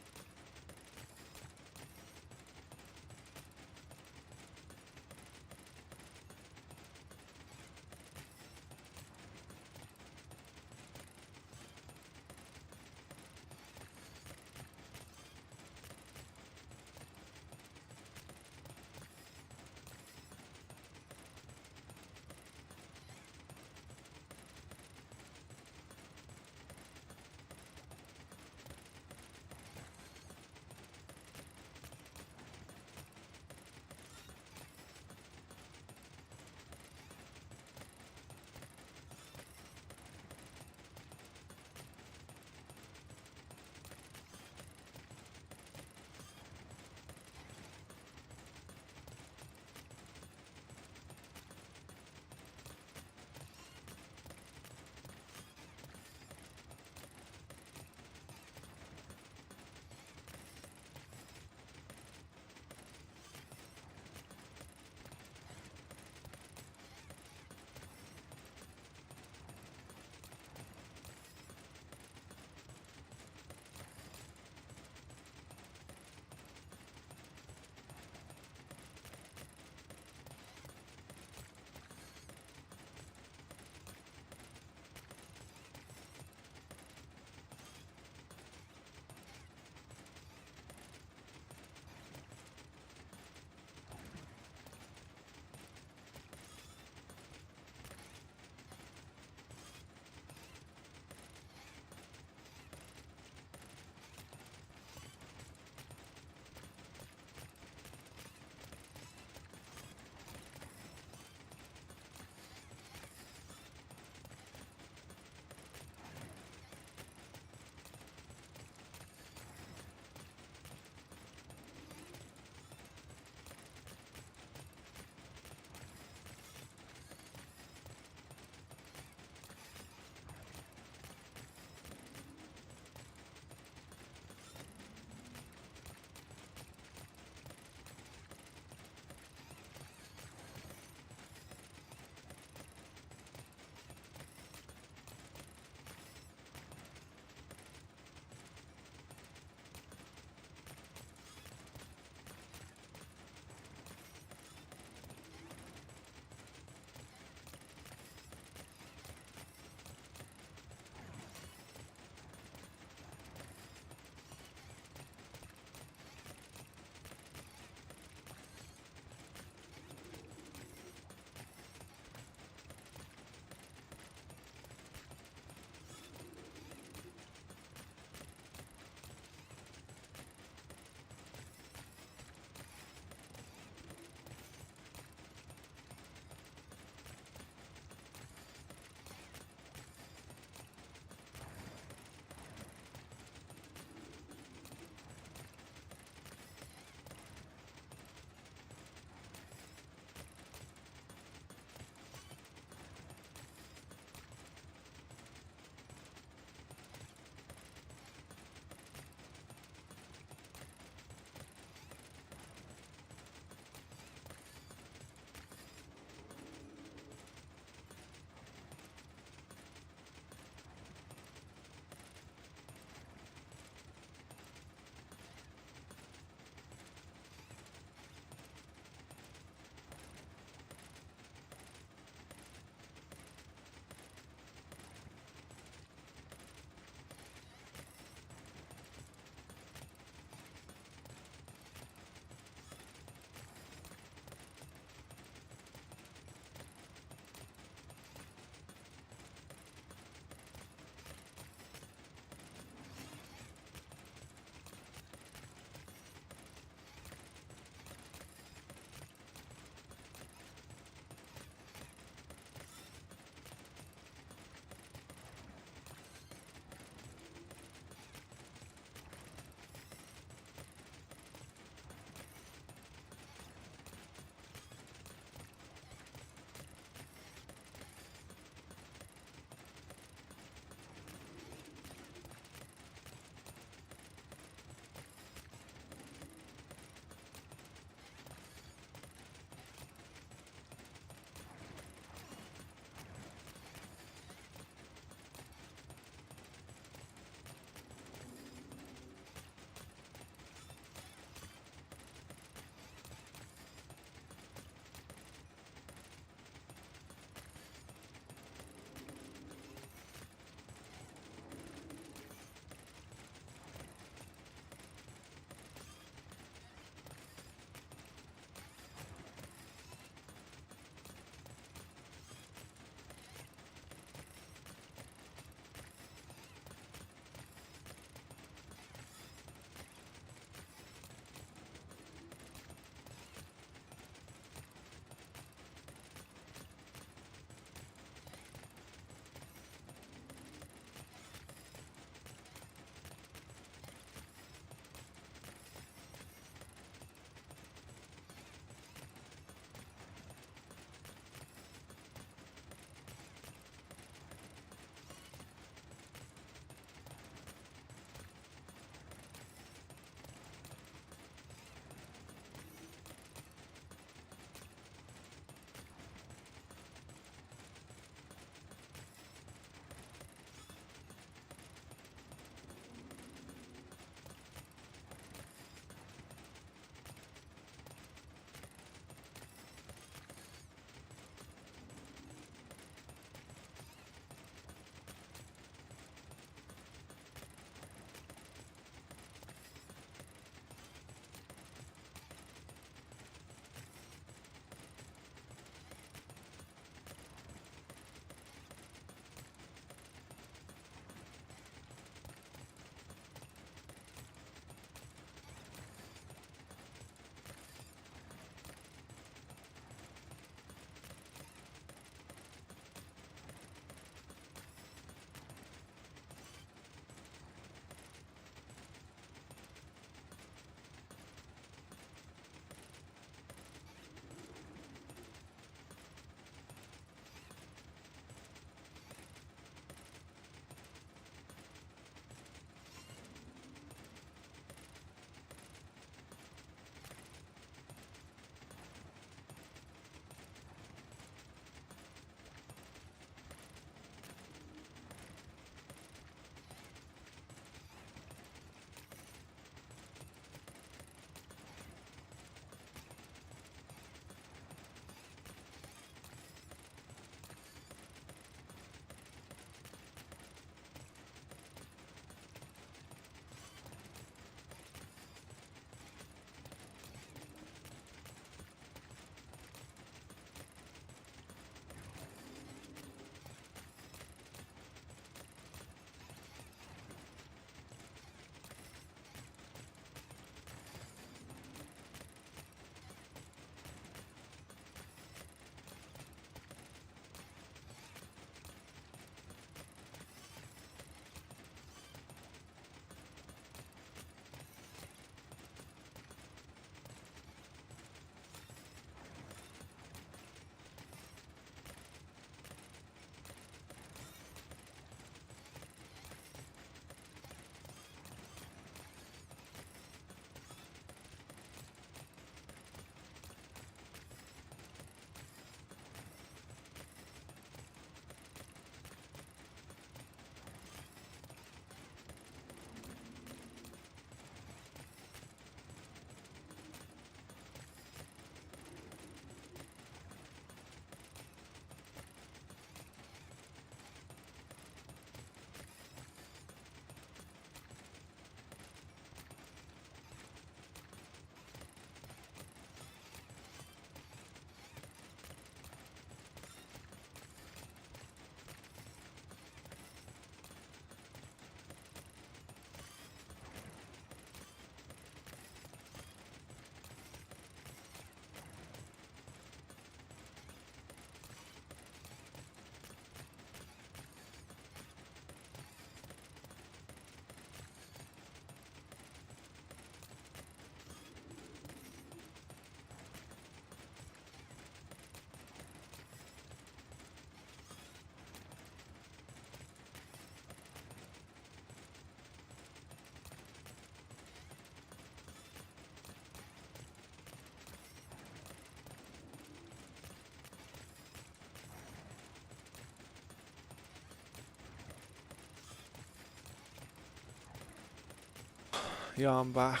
Yeah, I'm back.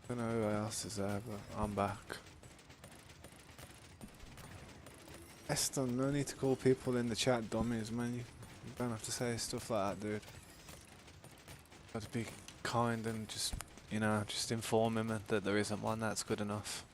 Don't know who else is there, but I'm back. Eston, no need to call people in the chat dummies, man. You don't have to say stuff like that, dude. Got to be kind and just, you know, just inform him that there isn't one. That's good enough.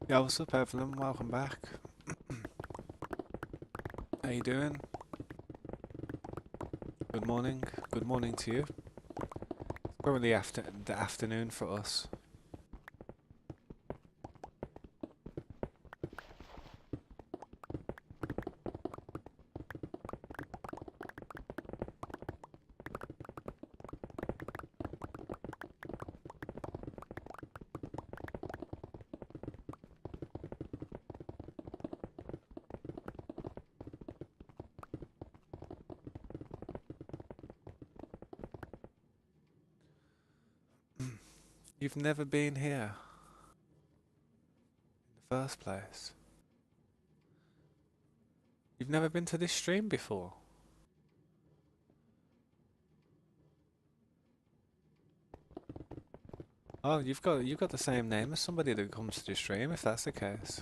Yeah, what's up, Evelyn? Welcome back. How you doing? Good morning. Good morning to you. It's currently the afternoon for us. You've never been here in the first place. You've never been to this stream before. Oh, you've got the same name as somebody that comes to the stream, if that's the case.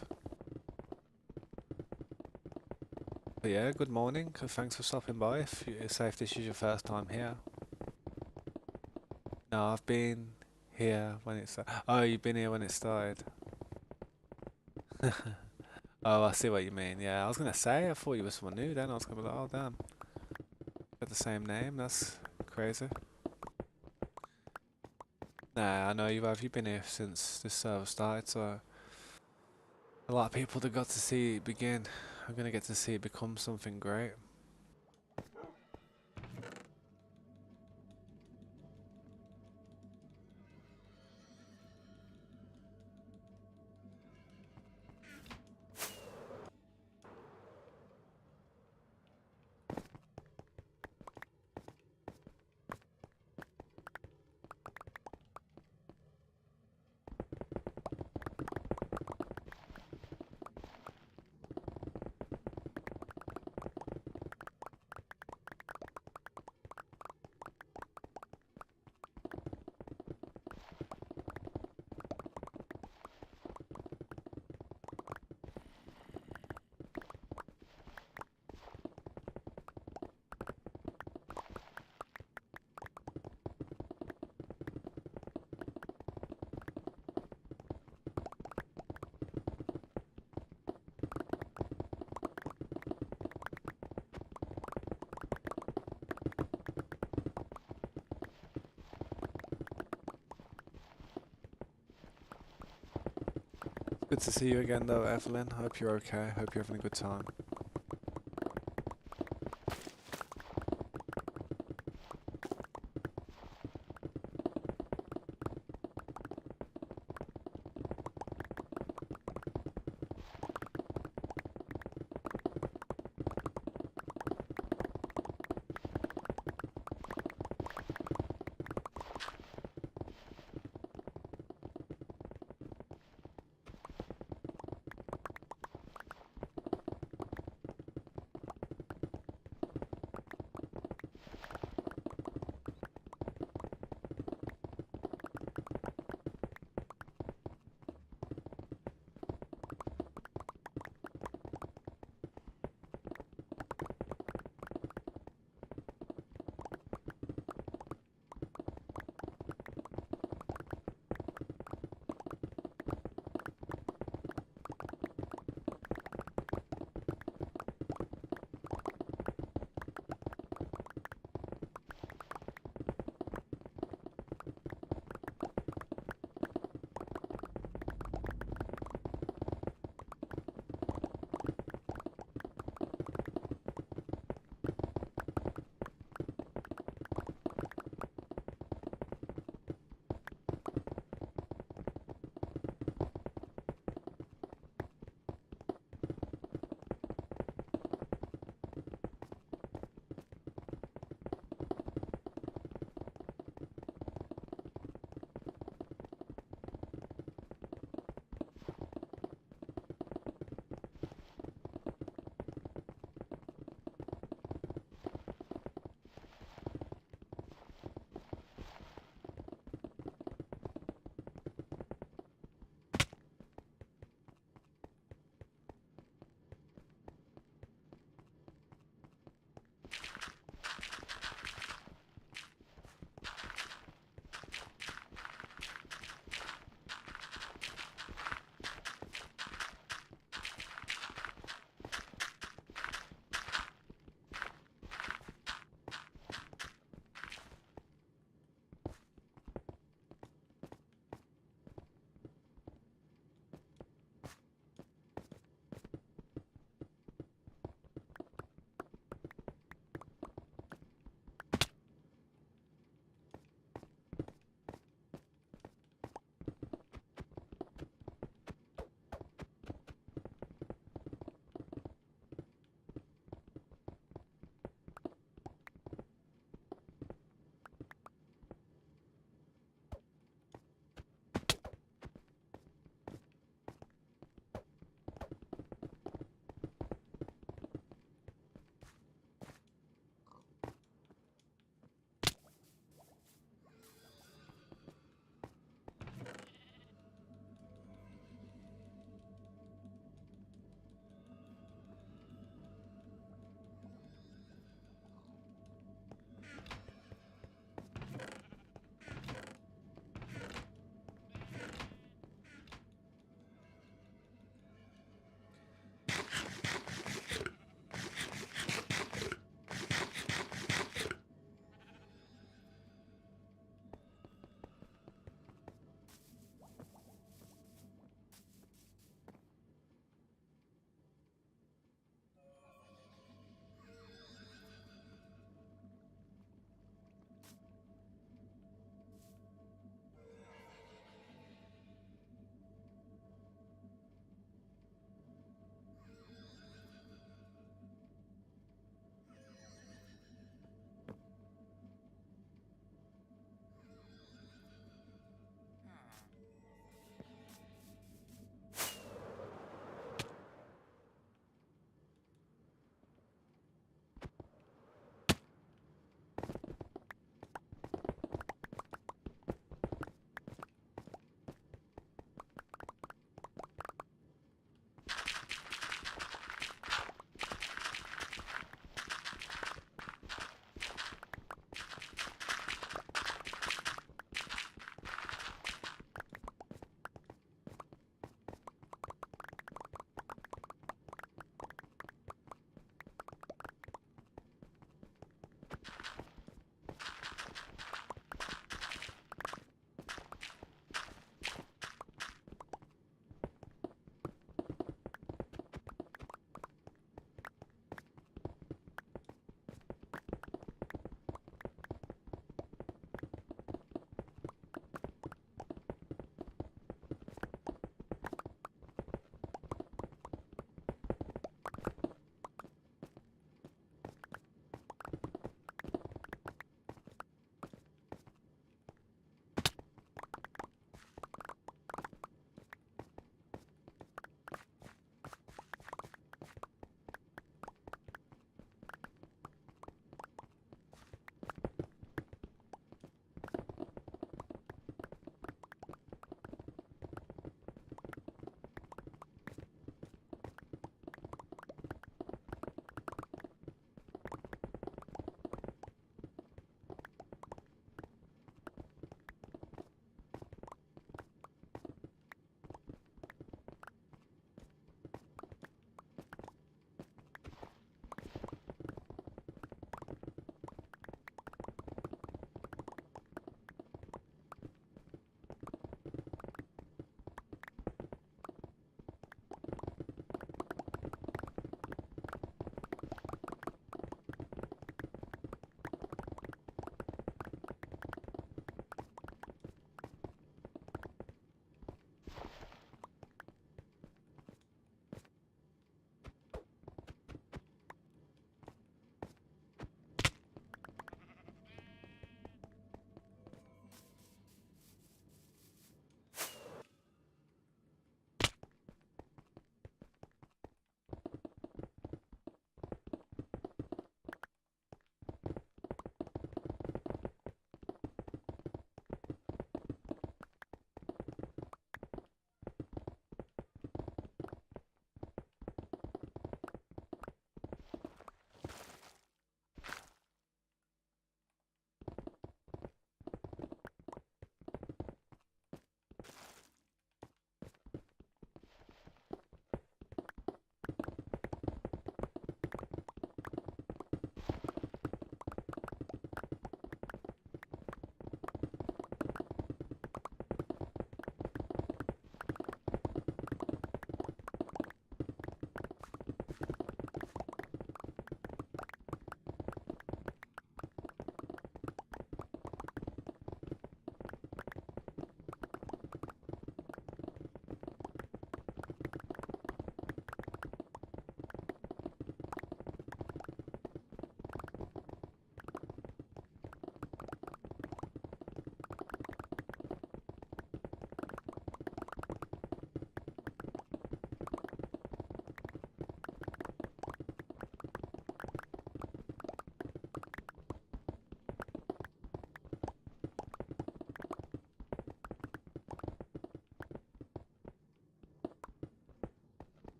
But yeah, good morning. Thanks for stopping by. Say if this is your first time here. No, I've been here when it started. Oh, you've been here when it started. Oh, I see what you mean. Yeah, I was gonna say, I thought you were someone new then. I was gonna be like, oh damn. Got the same name, that's crazy. Nah, I know you have. You've been here since this server started, so a lot of people that got to see it begin are gonna get to see it become something great. Good to see you again though, Evelyn. Hope you're okay. Hope you're having a good time.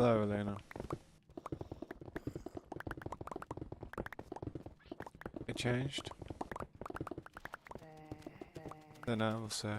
Hello, Elena. It changed? Then I will say.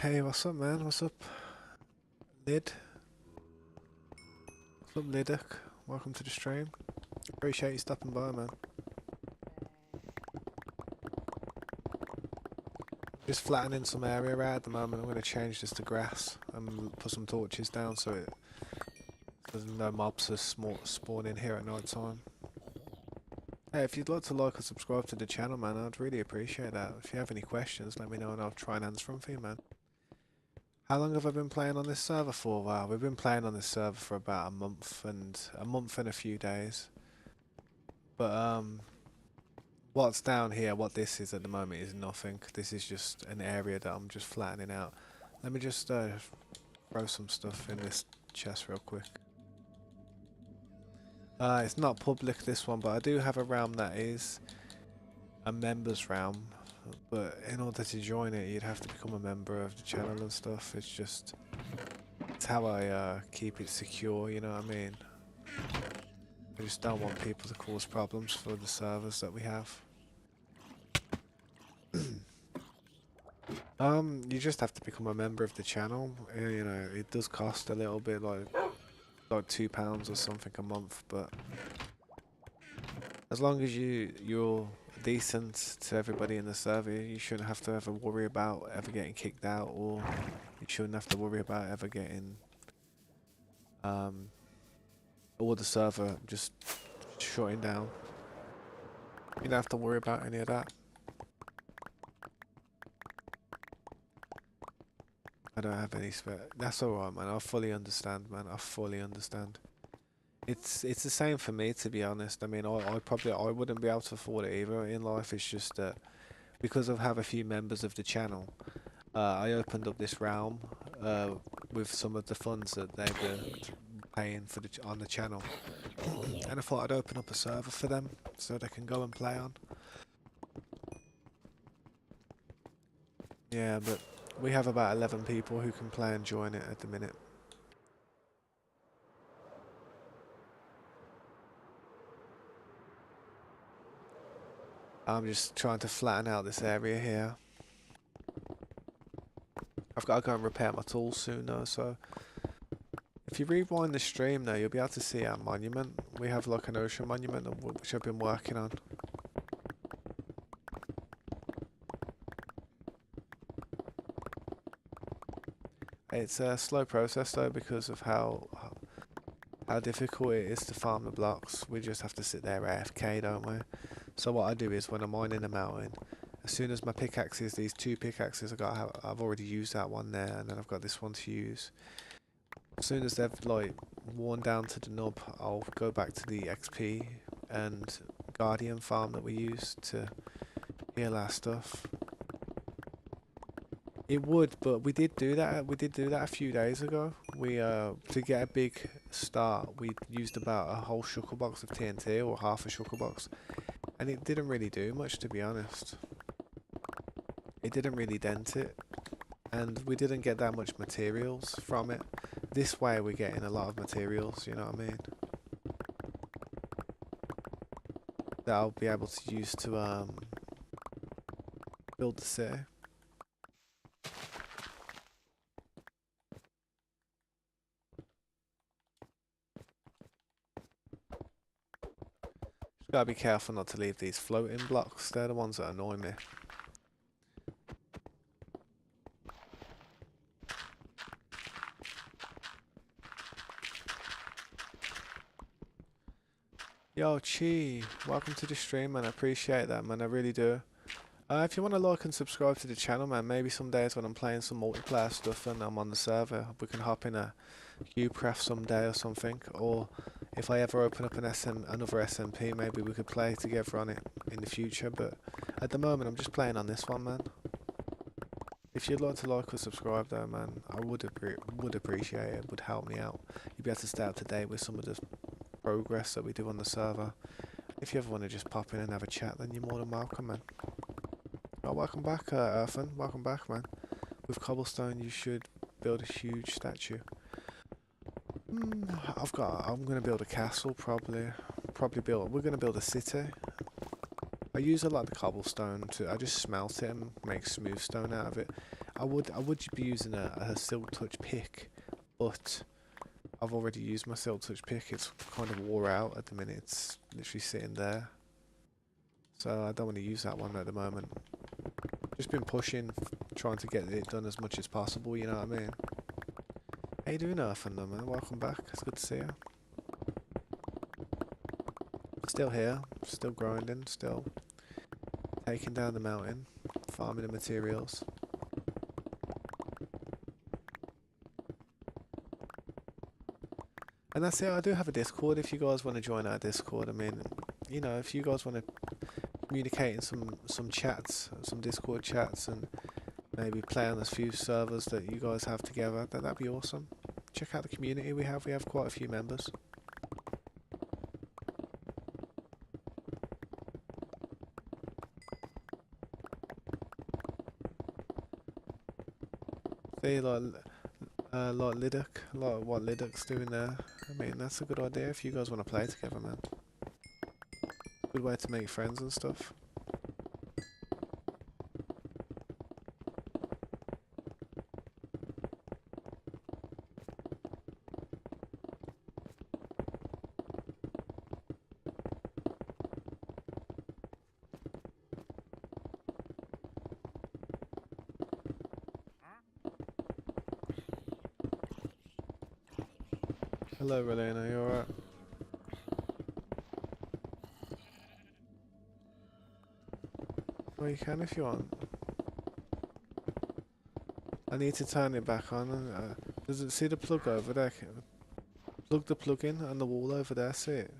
Hey, what's up, man? What's up, Lid? What's up, Lidic? Welcome to the stream. Appreciate you stopping by, man. Just flattening some area out at the moment. I'm going to change this to grass and put some torches down so there's no mobs are spawn in here at night time. Hey, if you'd like to like or subscribe to the channel, man, I'd really appreciate that. If you have any questions, let me know and I'll try and answer them for you, man. How long have I been playing on this server for? Wow, we've been playing on this server for about a month and a few days. But what's down here, what this is at the moment is nothing. This is just an area that I'm just flattening out. Let me just throw some stuff in this chest real quick. It's not public, this one, but I do have a realm that is a members realm. But in order to join it, you'd have to become a member of the channel and stuff. It's how I keep it secure, you know what I mean? I just don't want people to cause problems for the servers that we have. You just have to become a member of the channel. You know, it does cost a little bit, like £2 or something a month, but as long as you're decent to everybody in the server, you shouldn't have to ever worry about ever getting kicked out, or you shouldn't have to worry about ever getting or the server just shutting down. You don't have to worry about any of that. I don't have any spare. That's alright, man. I fully understand, man. I fully understand. It's the same for me, to be honest. I mean, I wouldn't be able to afford it either in life. It's just that because I have a few members of the channel, I opened up this realm with some of the funds that they were paying for on the channel, and I thought I'd open up a server for them so they can go and play on. Yeah, but we have about 11 people who can play and join it at the minute. I'm just trying to flatten out this area here. I've got to go and repair my tools soon though, so if you rewind the stream now, you'll be able to see our monument. We have like an ocean monument which I've been working on. It's a slow process though because of how difficult it is to farm the blocks. We just have to sit there AFK, don't we? So what I do is when I'm mining a mountain, as soon as my pickaxes, these two pickaxes I've already used that one there, and then I've got this one to use. As soon as they've like worn down to the nub, I'll go back to the XP and Guardian farm that we used to heal our stuff. It would, but we did do that. We did do that a few days ago. We to get a big start, we used about a whole shulker box of TNT or half a shulker box, and it didn't really do much, to be honest. It didn't really dent it, and we didn't get that much materials from it. This way, we're getting a lot of materials. You know what I mean? That I'll be able to use to build the city. Gotta be careful not to leave these floating blocks. They're the ones that annoy me. Yo, Chi, welcome to the stream, man. I appreciate that, man. I really do. If you want to like and subscribe to the channel, man, maybe some days when I'm playing some multiplayer stuff and I'm on the server, we can hop in a Ucraft someday or something. Or if I ever open up another SMP, maybe we could play together on it in the future. But at the moment, I'm just playing on this one, man. If you'd like to like or subscribe, though, man, I would appreciate it. It would help me out. You'd be able to stay up to date with some of the progress that we do on the server. If you ever want to just pop in and have a chat, then you're more than welcome, man. Oh, welcome back, Earthen. Welcome back, man. With cobblestone, you should build a huge statue. I'm gonna build a castle, probably. We're gonna build a city. I use a lot of the cobblestone to. I just smelt it and make smooth stone out of it. I would be using a silk touch pick, but I've already used my silk touch pick. It's kind of wore out at the minute. It's literally sitting there, so I don't want to use that one at the moment. Just been pushing, trying to get it done as much as possible. You know what I mean? How you doing, Earthen, man? Welcome back. It's good to see you. Still here, still grinding, still taking down the mountain, farming the materials. And that's it. I do have a Discord if you guys want to join our Discord. I mean, you know, if you guys want to communicate in some chats, some Discord chats, and maybe play on a few servers that you guys have together, that'd be awesome. Check out the community we have. We have quite a few members. See, like Lidoc, like what Lidoc's doing there. I mean, that's a good idea if you guys want to play together, man. Good way to make friends and stuff. Hello, Relena, you alright? Well, you can if you want. I need to turn it back on. Does it see the plug over there? Plug the plug in on the wall over there, see it?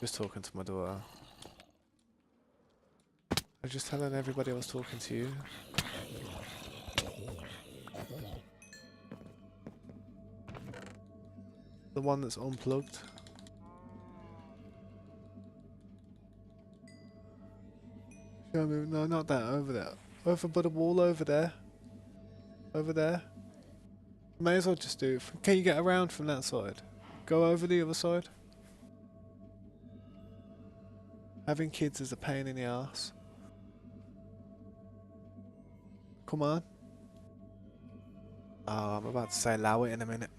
Just talking to my daughter. I was just telling everybody I was talking to you. The one that's unplugged. Show me, no, not that, over there. Over by the wall over there. Over there. May as well just do it. Can you get around from that side? Go over the other side. Having kids is a pain in the arse. Come on. Oh, I'm about to say allow it in a minute.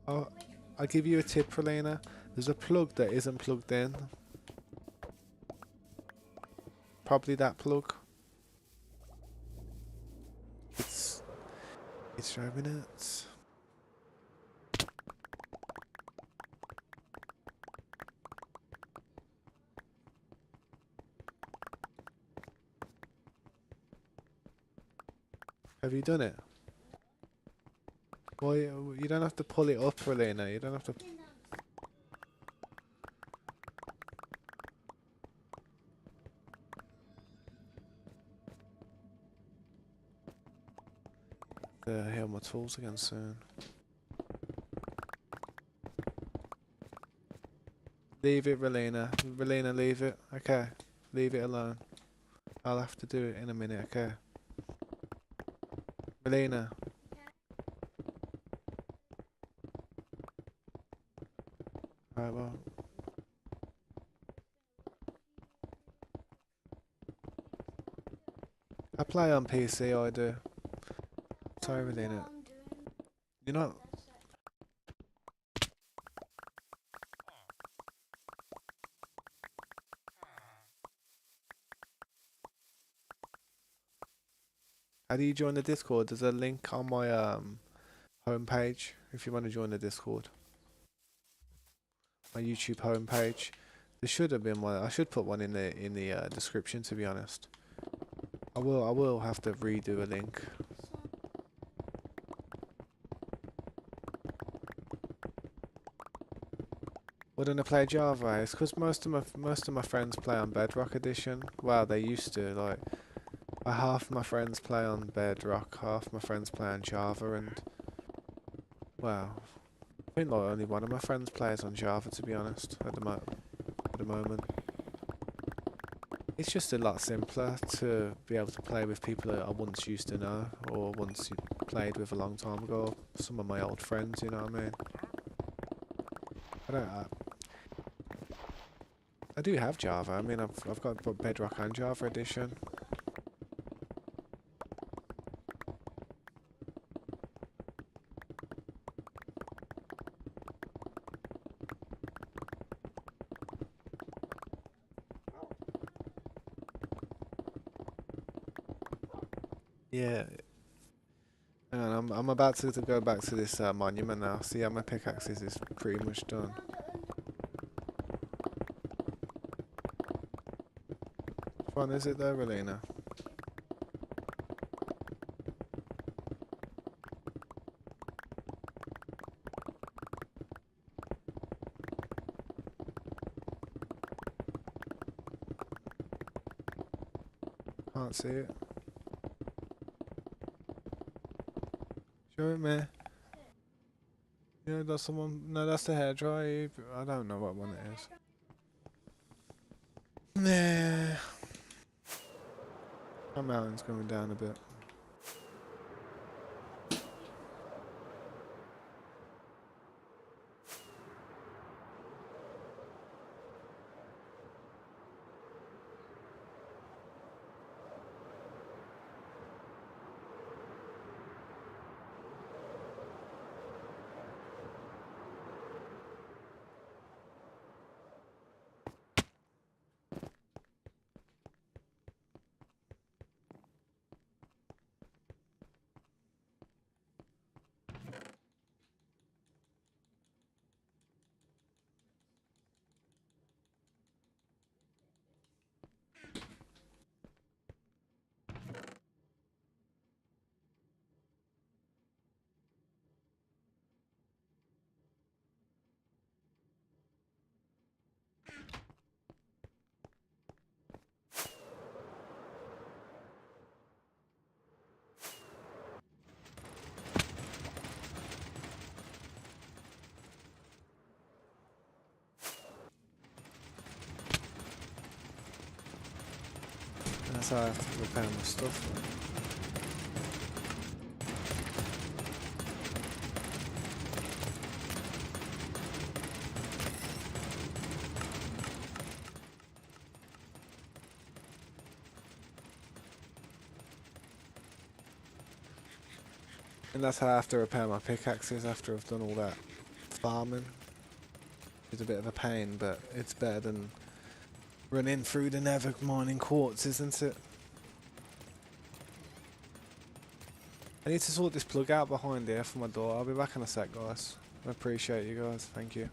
Oh, I'll give you a tip, Relena. There's a plug that isn't plugged in. Probably that plug. It's driving nuts. Have you done it? Well, you don't have to pull it up, Relena. You don't have to. Heal my tools again soon. Leave it, Relena. Relena, leave it. Okay. Leave it alone. I'll have to do it in a minute, okay? Relena. Alright, well. I play on PC, I do. Sorry, Relena. You're not. How do you join the Discord? There's a link on my homepage if you want to join the Discord. My YouTube homepage. There should have been one. I should put one in the description, to be honest. I will have to redo a link. Wouldn't I play Java? It's because most of my friends play on Bedrock Edition. Well, they used to. Like, half my friends play on Bedrock, half my friends play on Java, and well, I think like only one of my friends plays on Java, to be honest. At the moment, it's just a lot simpler to be able to play with people that I once used to know, or once played with a long time ago. Some of my old friends, you know what I mean? I do have Java. I mean, I've got both Bedrock and Java edition. Yeah. Hang on, I'm about to go back to this monument now. See how my pickaxe is pretty much done. Which one is it though, Relina? Can't see it. Show it me. Yeah, that's someone. No, that's the hairdryer. I don't know what one it is. Nah. My mountain's going down a bit. That's how I have to repair my stuff. And that's how I have to repair my pickaxes after I've done all that farming. It's a bit of a pain, but it's better than running through the nether mining quartz, isn't it? I need to sort this plug out behind here for my door. I'll be back in a sec, guys. I appreciate you guys. Thank you.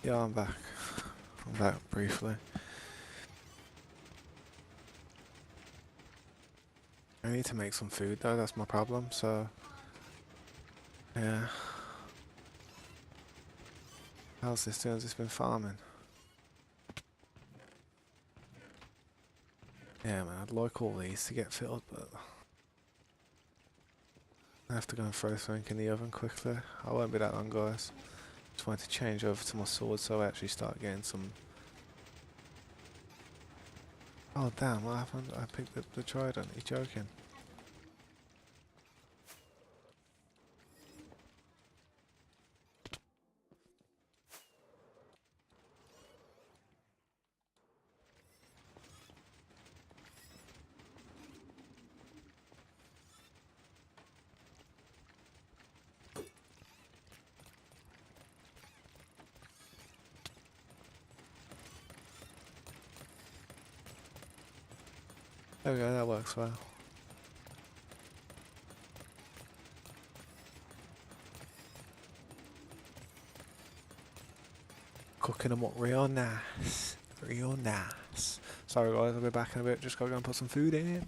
Yeah, I'm back. I'm back briefly. I need to make some food though, that's my problem, so... Yeah. How's this doing? Has this been farming? Yeah man, I'd like all these to get filled, but... I have to go and throw something in the oven quickly. I won't be that long, guys. Just wanted to change over to my sword so I actually start getting some... Oh damn, what happened? I picked up the trident. You're joking. There we go, that works well. Cooking them up real nice. Real nice. Sorry guys, I'll be back in a bit. Just gotta go and put some food in.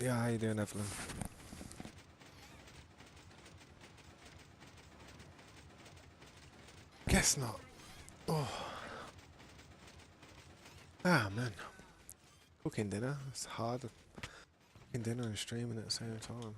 Yeah, how you doing, Evelyn? Guess not. Oh, man. Cooking dinner. It's hard. Cooking dinner and streaming at the same time.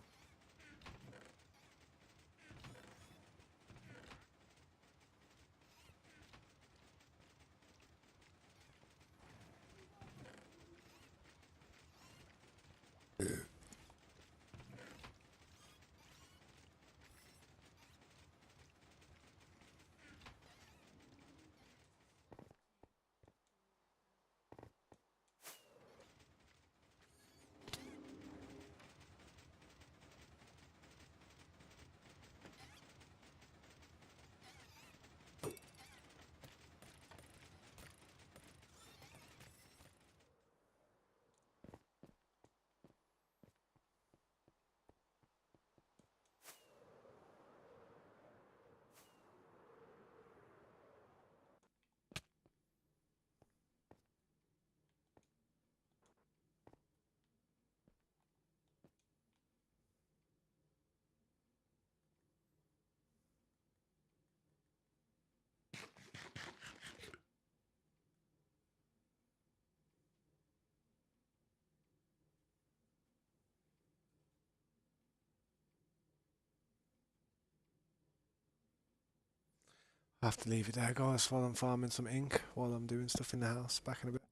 I have to leave it there, guys, while I'm farming some ink, while I'm doing stuff in the house. Back in a bit.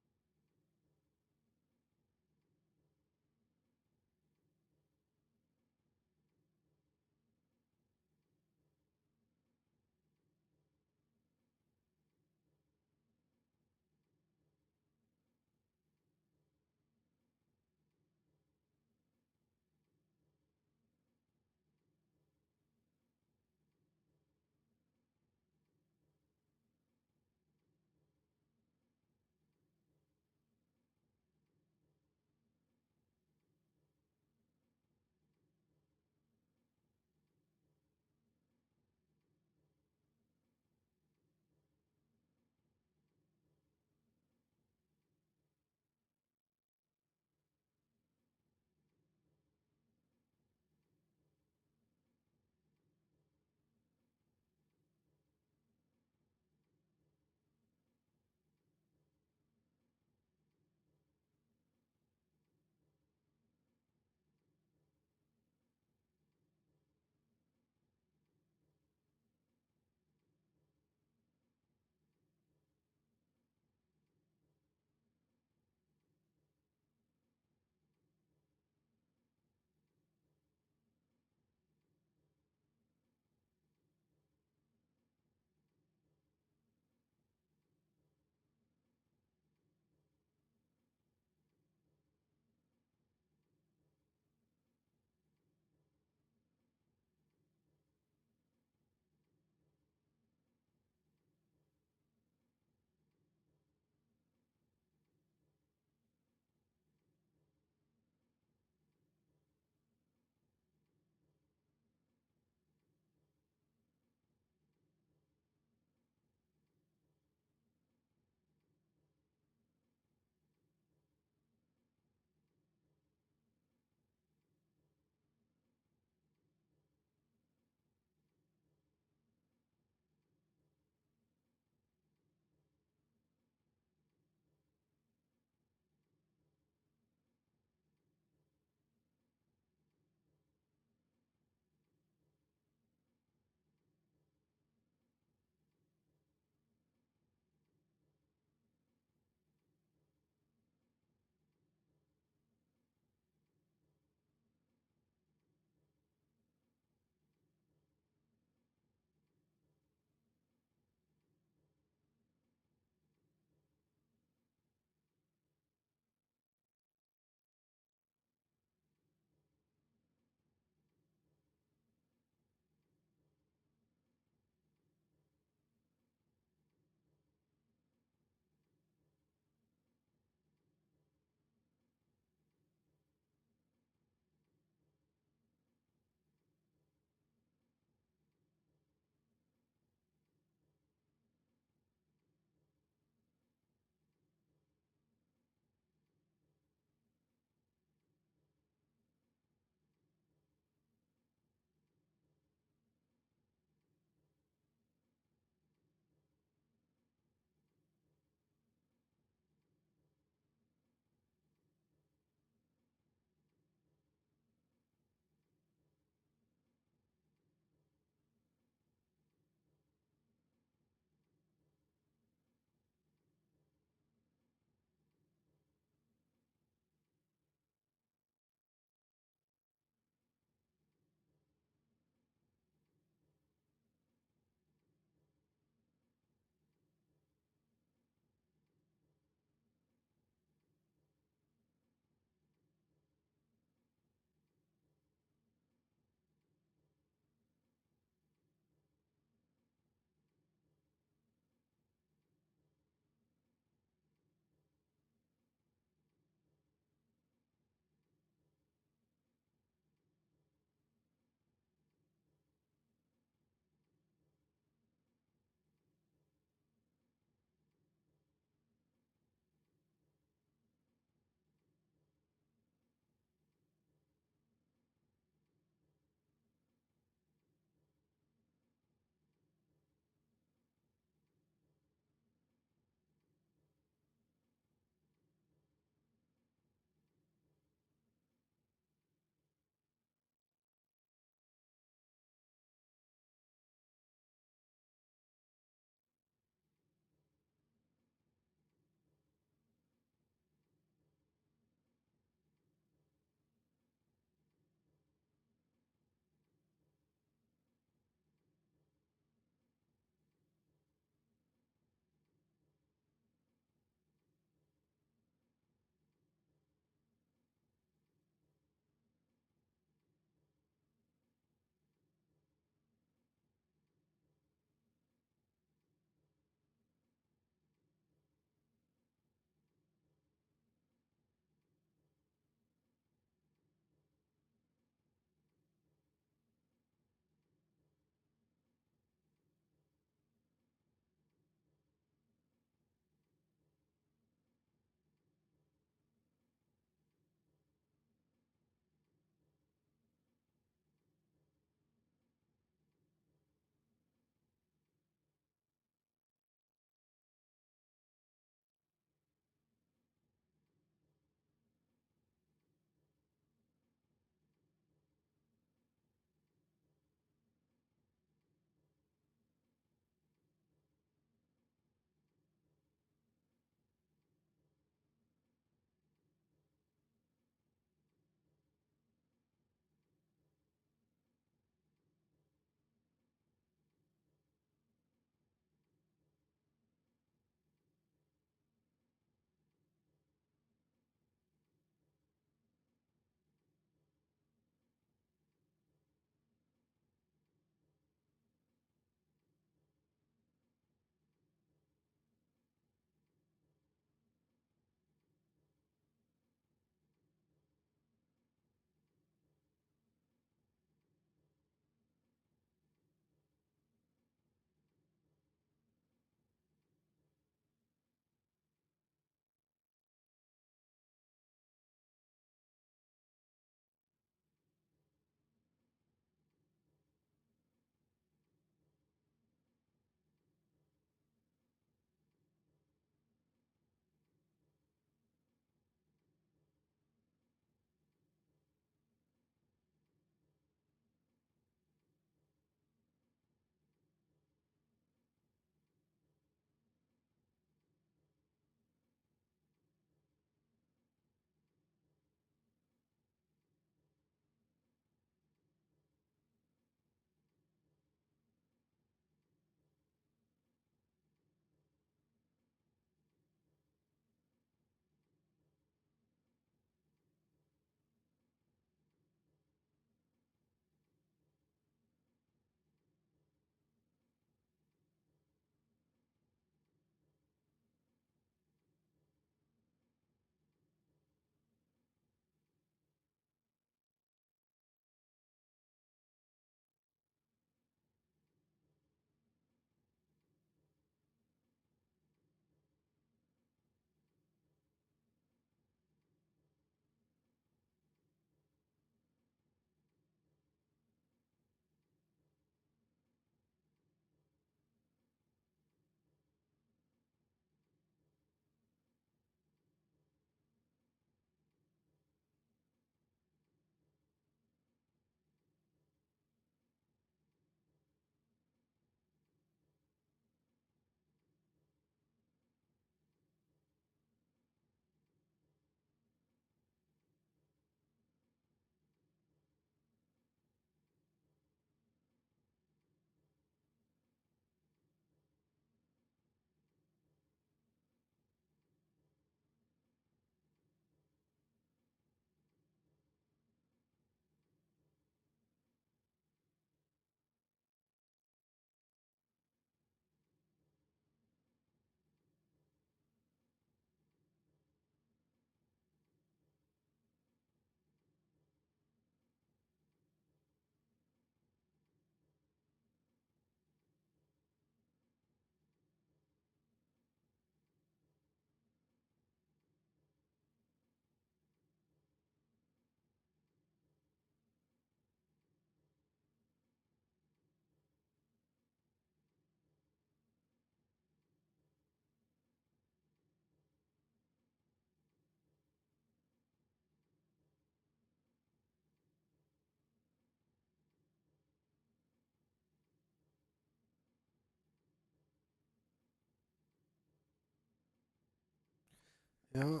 Yeah,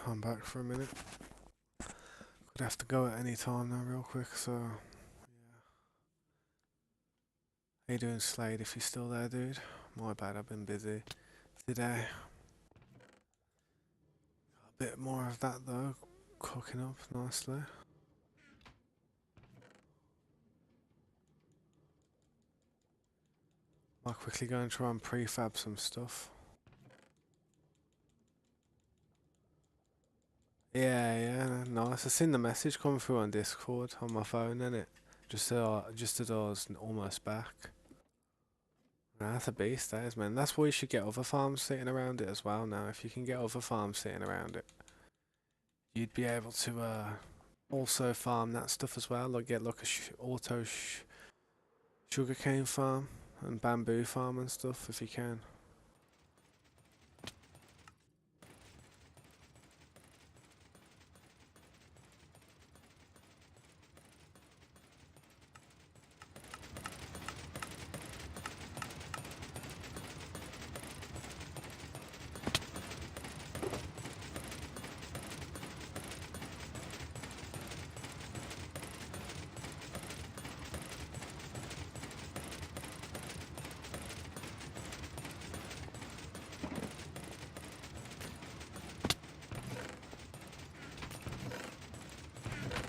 I'm back for a minute. Could have to go at any time now, real quick. So, yeah. How you doing, Slade? If you're still there, dude. My bad, I've been busy today. A bit more of that though, cooking up nicely. I'll quickly go and try and prefab some stuff. Yeah, yeah, nice. I seen the message come through on Discord on my phone, innit? Just as I was almost back. Nah, that's a beast, that is, man. That's why you should get other farms sitting around it as well now. If you can get other farms sitting around it, you'd be able to also farm that stuff as well. Like get like a sugarcane farm and bamboo farm and stuff if you can.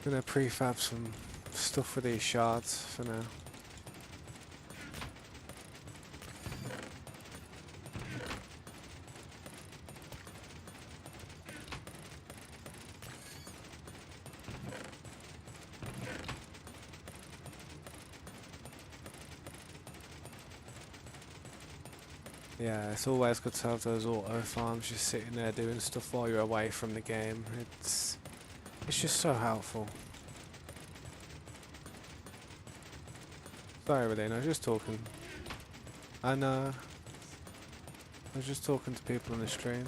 Gonna prefab some stuff for these shards for now. Yeah, it's always good to have those auto farms just sitting there doing stuff while you're away from the game. It's just so helpful. Sorry, Relene, I was just talking. I know. I was just talking to people on the stream.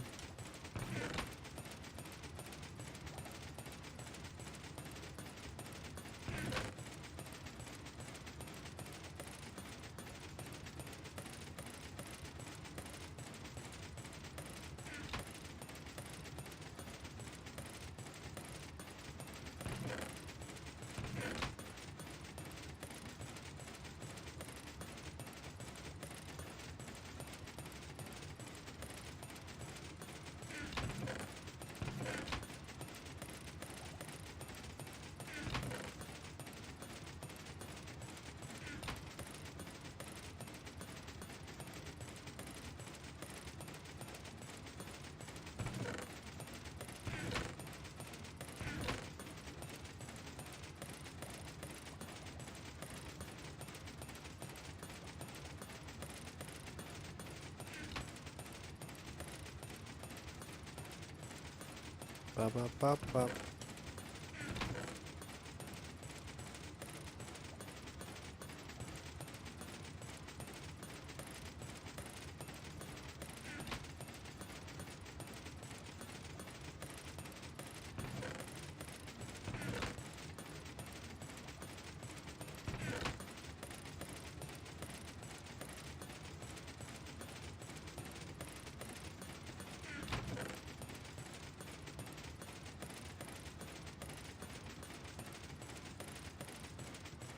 Ba ba ba ba.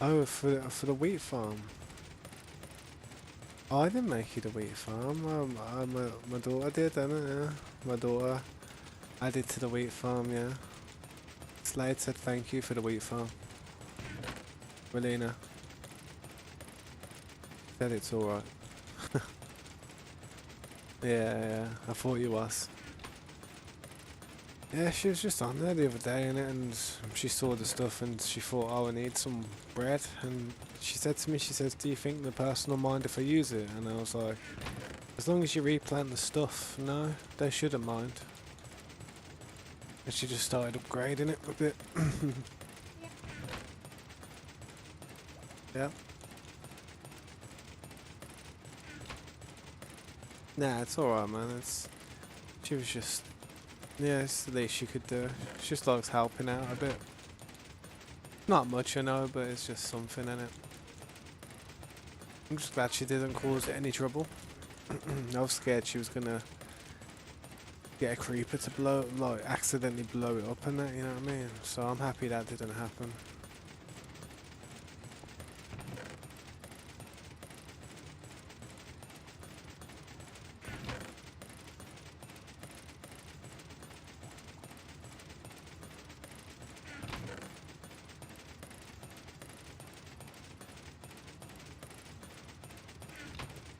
Oh, for the wheat farm. Oh, I didn't make you the wheat farm. My daughter did, didn't it? Yeah. My daughter added to the wheat farm, yeah. Slade said thank you for the wheat farm. Melina said it's alright. Yeah, I thought you was. Yeah, she was just on there the other day and she saw the stuff and she thought, oh, I need some bread. And she said to me, she says, do you think the person will mind if I use it? And I was like, as long as you replant the stuff, no, they shouldn't mind. And she just started upgrading it a bit. Yeah. Nah, it's alright, man. She was just, yeah, it's the least she could do. She just likes helping out a bit. Not much, I know, but it's just something in it. I'm just glad she didn't cause any trouble. I was scared she was gonna get a creeper to blow, like accidentally blow it up and that, you know what I mean? So I'm happy that didn't happen.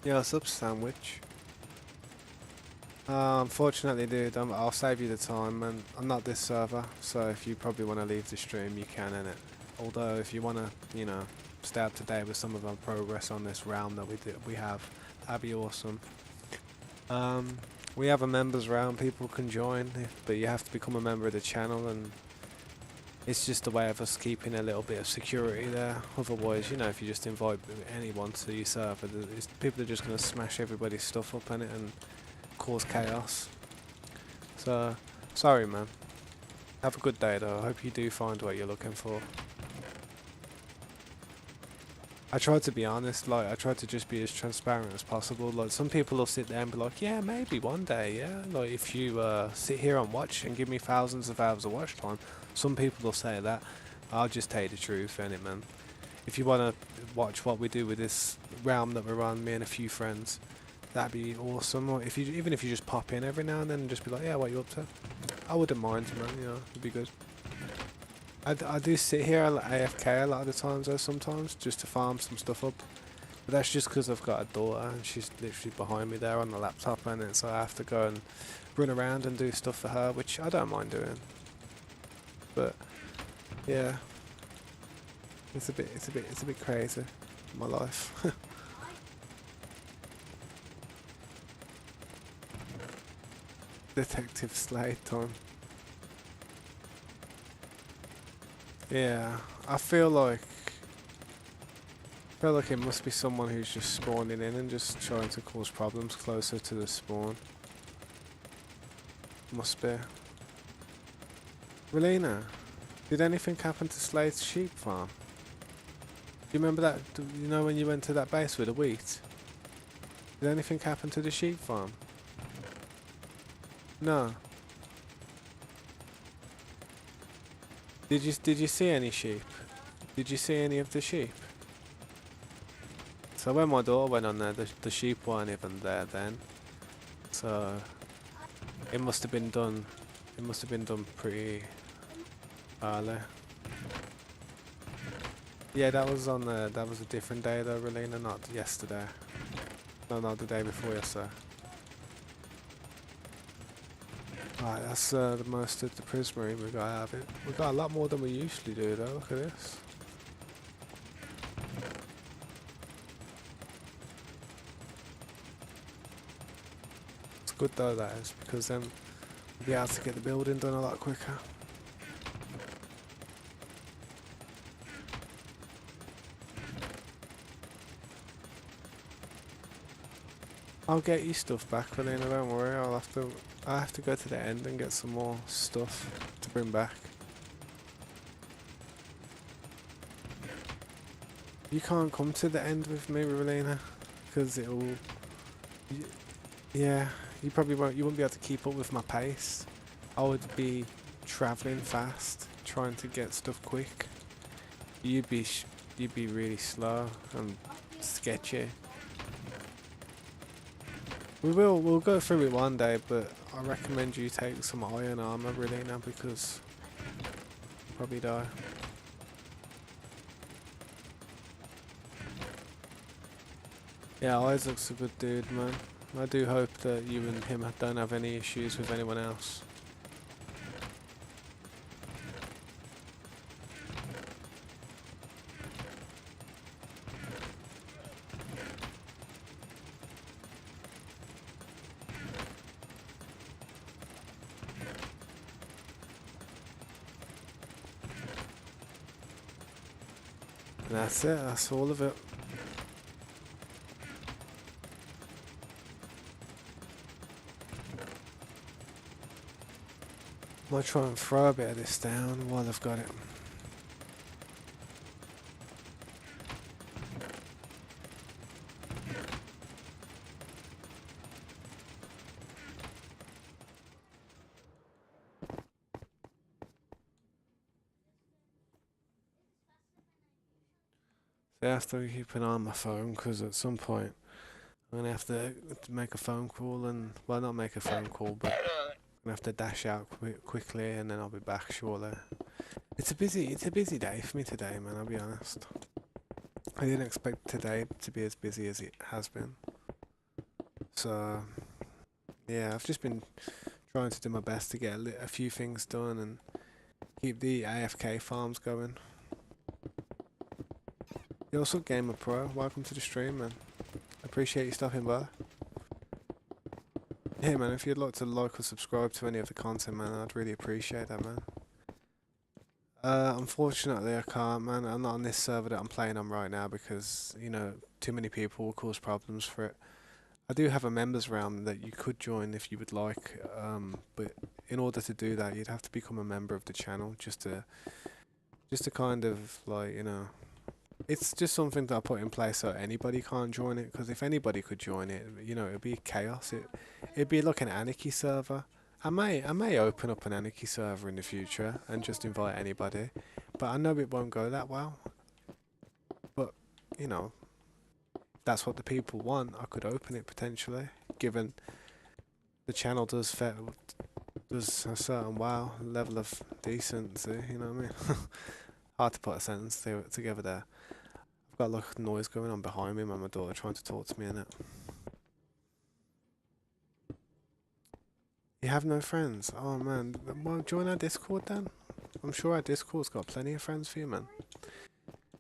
Yeah, what's up, sandwich? Unfortunately, dude, I'll save you the time, and I'm not this server, so if you probably want to leave the stream, you can, innit? Although, if you want to, you know, stay up to date with some of our progress on this round that we have, that'd be awesome. We have a members round, people can join, but you have to become a member of the channel, and it's just a way of us keeping a little bit of security there. Otherwise, you know, if you just invite anyone to your server, people are just going to smash everybody's stuff up in it and cause chaos. So, sorry man. Have a good day though. I hope you do find what you're looking for. I try to be honest, like, I try to just be as transparent as possible. Like, some people will sit there and be like, yeah, maybe one day, yeah. Like, if you sit here and watch and give me thousands of hours of watch time, some people will say that. I'll just tell you the truth, innit, man. If you want to watch what we do with this realm that we're on, me and a few friends, that'd be awesome. Or even if you just pop in every now and then and just be like, yeah, what you up to? I wouldn't mind, man, you know, it'd be good. I do sit here AFK a lot of the times though, sometimes, just to farm some stuff up. But that's just because I've got a daughter and she's literally behind me there on the laptop, and so I have to go and run around and do stuff for her, which I don't mind doing. But yeah, it's a bit crazy, my life. Detective Slade time. Yeah, I feel like it must be someone who's just spawning in and just trying to cause problems closer to the spawn. Must be. Relina, did anything happen to Slade's sheep farm? You remember that, you know, when you went to that base with the wheat? Did anything happen to the sheep farm? No. Did you see any sheep? Did you see any of the sheep? So when my daughter went on there, the sheep weren't even there then. So it must have been done. It must have been done pretty early. Yeah, that was on the. That was a different day though, Relina, not yesterday. No, not the day before yesterday. Right, that's the most of the prismarine we got out of it. We got a lot more than we usually do though, look at this. It's good though, that is, because then we'll be able to get the building done a lot quicker. I'll get you stuff back, Valina, don't worry. I have to go to the end and get some more stuff to bring back. You can't come to the end with me, Valina, because it'll. Yeah, you probably won't. You won't be able to keep up with my pace. I would be traveling fast, trying to get stuff quick. You'd be really slow and sketchy. We'll go through it one day, but I recommend you take some iron armor, really, now, because you'll probably die. Yeah, Isaac's a good dude, man. I do hope that you and him don't have any issues with anyone else. And that's it, that's all of it. Might try and throw a bit of this down while I've got it. So I have to keep an eye on my phone because at some point I'm gonna have to make a phone call and well, not make a phone call, but I'm gonna have to dash out quickly and then I'll be back shortly. It's a busy day for me today, man. I'll be honest. I didn't expect today to be as busy as it has been. So yeah, I've just been trying to do my best to get a few things done and keep the AFK farms going. You also Gamer Pro, welcome to the stream, man. Appreciate you stopping by. Yeah, man, if you'd like to like or subscribe to any of the content, man, I'd really appreciate that, man. Unfortunately, I can't, man. I'm not on this server that I'm playing on right now because, you know, too many people will cause problems for it. I do have a members round that you could join if you would like, but in order to do that, you'd have to become a member of the channel just to kind of like, you know, it's just something that I put in place so anybody can't join it. Because if anybody could join it, you know, it'd be chaos. It'd be like an anarchy server. I may open up an anarchy server in the future and just invite anybody, but I know it won't go that well. But you know, if that's what the people want, I could open it potentially, given the channel does a certain level of decency. You know what I mean? Hard to put a sentence together there. I've got like noise going on behind me, and my daughter trying to talk to me in it. You have no friends? Oh man, well join our Discord then. I'm sure our Discord's got plenty of friends for you, man.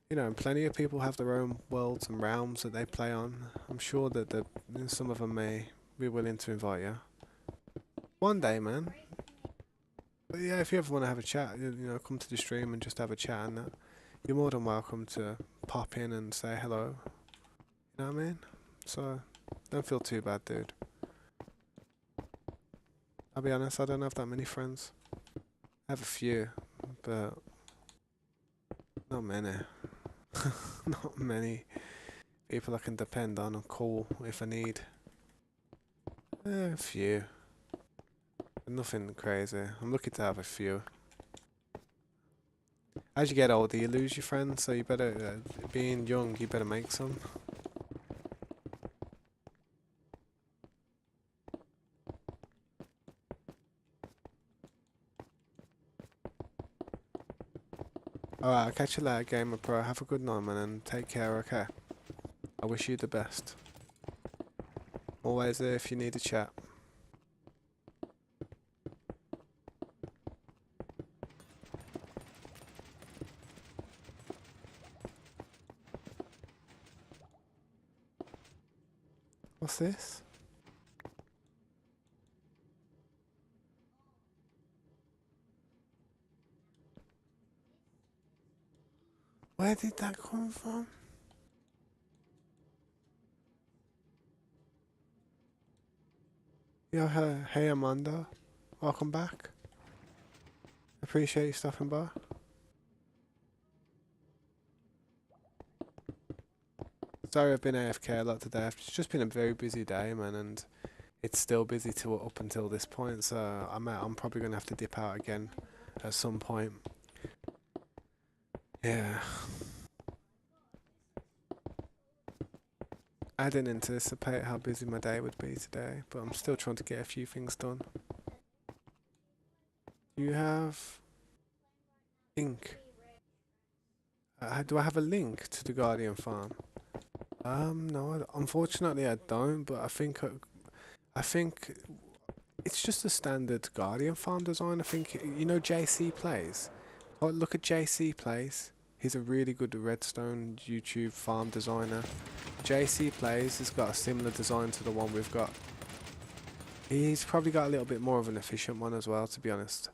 You know, plenty of people have their own worlds and realms that they play on. I'm sure that some of them may be willing to invite you. One day, man. But yeah, if you ever want to have a chat, you know, come to the stream and just have a chat and that, you're more than welcome to pop in and say hello. You know what I mean? So, don't feel too bad, dude. I'll be honest, I don't have that many friends. I have a few, but not many. Not many people I can depend on and call if I need. A few. But nothing crazy. I'm lucky to have a few. As you get older, you lose your friends, so you better, being young, you better make some. Alright, I'll catch you later, Gamer Pro. Have a good night, man, and take care, okay? I wish you the best. Always there if you need a chat. What's this? Where did that come from? Yo, hey Amanda. Welcome back. Appreciate you stopping by. Sorry I've been AFK a lot today. It's just been a very busy day, man, and it's still busy up until this point, so I'm probably going to have to dip out again at some point. Yeah. I didn't anticipate how busy my day would be today, but I'm still trying to get a few things done. Do you have link? Do I have a link to the Guardian farm? No, unfortunately I don't, but I think it's just a standard Guardian farm design. I think, you know, JC Plays. Oh, look at JC Plays. He's a really good redstone YouTube farm designer. JC Plays has got a similar design to the one we've got. He's probably got a little bit more of an efficient one as well, to be honest.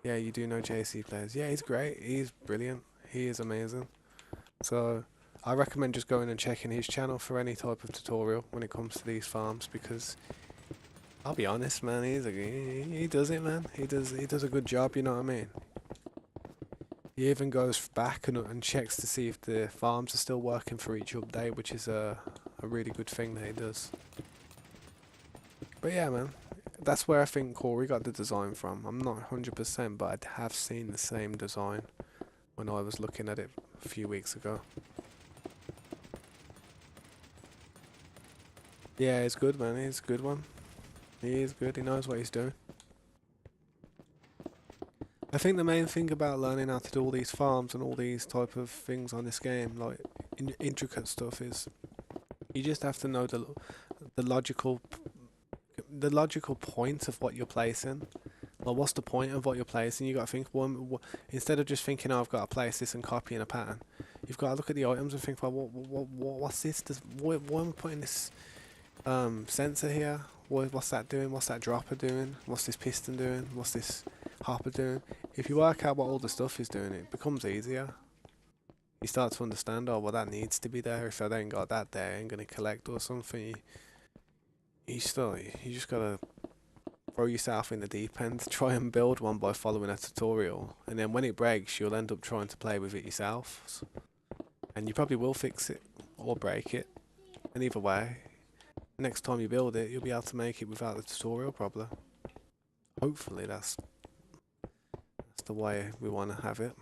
Yeah, you do know JC Plays. Yeah, he's great. He's brilliant. He is amazing. So I recommend just going and checking his channel for any type of tutorial when it comes to these farms, because I'll be honest, man, he does it, man. He does a good job, you know what I mean? He even goes back and checks to see if the farms are still working for each update, which is a really good thing that he does. But yeah, man, that's where I think Corey got the design from. I'm not 100%, but I have seen the same design when I was looking at it a few weeks ago. Yeah, he's good, man. He's a good one. He is good. He knows what he's doing. I think the main thing about learning how to do all these farms and all these type of things on this game, like intricate stuff, is you just have to know the logical the logical point of what you're placing. Like, what's the point of what you're placing? You got to think one instead of just thinking, "Oh, I've got to place this and copy in a pattern." You've got to look at the items and think, "Well, what's this? Why am I putting this sensor here? What's that doing? What's that dropper doing? What's this piston doing? What's this hopper doing?" If you work out what all the stuff is doing, it becomes easier. You start to understand, oh, well, that needs to be there. If I ain't got that there, I ain't gonna collect or something. You just gotta throw yourself in the deep end. Try and build one by following a tutorial, and then when it breaks, you'll end up trying to play with it yourself, and you probably will fix it or break it. And either way, next time you build it, you'll be able to make it without the tutorial problem. Hopefully, that's the way we want to have it.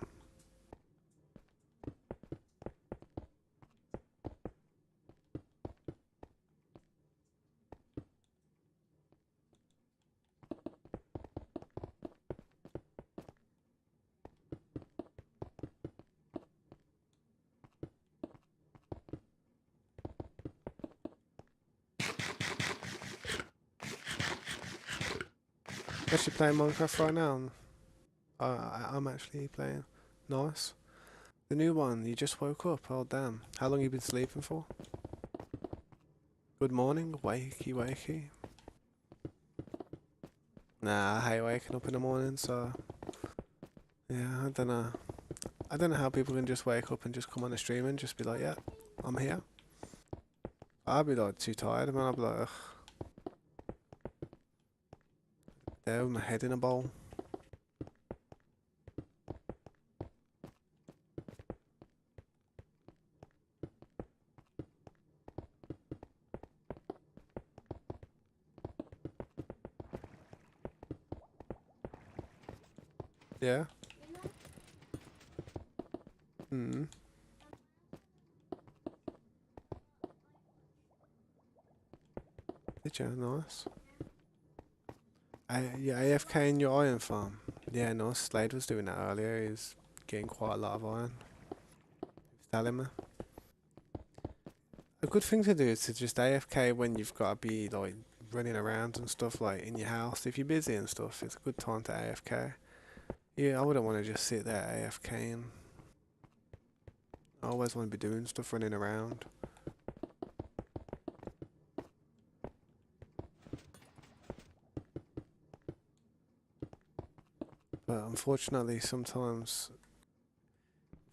Actually playing Minecraft right now. I'm actually playing. Nice. The new one, you just woke up. Oh, damn. How long you been sleeping for? Good morning. Wakey, wakey. Nah, I hate waking up in the morning, so... Yeah, I don't know. I don't know how people can just wake up and just come on the stream and just be like, yeah, I'm here. I'll be like too tired, man. I'll be like, ugh, there with my head in a bowl. Yeah. Hmm. Did you? Nice. Yeah, AFK in your iron farm. Yeah, nice. Slade was doing that earlier. He was getting quite a lot of iron. He was telling me. A good thing to do is to just AFK when you've got to be like running around and stuff, like in your house. If you're busy and stuff, it's a good time to AFK. Yeah, I wouldn't want to just sit there AFKing. I always want to be doing stuff, running around. But unfortunately, sometimes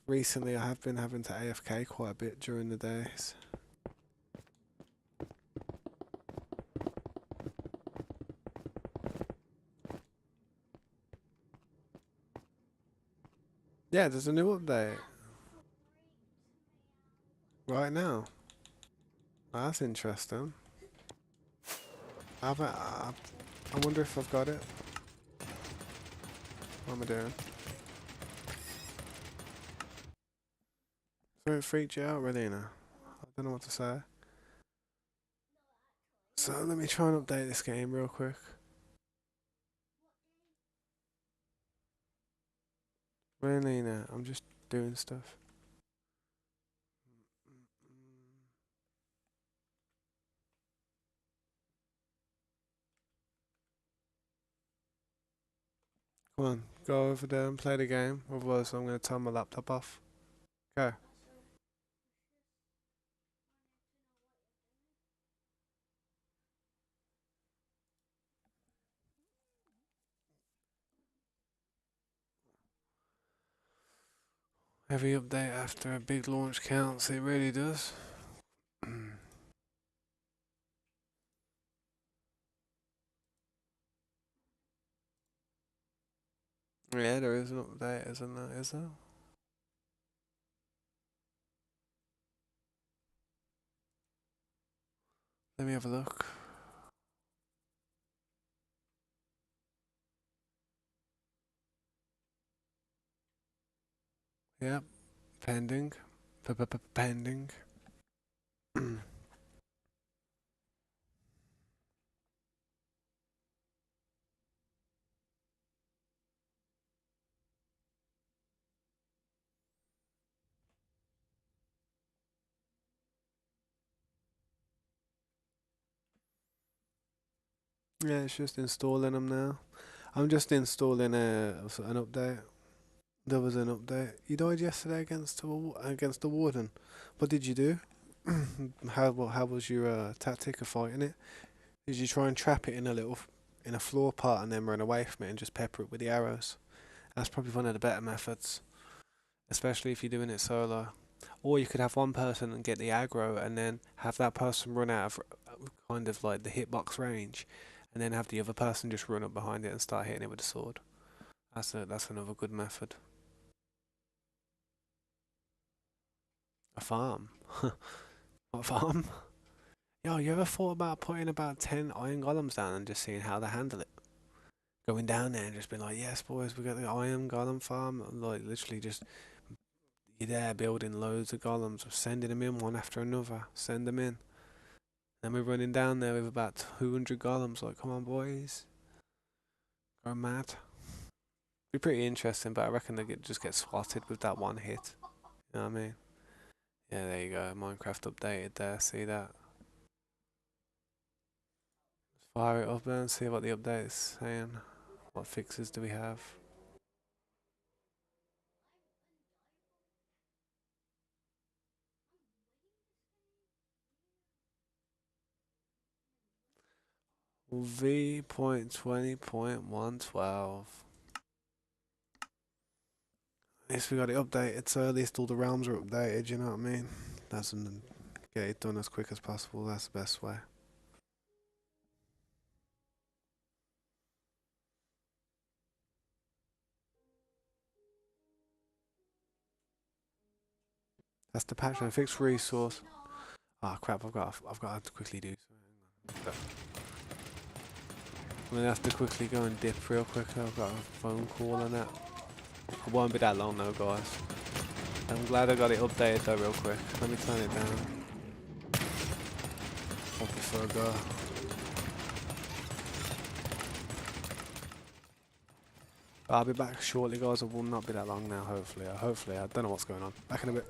recently I have been having to AFK quite a bit during the days. Yeah, there's a new update right now. That's interesting. I wonder if I've got it. What am I doing? So it freaked you out, Relina. I don't know what to say. So let me try and update this game real quick. Relina, I'm just doing stuff. Come on, go over there and play the game. Otherwise, I'm going to turn my laptop off. Go. Every update after a big launch counts, it really does. Yeah, there is an update, isn't there? Is there? Let me have a look. Yep, pending. Pending. Yeah, it's just installing them now. I'm just installing an update. There was an update. You died yesterday against the warden. What did you do? How was your tactic of fighting it? Did you try and trap it in a floor part and then run away from it and just pepper it with the arrows? That's probably one of the better methods, especially if you're doing it solo. Or you could have one person and get the aggro, and then have that person run out of kind of like the hitbox range, and then have the other person just run up behind it and start hitting it with a sword. That's another good method. A farm. What farm? Yo, you ever thought about putting about 10 iron golems down and just seeing how they handle it? Going down there and just being like, yes, boys, we got the iron golem farm. Like, literally just, you're there building loads of golems, sending them in one after another. Send them in. Then we're running down there with about 200 golems. Like, come on, boys. Go mad. Be pretty interesting, but I reckon just get swatted with that one hit. You know what I mean? Yeah, there you go. Minecraft updated there. See that? Fire it up then, see what the update is saying. What fixes do we have? V.20.112. At least we got it updated, so at least all the realms are updated, you know what I mean? That's get it done as quick as possible, that's the best way. That's the patch and fixed resource. Ah, crap, I've got to quickly do something. I'm gonna have to quickly go and dip real quick. I've got a phone call and that. It won't be that long though, guys. I'm glad I got it updated though real quick. Let me turn it down. Before I go. I'll be back shortly, guys. It will not be that long now, hopefully. Hopefully, I don't know what's going on. Back in a bit.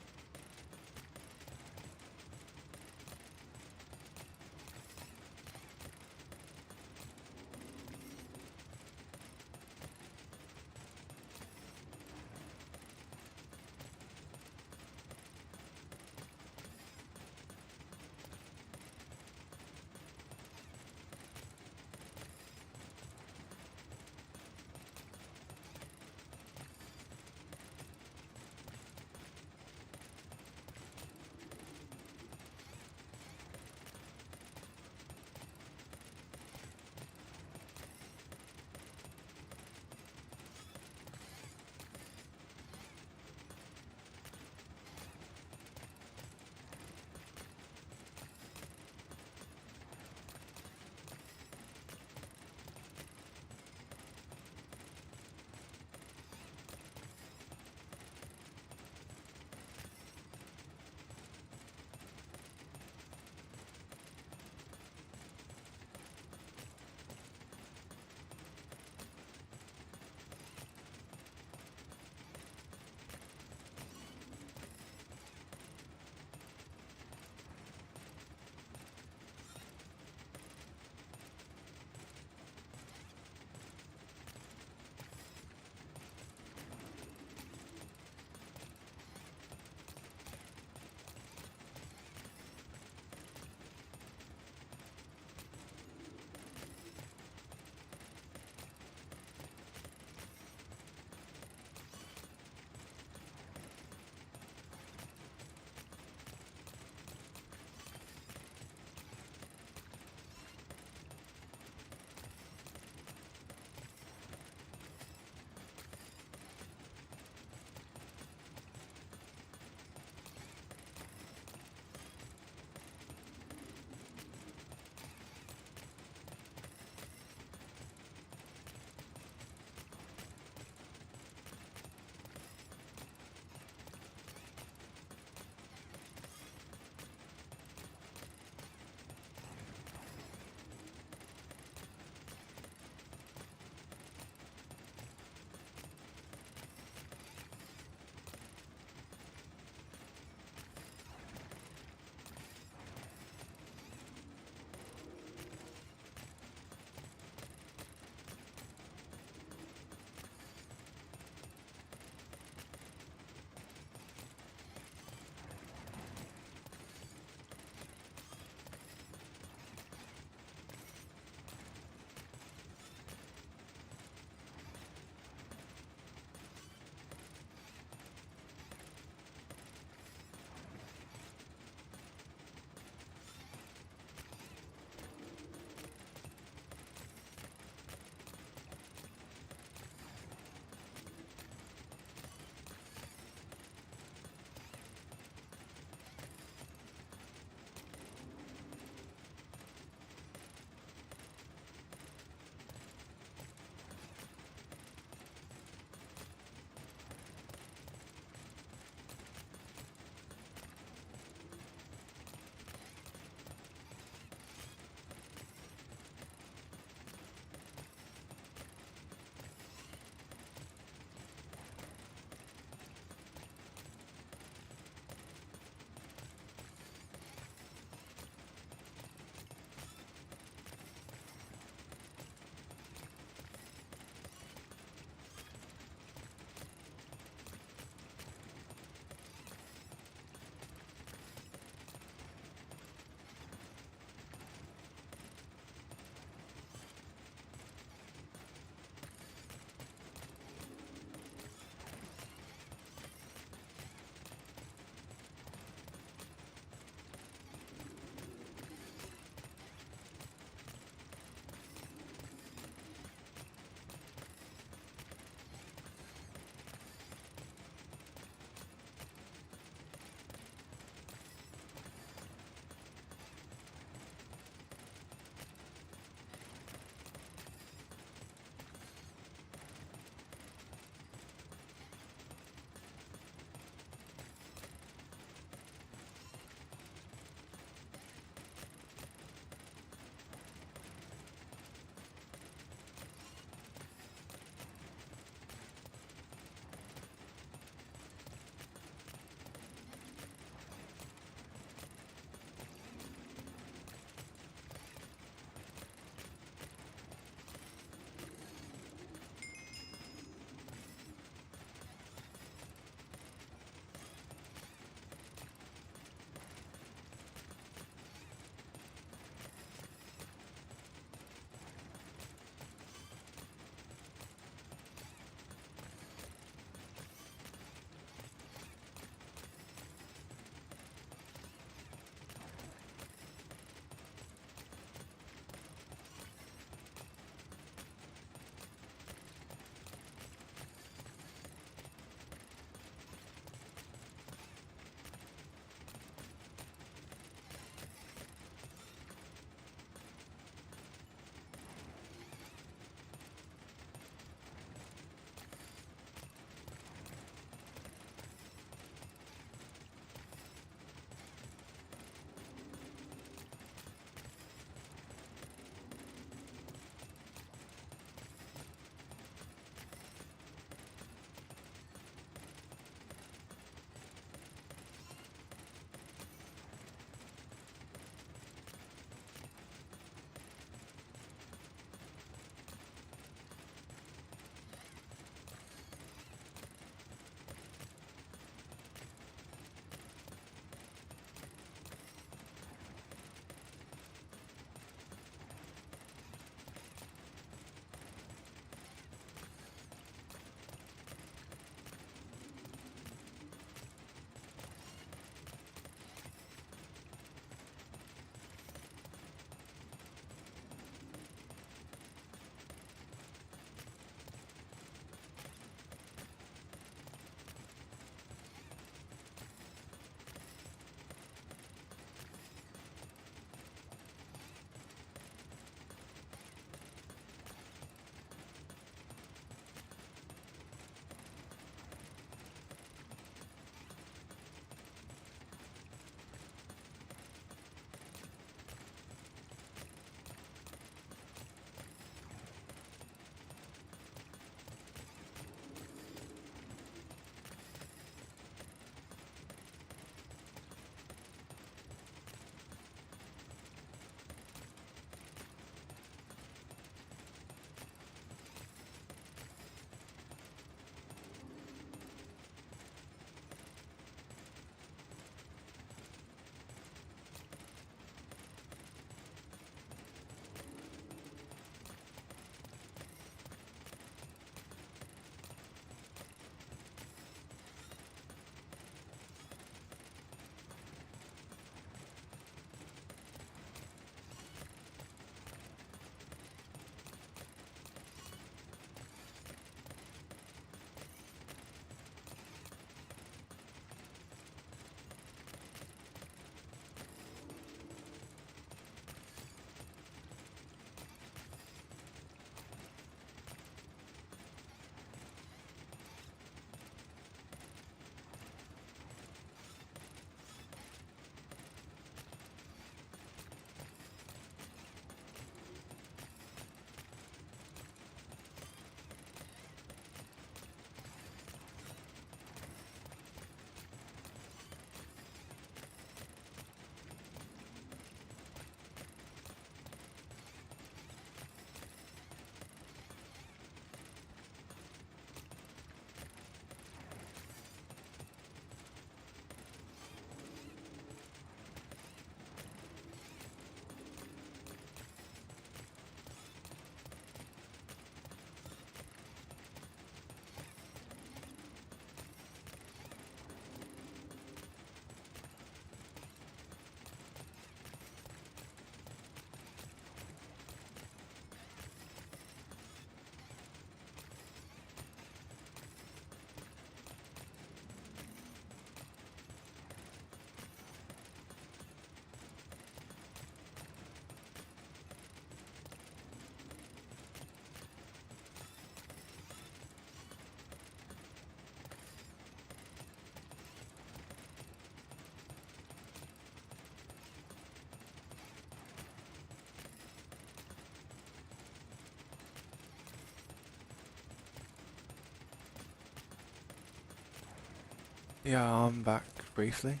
Yeah, I'm back briefly.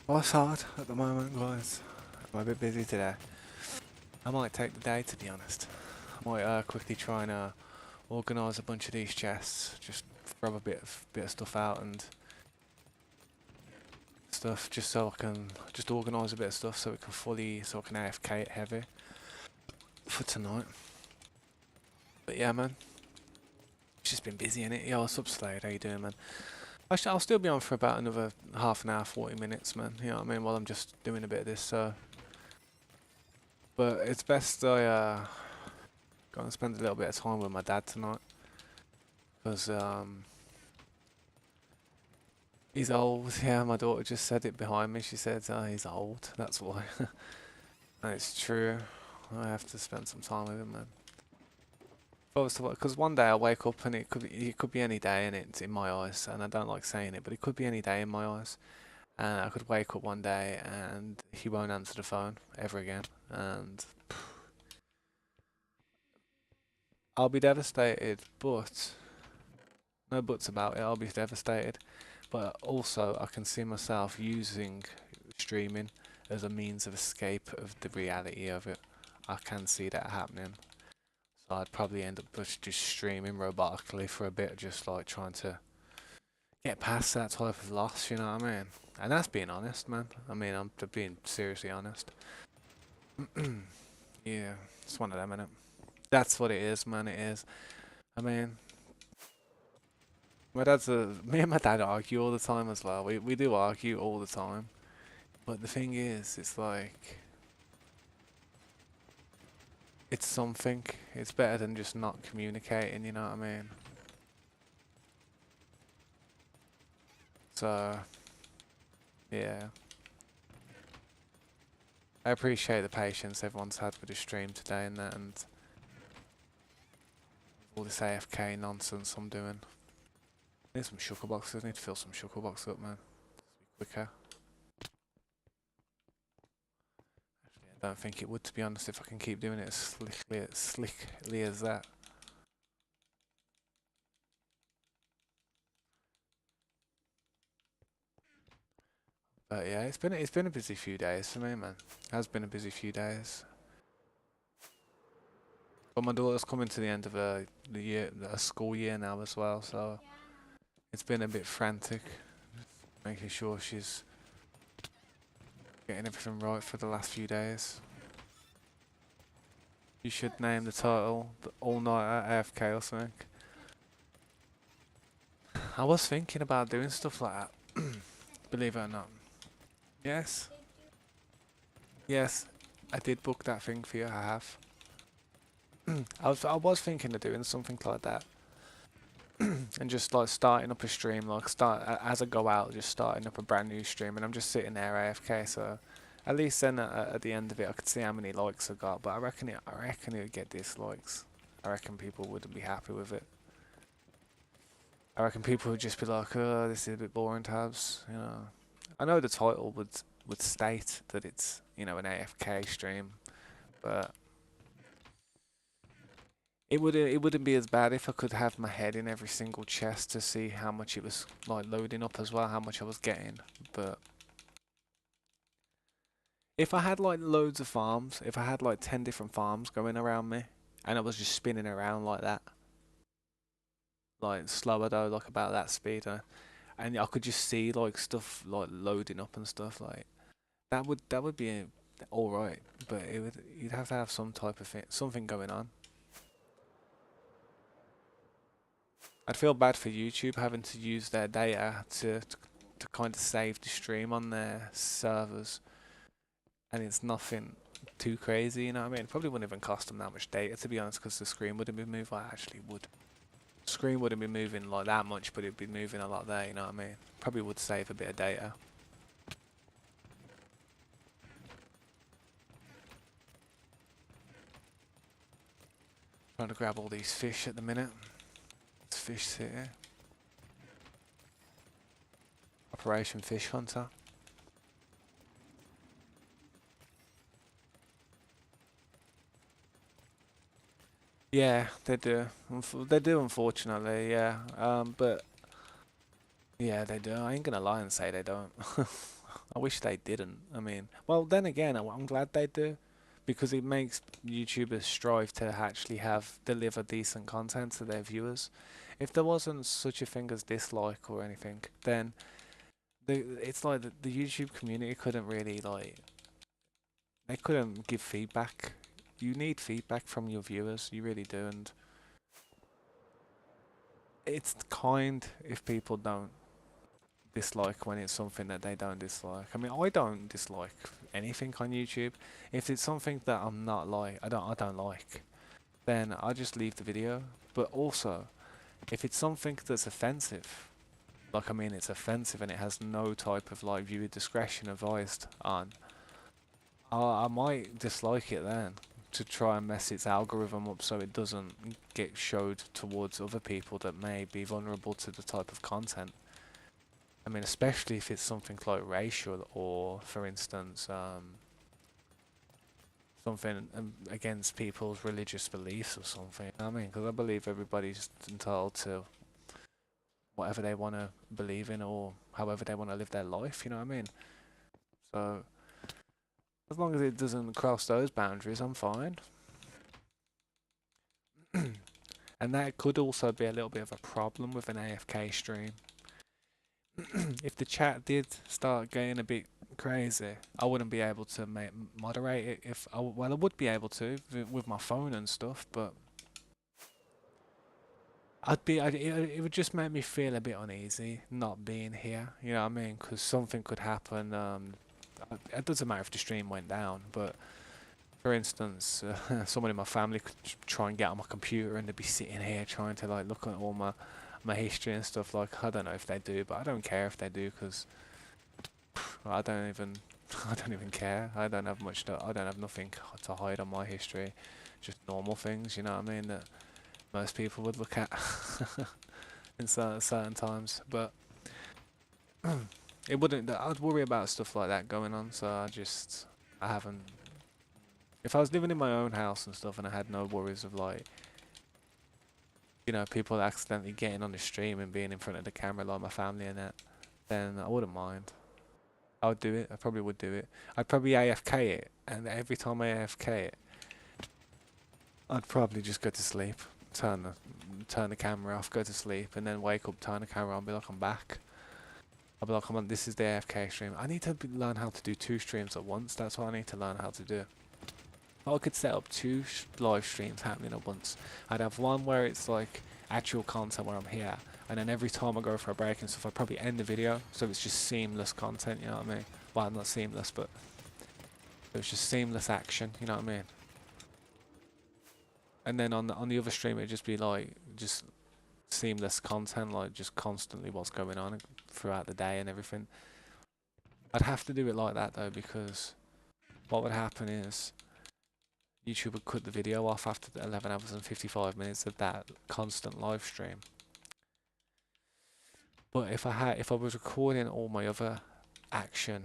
Life's hard at the moment, guys. I'm a bit busy today. I might take the day, to be honest. I might quickly try and organise a bunch of these chests, just throw a bit of stuff out and stuff, just so I can just organise a bit of stuff so so I can AFK it heavy for tonight. But yeah, man, it's just been busy, innit? Yo, what's up, Slade? How you doing, man? I'll still be on for about another half an hour, 40 minutes, man. You know what I mean? While I'm just doing a bit of this, so. But it's best I go and spend a little bit of time with my dad tonight, because he's old. Yeah, my daughter just said it behind me. She said, he's old. That's why. And it's true. I have to spend some time with him, man. Because one day I wake up and it could be any day, and it's in my eyes, and I don't like saying it, but it could be any day in my eyes. And I could wake up one day and he won't answer the phone ever again, and I'll be devastated. But no buts about it. I'll be devastated. But also, I can see myself using streaming as a means of escape of the reality of it. I can see that happening. So I'd probably end up just streaming robotically for a bit, just like trying to get past that type of loss, you know what I mean? And that's being honest, man. I mean, I'm being seriously honest. Yeah, it's one of them, innit? That's what it is, man, it is. I mean, me and my dad argue all the time as well. We do argue all the time. But the thing is, it's like, it's something. It's better than just not communicating, you know what I mean? So, yeah. I appreciate the patience everyone's had with the stream today and that, and all this AFK nonsense I'm doing. I need some sugar boxes. I need to fill some sugar boxes up, man. Quicker. Actually, I don't think it would, to be honest, if I can keep doing it as slickly as that. But yeah, it's been a busy few days for me, man. It has been a busy few days. But my daughter's coming to the end of a school year now as well, so it's been a bit frantic, making sure she's getting everything right for the last few days. You should name the title the All Nighter AFK or something. I was thinking about doing stuff like that, believe it or not. Yes, yes, I did book that thing for you. I have. I was thinking of doing something like that, and just like starting up a stream, like as I go out, just starting up a brand new stream, and I'm just sitting there AFK. So at least then at the end of it, I could see how many likes I got. But I reckon it would get dislikes. I reckon people wouldn't be happy with it. I reckon people would just be like, "Oh, this is a bit boring, tabs." You know, I know the title would state that it's, you know, an AFK stream, but it wouldn't be as bad if I could have my head in every single chest to see how much it was like loading up as well, how much I was getting. But if I had like loads of farms, if I had like 10 different farms going around me, and I was just spinning around like that, like slower though, like about that speed, and I could just see like stuff like loading up and stuff, like that would be all right. But you'd have to have some type of thing, something going on. I'd feel bad for YouTube having to use their data to kind of save the stream on their servers, and it's nothing too crazy, you know what I mean? It probably wouldn't even cost them that much data, to be honest, because the screen wouldn't be moving. Well, actually would. The screen wouldn't be moving like that much, but it'd be moving a lot there, you know what I mean? Probably would save a bit of data. Trying to grab all these fish at the minute. It's Fish City. Operation Fish Hunter. Yeah, they do. They do, unfortunately. Yeah. But Yeah, they do. I ain't gonna lie and say they don't. I wish they didn't. I mean, well, then again, I'm glad they do because it makes YouTubers strive to actually have deliver decent content to their viewers. If there wasn't such a thing as dislike or anything, then it's like the YouTube community couldn't really like they couldn't give feedback. You need feedback from your viewers, you really do, and it's kind if people don't dislike when it's something that they don't dislike. I mean, I don't dislike anything on YouTube. If it's something that I'm not like, I don't like, then I just leave the video. But also, if it's something that's offensive, like I mean, it's offensive and it has no type of like viewer discretion advised on, I might dislike it then to try and mess its algorithm up so it doesn't get showed towards other people that may be vulnerable to the type of content. I mean, especially if it's something like racial or, for instance, something against people's religious beliefs or something. I mean, because I believe everybody's entitled to whatever they want to believe in or however they want to live their life, you know what I mean? So, as long as it doesn't cross those boundaries, I'm fine. And that could also be a little bit of a problem with an AFK stream. If the chat did start getting a bit crazy, I wouldn't be able to moderate it. If I, well, I would be able to with my phone and stuff, but it would just make me feel a bit uneasy not being here. You know what I mean? Because something could happen. It doesn't matter if the stream went down, but for instance, someone in my family could try and get on my computer and they'd be sitting here trying to like look at all my history and stuff. Like I don't know if they do, but I don't care if they do because I don't even I don't even care. I don't have much. I don't have nothing to hide on my history. Just normal things, you know what I mean, that most people would look at in certain times. But it wouldn't. I'd worry about stuff like that going on. So I haven't. If I was living in my own house and stuff, and I had no worries of like, people accidentally getting on the stream and being in front of the camera like my family and that, then I wouldn't mind. I would do it. I probably would do it. I'd probably AFK it, and every time I AFK it, I'd probably just go to sleep, turn the camera off, go to sleep, and then wake up, turn the camera on, be like, I'm back. I'll be like, come on, this is the AFK stream. I need to learn how to do two streams at once. That's what I need to learn how to do. If I could set up two live streams happening at once, I'd have one where it's like actual content where I'm here, and then every time I go for a break and stuff, I'd probably end the video, so it's just seamless content, you know what I mean? Well, not seamless, but it's just seamless action, you know what I mean? And then on the other stream, it'd just be like just seamless content, like just constantly what's going on throughout the day and everything. I'd have to do it like that though, because what would happen is YouTube would cut the video off after the 11 hours and 55 minutes of that constant live stream. But if I was recording all my other action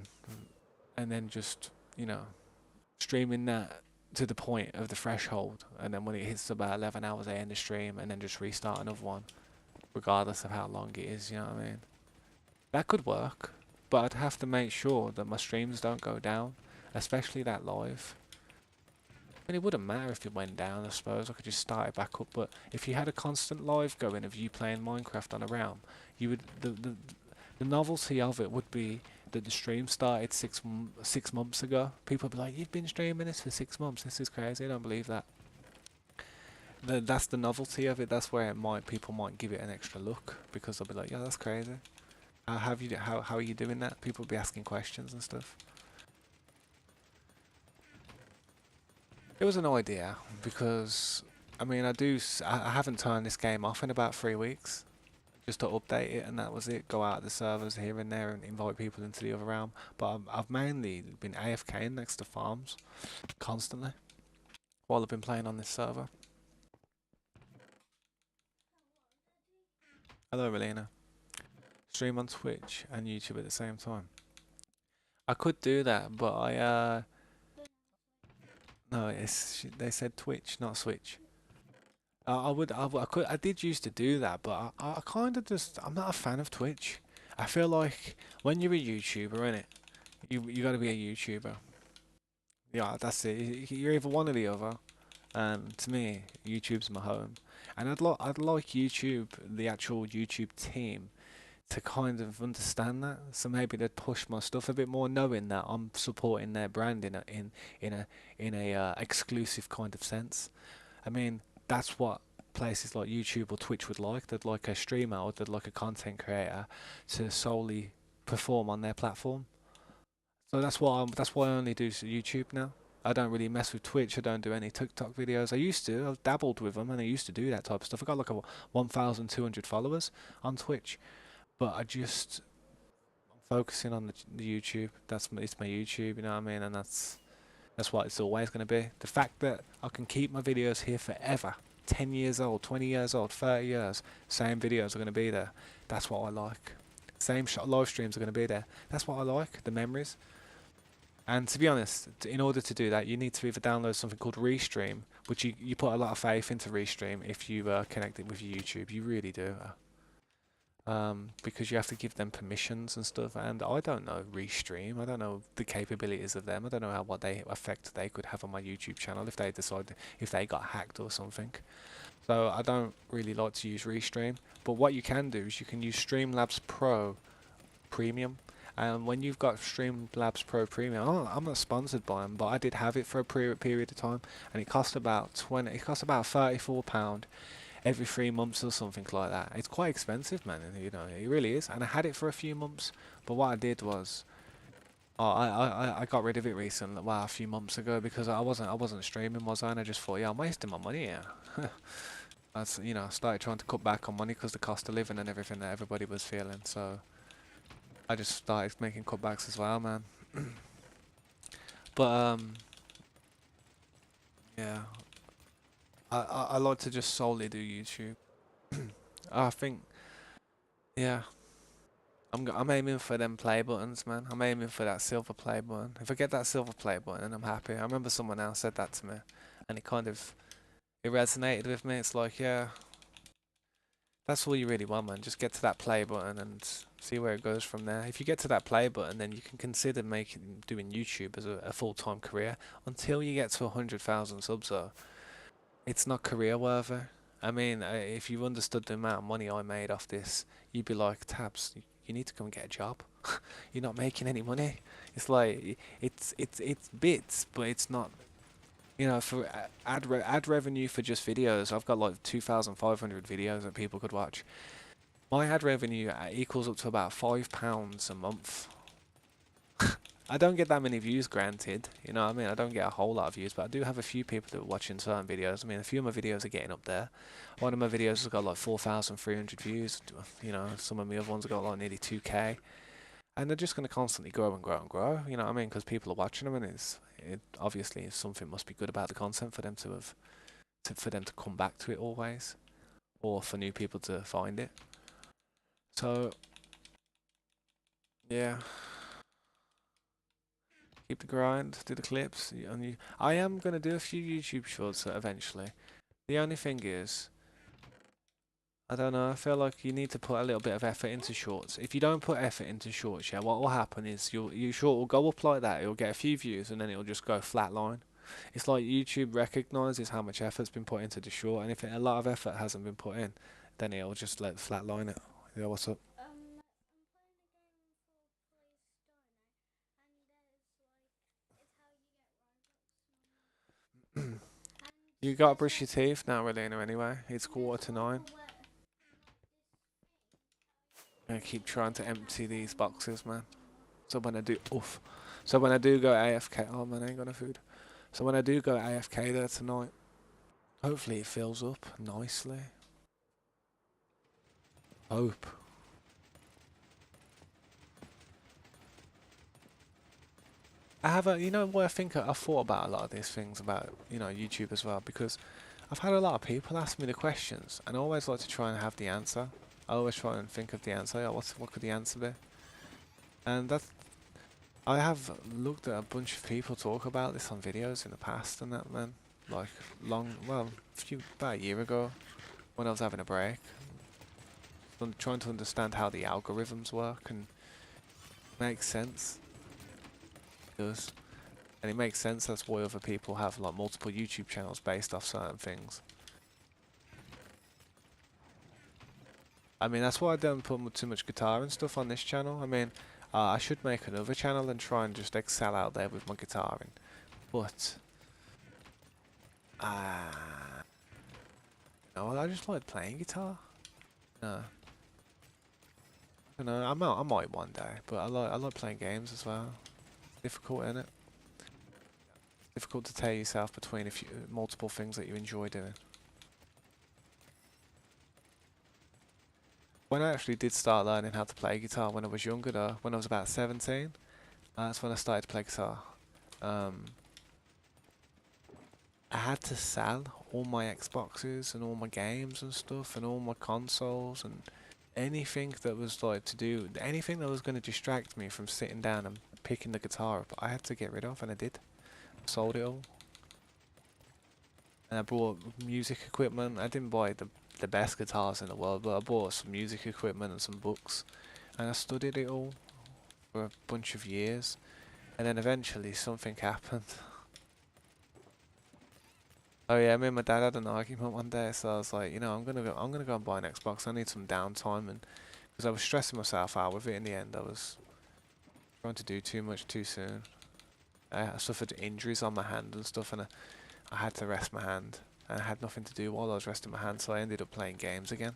and then just, streaming that to the point of the threshold, and then when it hits about 11 hours, I end the stream and then just restart another one, regardless of how long it is, you know what I mean? That could work, but I'd have to make sure that my streams don't go down, especially that live. I mean, it wouldn't matter if it went down, I suppose. I could just start it back up. But if you had a constant live going of you playing Minecraft on a realm, you would the novelty of it would be that the stream started 6 months ago. People would be like, "You've been streaming this for 6 months. This is crazy. I don't believe that." That's the novelty of it. That's where people might give it an extra look because they'll be like, "Yeah, that's crazy. How are you doing that?" People will be asking questions and stuff. It was an idea because I mean I haven't turned this game off in about 3 weeks just to update it, and that was it. Go out of the servers here and there and invite people into the other realm. But I've mainly been AFKing next to farms constantly while I've been playing on this server. Hello, Relina. Stream on Twitch and YouTube at the same time. I could do that, but no, they said Twitch, not Switch. I did used to do that, but I kind of I'm not a fan of Twitch. I feel like when you're a YouTuber, innit, you got to be a YouTuber. Yeah, that's it. You're either one or the other. And to me, YouTube's my home. And I'd like YouTube, the actual YouTube team, to kind of understand that. So maybe they'd push my stuff a bit more, knowing that I'm supporting their brand in a exclusive kind of sense. I mean, that's what places like YouTube or Twitch would like. They'd like a streamer or they'd like a content creator to solely perform on their platform. So that's why I only do YouTube now. I don't really mess with Twitch. I don't do any TikTok videos. I used to. I've dabbled with them, and I used to do that type of stuff. I got like a 1,200 followers on Twitch, but I just focusing on the YouTube. It's my YouTube, you know what I mean, and that's what it's always going to be. The fact that I can keep my videos here forever, 10 years old, 20 years old, 30 years, same videos are going to be there. That's what I like. Same live streams are going to be there. That's what I like. The memories. And to be honest, in order to do that, you need to either download something called Restream, which you put a lot of faith into Restream if you connect it with YouTube. You really do. Because you have to give them permissions and stuff. And I don't know Restream. I don't know the capabilities of them. I don't know what they effect they could have on my YouTube channel if they decide if they got hacked or something. So I don't really like to use Restream. But what you can do is you can use Streamlabs Pro Premium. And when you've got Streamlabs Pro Premium, I'm not sponsored by them, but I did have it for a period of time, and it cost about £34 every 3 months or something like that. It's quite expensive, man. You know, it really is. And I had it for a few months, but what I did was, I got rid of it recently, well, a few months ago, because I wasn't streaming, was I? And I just thought, yeah, I'm wasting my money here. I started trying to cut back on money because the cost of living and everything that everybody was feeling. So I just started making cutbacks as well, man. But yeah, I like to just solely do YouTube. I think, yeah, I'm aiming for them play buttons, man. I'm aiming for that silver play button. If I get that silver play button, then I'm happy. I remember someone else said that to me, and it resonated with me. It's like, yeah, that's all you really want, man. Just get to that play button and see where it goes from there. If you get to that play button, then you can consider doing YouTube as a full-time career until you get to 100,000 subs. Though it's not career worthy. I mean, if you understood the amount of money I made off this, you'd be like, Tabs, you need to come and get a job. You're not making any money. It's like it's bits, but it's not. You know, for ad revenue for just videos, I've got like 2,500 videos that people could watch. My ad revenue equals up to about £5 a month. I don't get that many views, granted. You know what I mean? I don't get a whole lot of views, but I do have a few people that are watching certain videos. I mean, a few of my videos are getting up there. One of my videos has got like 4,300 views. You know, some of my other ones have got like nearly 2K. And they're just going to constantly grow and grow and grow. You know what I mean? Because people are watching them, and it obviously something must be good about the content for them for them to come back to it always, or for new people to find it. So yeah, keep the grind, do the clips. I am gonna do a few YouTube shorts eventually. The only thing is, I don't know. I feel like you need to put a little bit of effort into shorts. If you don't put effort into shorts, yeah, what will happen is your short will go up like that. It'll get a few views and then it'll just go flatline. It's like YouTube recognizes how much effort's been put into the short, and if a lot of effort hasn't been put in, then it'll just let flatline it. Yeah, what's up? You gotta brush your teeth now, Relina, anyway. It's 9:15. I keep trying to empty these boxes, man. So when I do, oof. So when I do go AFK, oh man, I ain't got no food. So when I do go AFK there tonight, hopefully it fills up nicely. Hope. I have you know what I think I've thought about a lot of these things about, YouTube as well, because I've had a lot of people ask me the questions, and I always like to try and have the answer. I always try and think of the answer. Yeah, what could the answer be? And I have looked at a bunch of people talk about this on videos in the past and that, man. Like about a year ago when I was having a break. trying to understand how the algorithms work and makes sense. It does. And it makes sense, that's why other people have like multiple YouTube channels based off certain things. I mean, that's why I don't put too much guitar and stuff on this channel. I mean, I should make another channel and try and just excel out there with my guitaring. But, no, I just like playing guitar. No. I don't know, I might one day, but I like playing games as well. It's difficult, isn't it? It's difficult to tear yourself between multiple things that you enjoy doing. When I actually did start learning how to play guitar when I was younger though, when I was about 17, that's when I started to play guitar. I had to sell all my Xboxes and all my games and stuff and all my consoles and anything that was like anything that was going to distract me from sitting down and picking the guitar up, I had to get rid of, and I did. Sold it all. And I bought music equipment. I didn't buy the best guitars in the world, but I bought some music equipment and some books, and I studied it all for a bunch of years, and then eventually something happened. Oh yeah, me and my dad had an argument one day, so I was like, I'm gonna go and buy an Xbox. I need some downtime, and because I was stressing myself out with it in the end, I was trying to do too much too soon. I suffered injuries on my hand and stuff, and I had to rest my hand. And I had nothing to do while I was resting my hand, so I ended up playing games again,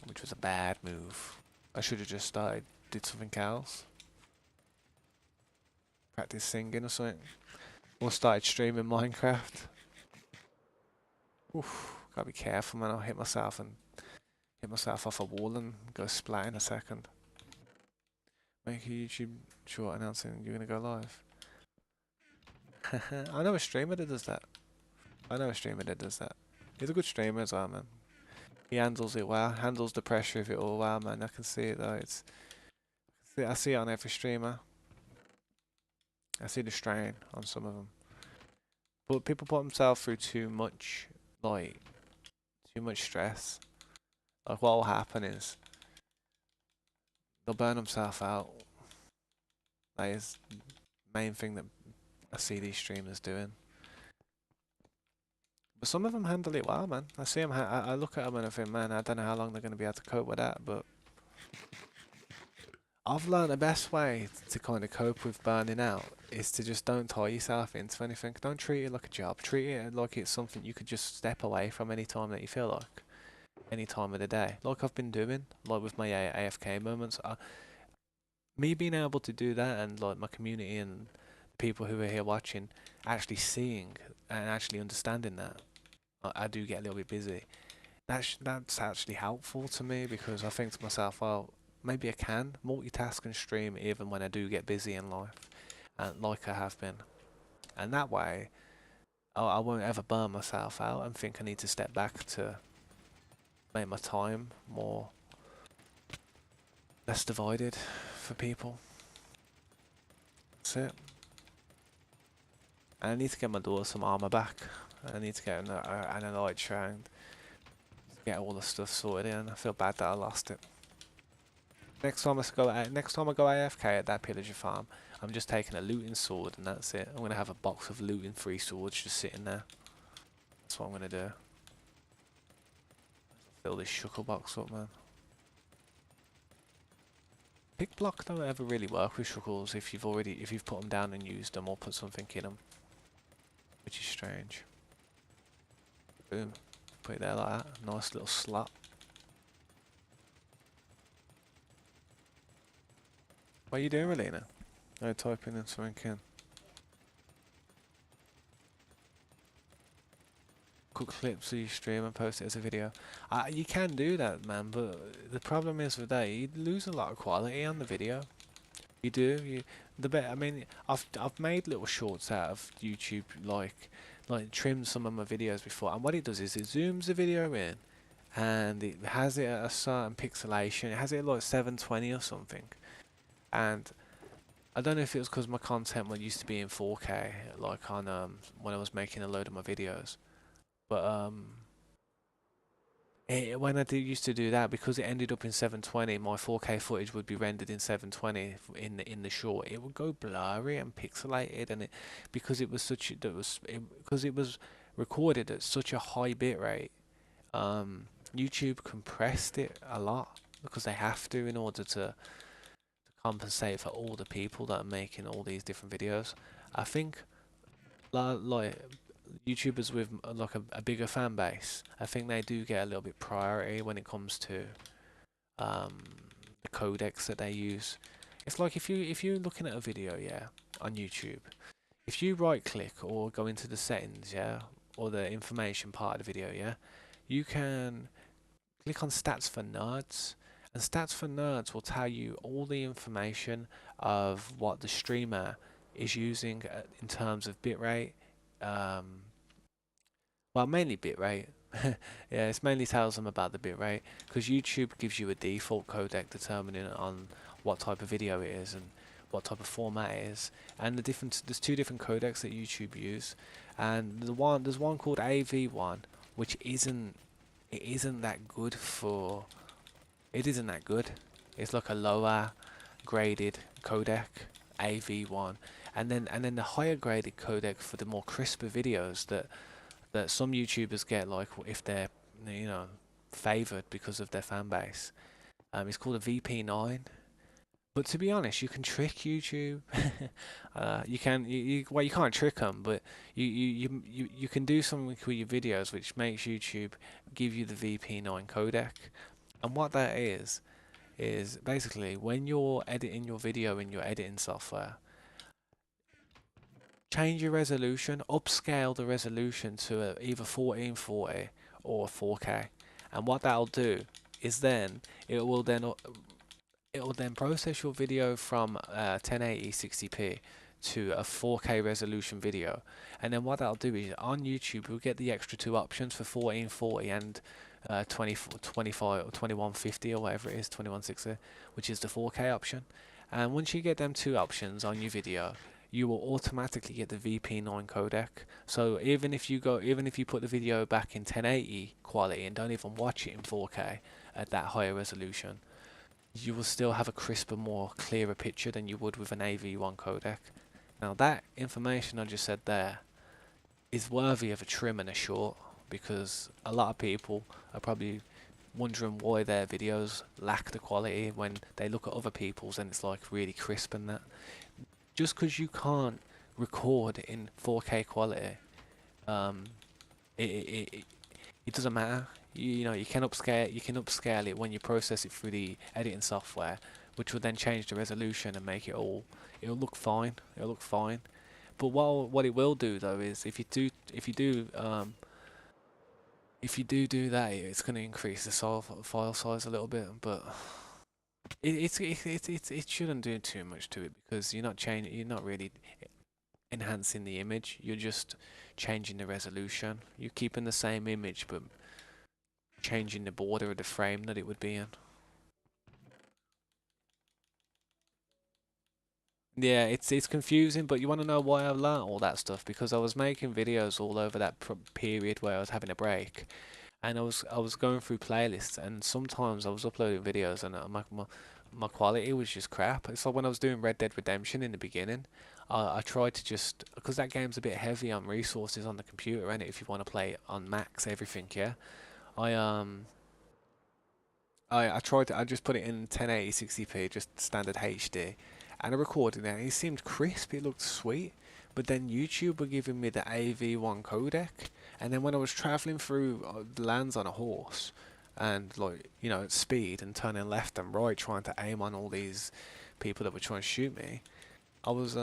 which was a bad move. I should have just did something else, practice singing or something, or started streaming Minecraft. Oof, gotta be careful, man. I'll hit myself off a wall and go splat in a second. Make a YouTube short announcing you're gonna go live. I know a streamer that does that. He's a good streamer as well, man. He handles it well, handles the pressure of it all well, man. I can see it though. I see it on every streamer. I see the strain on some of them. But people put themselves through too much stress. Like what will happen is they'll burn themselves out. That is the main thing that I see these streamers doing. But some of them handle it well, man. I see them. I look at them and I think, man, I don't know how long they're going to be able to cope with that. But I've learned the best way to kind of cope with burning out is to just don't tie yourself into anything. Don't treat it like a job. Treat it like it's something you could just step away from any time that you feel like. Any time of the day. Like I've been doing, like with my AFK moments. Me being able to do that, and like my community and people who are here watching actually seeing and actually understanding that I do get a little bit busy. That's actually helpful to me, because I think to myself, well, maybe I can multitask and stream even when I do get busy in life, and like I have been. And that way, I won't ever burn myself out and think I need to step back to make my time less divided for people. That's it. And I need to get my daughter some armor back. I need to get an elytra and get all the stuff sorted in. I feel bad that I lost it. Next time I go AFK at that pillager farm, I'm just taking a looting sword and that's it. I'm gonna have a box of looting free swords just sitting there. That's what I'm gonna do. Fill this shuckle box up, man. Pick block don't ever really work with shuckles if you've put them down and used them or put something in them, which is strange. Boom, put it there like that. Nice little slot. What are you doing, Relina? Oh, typing in something in. Cut clips of your stream and post it as a video. You can do that, man, but the problem is with that, you lose a lot of quality on the video. You do. I mean, I've made little shorts out of YouTube, like trimmed some of my videos before, and what it does is it zooms the video in, and it has it at a certain pixelation. It has it at like 720 or something, and I don't know if it was because my content used to be in 4K, like on when I was making a load of my videos. But When I used to do that, because it ended up in 720, my 4K footage would be rendered in 720 in the short. It would go blurry and pixelated, and it because it was because it was recorded at such a high bit rate. YouTube compressed it a lot because they have to in order to compensate for all the people that are making all these different videos. I think like YouTubers with like a bigger fan base, I think they do get a little bit priority when it comes to um, the codecs that they use. It's like if you're looking at a video, yeah, on YouTube, if you right click or go into the settings, yeah, or the information part of the video, yeah, you can click on stats for nerds, and stats for nerds will tell you all the information of what the streamer is using in terms of bitrate. Um, well, mainly bitrate. Yeah, it's mainly tells them about the bitrate because YouTube gives you a default codec determining on what type of video it is and what type of format it is. And there's two different codecs that YouTube use, and there's one called AV1, which isn't that good for it isn't that good. It's like a lower graded codec, AV1, and then the higher graded codec for the more crisper videos that some YouTubers get, like if they're you know favored because of their fan base. It's called a VP9. But to be honest, you can trick YouTube. You can't trick them, but you can do something with your videos which makes YouTube give you the VP9 codec. And what that is basically when you're editing your video in your editing software, change your resolution, upscale the resolution to either 1440 or 4K. And what that'll do is then it will then it will then process your video from 1080 60p to a 4K resolution video. And then what that'll do is on YouTube you'll get the extra two options for 1440 and 25 or 2150 or whatever it is, 2160, which is the 4K option. And once you get them two options on your video, you will automatically get the VP9 codec. So even if you put the video back in 1080 quality and don't even watch it in 4K at that higher resolution, you will still have a crisper, more clearer picture than you would with an AV1 codec. Now that information I just said there is worthy of a trim and a short, because a lot of people are probably wondering why their videos lack the quality when they look at other people's and it's like really crisp and that. Just because you can't record in 4K quality, um, it, it, it, it doesn't matter. You know you can upscale it when you process it through the editing software, which will then change the resolution and make it'll look fine. It'll look fine. But what it will do though is if you do that, it's going to increase the file size a little bit. But it shouldn't do too much to it because you're not really enhancing the image. You're just changing the resolution. You're keeping the same image but changing the border of the frame that it would be in. Yeah, it's confusing, but you want to know why I've learnt all that stuff? Because I was making videos all over that period where I was having a break, and I was going through playlists, and sometimes I was uploading videos, and my quality was just crap. It's like when I was doing Red Dead Redemption in the beginning, I tried to just because that game's a bit heavy on resources on the computer, and if you want to play it on max everything, yeah. I I tried to, I just put it in 1080 60p, just standard HD, and I recorded it. And it seemed crisp, it looked sweet. But then YouTube were giving me the AV1 codec, and then when I was traveling through the lands on a horse, and like at speed and turning left and right, trying to aim on all these people that were trying to shoot me, I was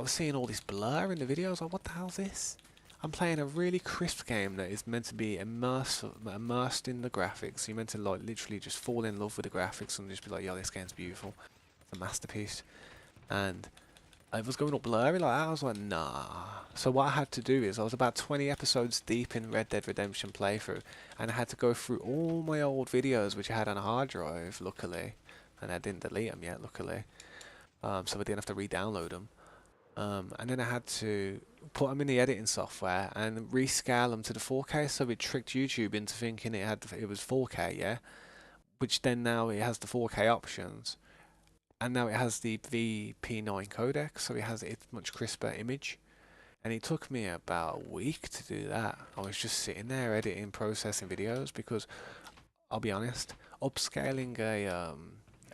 seeing all this blur in the video. I was like, what the hell is this? I'm playing a really crisp game that is meant to be immersed in the graphics. You're meant to like literally just fall in love with the graphics and just be like, yo, this game's beautiful. It's a masterpiece. And it was going all blurry like that. I was like, nah. So what I had to do is I was about 20 episodes deep in Red Dead Redemption playthrough, and I had to go through all my old videos which I had on a hard drive, luckily, and I didn't delete them yet, luckily. So I didn't have to re-download them. And then I had to put them in the editing software and rescale them to the 4K, so it tricked YouTube into thinking it was 4K, yeah. Which then now it has the 4K options, and now it has the VP9 codec, so it has it's much crisper image. And it took me about a week to do that. I was just sitting there editing, processing videos because I'll be honest, upscaling a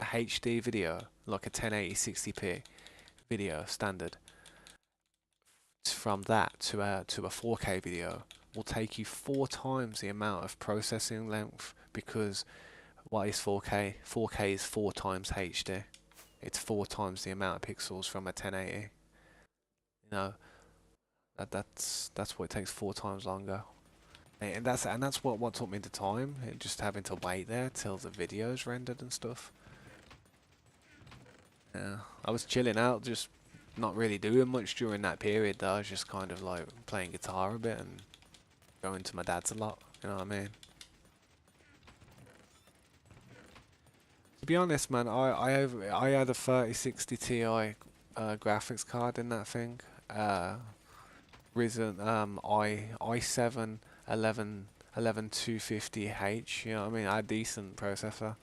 HD video like a 1080 60p video standard from that to a 4K video will take you 4 times the amount of processing length because what is 4K? 4K is 4 times HD. It's 4 times the amount of pixels from a 1080. You know that's what it takes 4 times longer. And that's what took me the time. Just having to wait there till the video's rendered and stuff. Yeah, I was chilling out, just not really doing much during that period. Though I was just kind of like playing guitar a bit and going to my dad's a lot. You know what I mean? To be honest, man, I had a 3060 Ti graphics card in that thing. Ryzen i7 11250H. You know what I mean? I had a decent processor.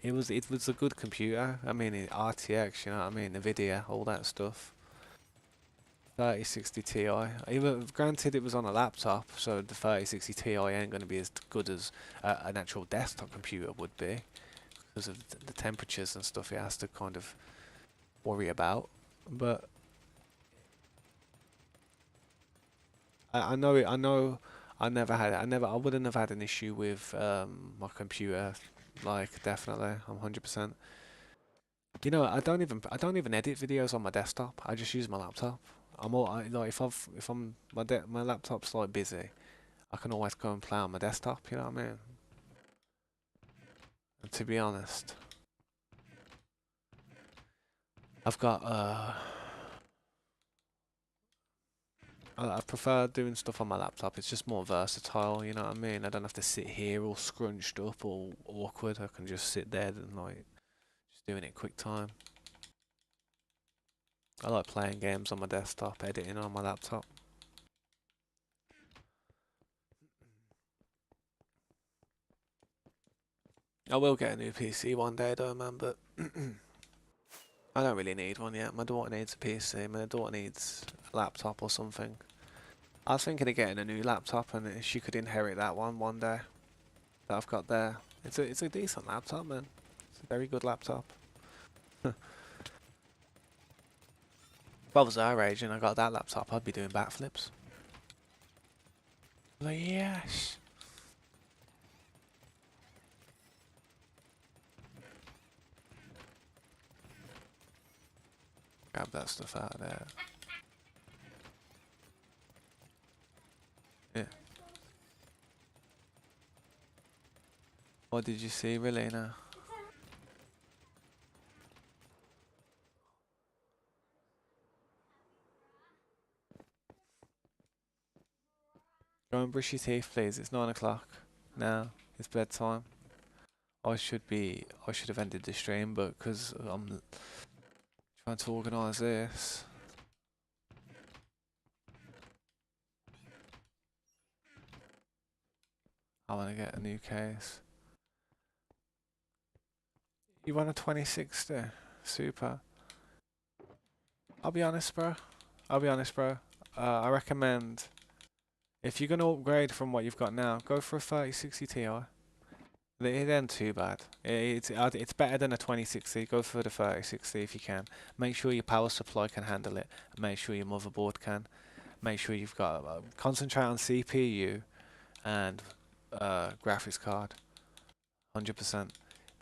It was a good computer. I mean, RTX. You know what I mean? Nvidia, all that stuff. 3060 Ti. Even granted, it was on a laptop, so the 3060 Ti ain't going to be as good as an actual desktop computer would be because of the temperatures and stuff it has to kind of worry about. But I know it. I know. I wouldn't have had an issue with my computer. Like definitely, I'm 100%. You know, I don't even edit videos on my desktop. I just use my laptop. Like if my laptop's like busy, I can always go and play on my desktop. You know what I mean? And to be honest, I've got I prefer doing stuff on my laptop. It's just more versatile. You know what I mean? I don't have to sit here all scrunched up or awkward. I can just sit there and like just doing it quick time. I like playing games on my desktop, editing on my laptop. I will get a new PC one day though, man, but I don't really need one yet. My daughter needs a PC, my daughter needs a laptop or something. I was thinking of getting a new laptop and she could inherit that one day that I've got there. It's a decent laptop, man. It's a very good laptop. If I was our age and I got that laptop, I'd be doing backflips. Like, yes. Grab that stuff out of there. Yeah. What did you see, Relena? Go and brush your teeth, please. It's 9 o'clock. Now it's bedtime. I should have ended the stream, but because I'm trying to organise this. I want to get a new case. You want a 2060? Super. I'll be honest, bro. I recommend if you're gonna upgrade from what you've got now, go for a 3060 Ti. It ain't too bad. It's better than a 2060. Go for the 3060 if you can. Make sure your power supply can handle it. Make sure your motherboard can. Make sure you've got concentrate on CPU and graphics card, 100%.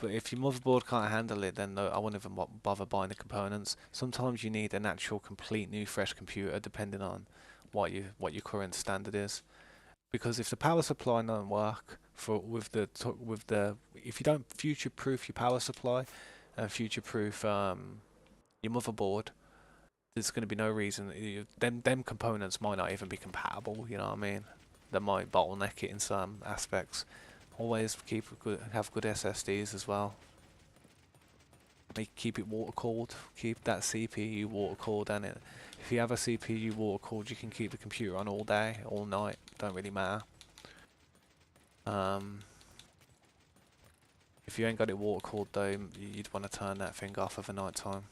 But if your motherboard can't handle it, then no, I wouldn't even bother buying the components. Sometimes you need an actual complete new fresh computer, depending on what your current standard is. Because if the power supply doesn't work with the if you don't future-proof your power supply and future-proof your motherboard, there's going to be no reason them components might not even be compatible. You know what I mean? They might bottleneck it in some aspects. Always have good SSDs as well. Keep it water cooled. Keep that CPU water cooled, and If you have a CPU water cooled, you can keep the computer on all day, all night. Don't really matter. If you ain't got it water cooled though, you'd want to turn that thing off over night time.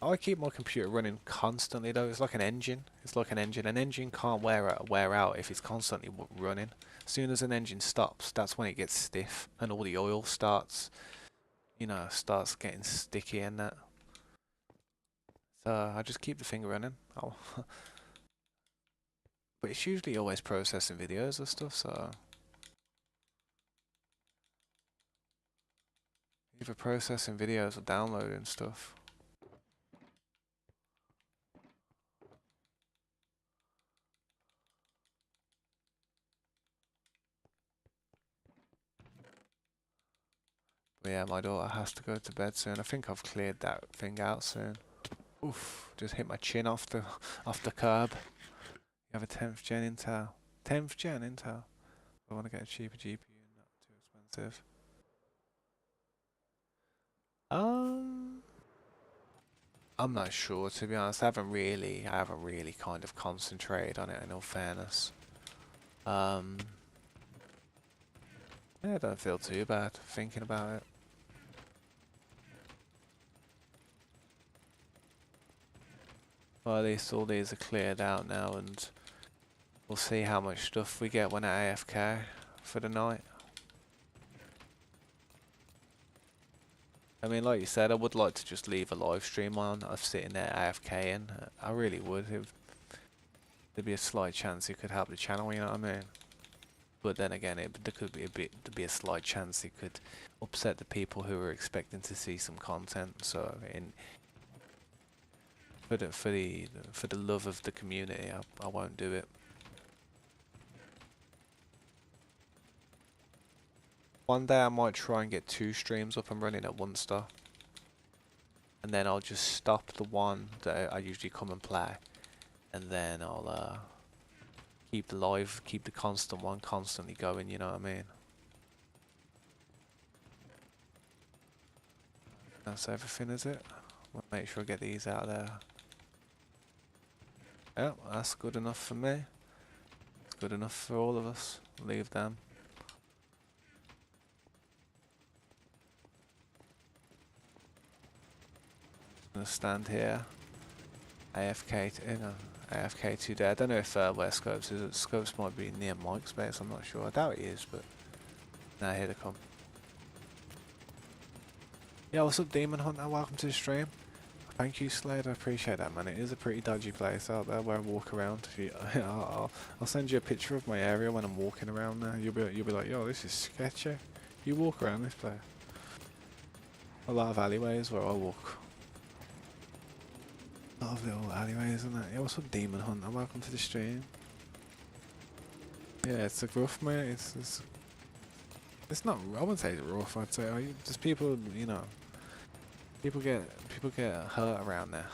I keep my computer running constantly though. It's like an engine. It's like an engine. An engine can't wear out if it's constantly running. As soon as an engine stops, that's when it gets stiff and all the oil starts, starts getting sticky and that. So I just keep the thing running. Oh. But it's usually always processing videos and stuff, so either processing videos or downloading stuff. But yeah, my daughter has to go to bed soon. I think I've cleared that thing out soon. Oof, just hit my chin off the curb. You have a 10th gen Intel. 10th gen Intel. I want to get a cheaper GPU, not too expensive. I'm not sure, to be honest. I haven't really kind of concentrated on it, in all fairness. Yeah, I don't feel too bad thinking about it. Well, at least all these are cleared out now, and we'll see how much stuff we get when at AFK for the night. I mean, like you said, I would like to just leave a live stream on of sitting there AFKing. I really would. There'd be a slight chance it could help the channel, you know what I mean? But then again, there'd be a slight chance it could upset the people who are expecting to see some content. So, for the love of the community, I won't do it. One day I might try and get 2 streams up and running at once though. And then I'll just stop the one that I usually come and play. And then I'll keep the constant one constantly going, you know what I mean? That's everything, is it? I'll make sure I get these out of there. Yep, that's good enough for me. It's good enough for all of us. Leave them. Gonna stand here. AFK, AFK today. I don't know if where Scopes is. Scopes might be near Mike's base. I'm not sure. I doubt he is, but now here they come. Yeah, what's up, Demon Hunter? Welcome to the stream. Thank you, Slade. I appreciate that, man. It is a pretty dodgy place out there where I walk around. I'll send you a picture of my area when I'm walking around there. You'll be like, yo, this is sketchy. You walk around this place. A lot of alleyways where I walk. A lot of little alleyways, isn't it? Yeah, what's up, Demon Hunter? Welcome to the stream. Yeah, it's a rough, mate. It's not. I wouldn't say it's rough. I'd say just people, people get hurt around there.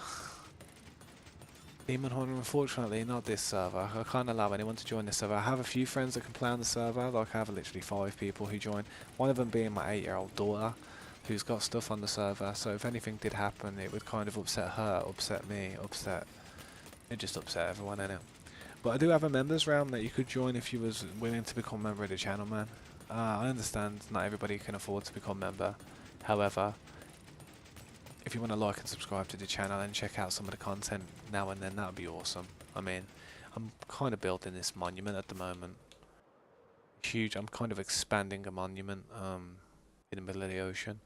Demon Hunter, unfortunately, not this server. I can't allow anyone to join this server. I have a few friends that can play on the server. Like I have literally 5 people who join. One of them being my 8-year-old daughter, who's got stuff on the server. So if anything did happen, it would kind of upset her, upset me, it just upset everyone, innit? But I do have a members round that you could join if you was willing to become a member of the channel, man. I understand not everybody can afford to become a member. However, if you want to like and subscribe to the channel and check out some of the content now and then, that would be awesome. I mean, I'm kind of building this monument at the moment. Huge. I'm kind of expanding a monument in the middle of the ocean.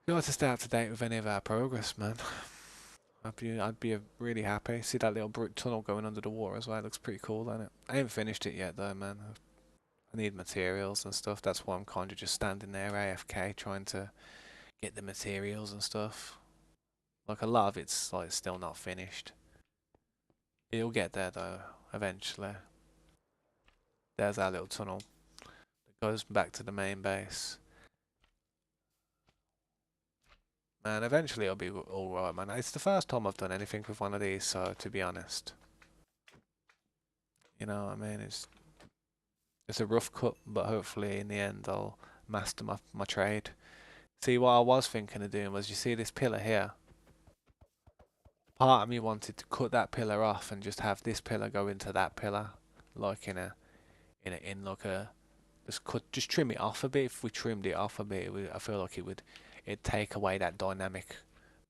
You like to stay up to date with any of our progress, man. I'd be really happy. See that little tunnel going under the water as well. It looks pretty cool, doesn't it? I ain't finished it yet though, man. I need materials and stuff. That's why I'm kind of just standing there AFK trying to get the materials and stuff. Like a lot of it's like still not finished. It'll get there though, eventually. There's our little tunnel that goes back to the main base. Man, eventually it'll be alright, man. It's the first time I've done anything with one of these, so to be honest. You know what I mean? It's a rough cut, but hopefully in the end I'll master my trade. See, what I was thinking of doing was, you see this pillar here? part of me wanted to cut that pillar off and just have this pillar go into that pillar, like in like a just trim it off a bit. If we trimmed it off a bit, I feel like it'd take away that dynamic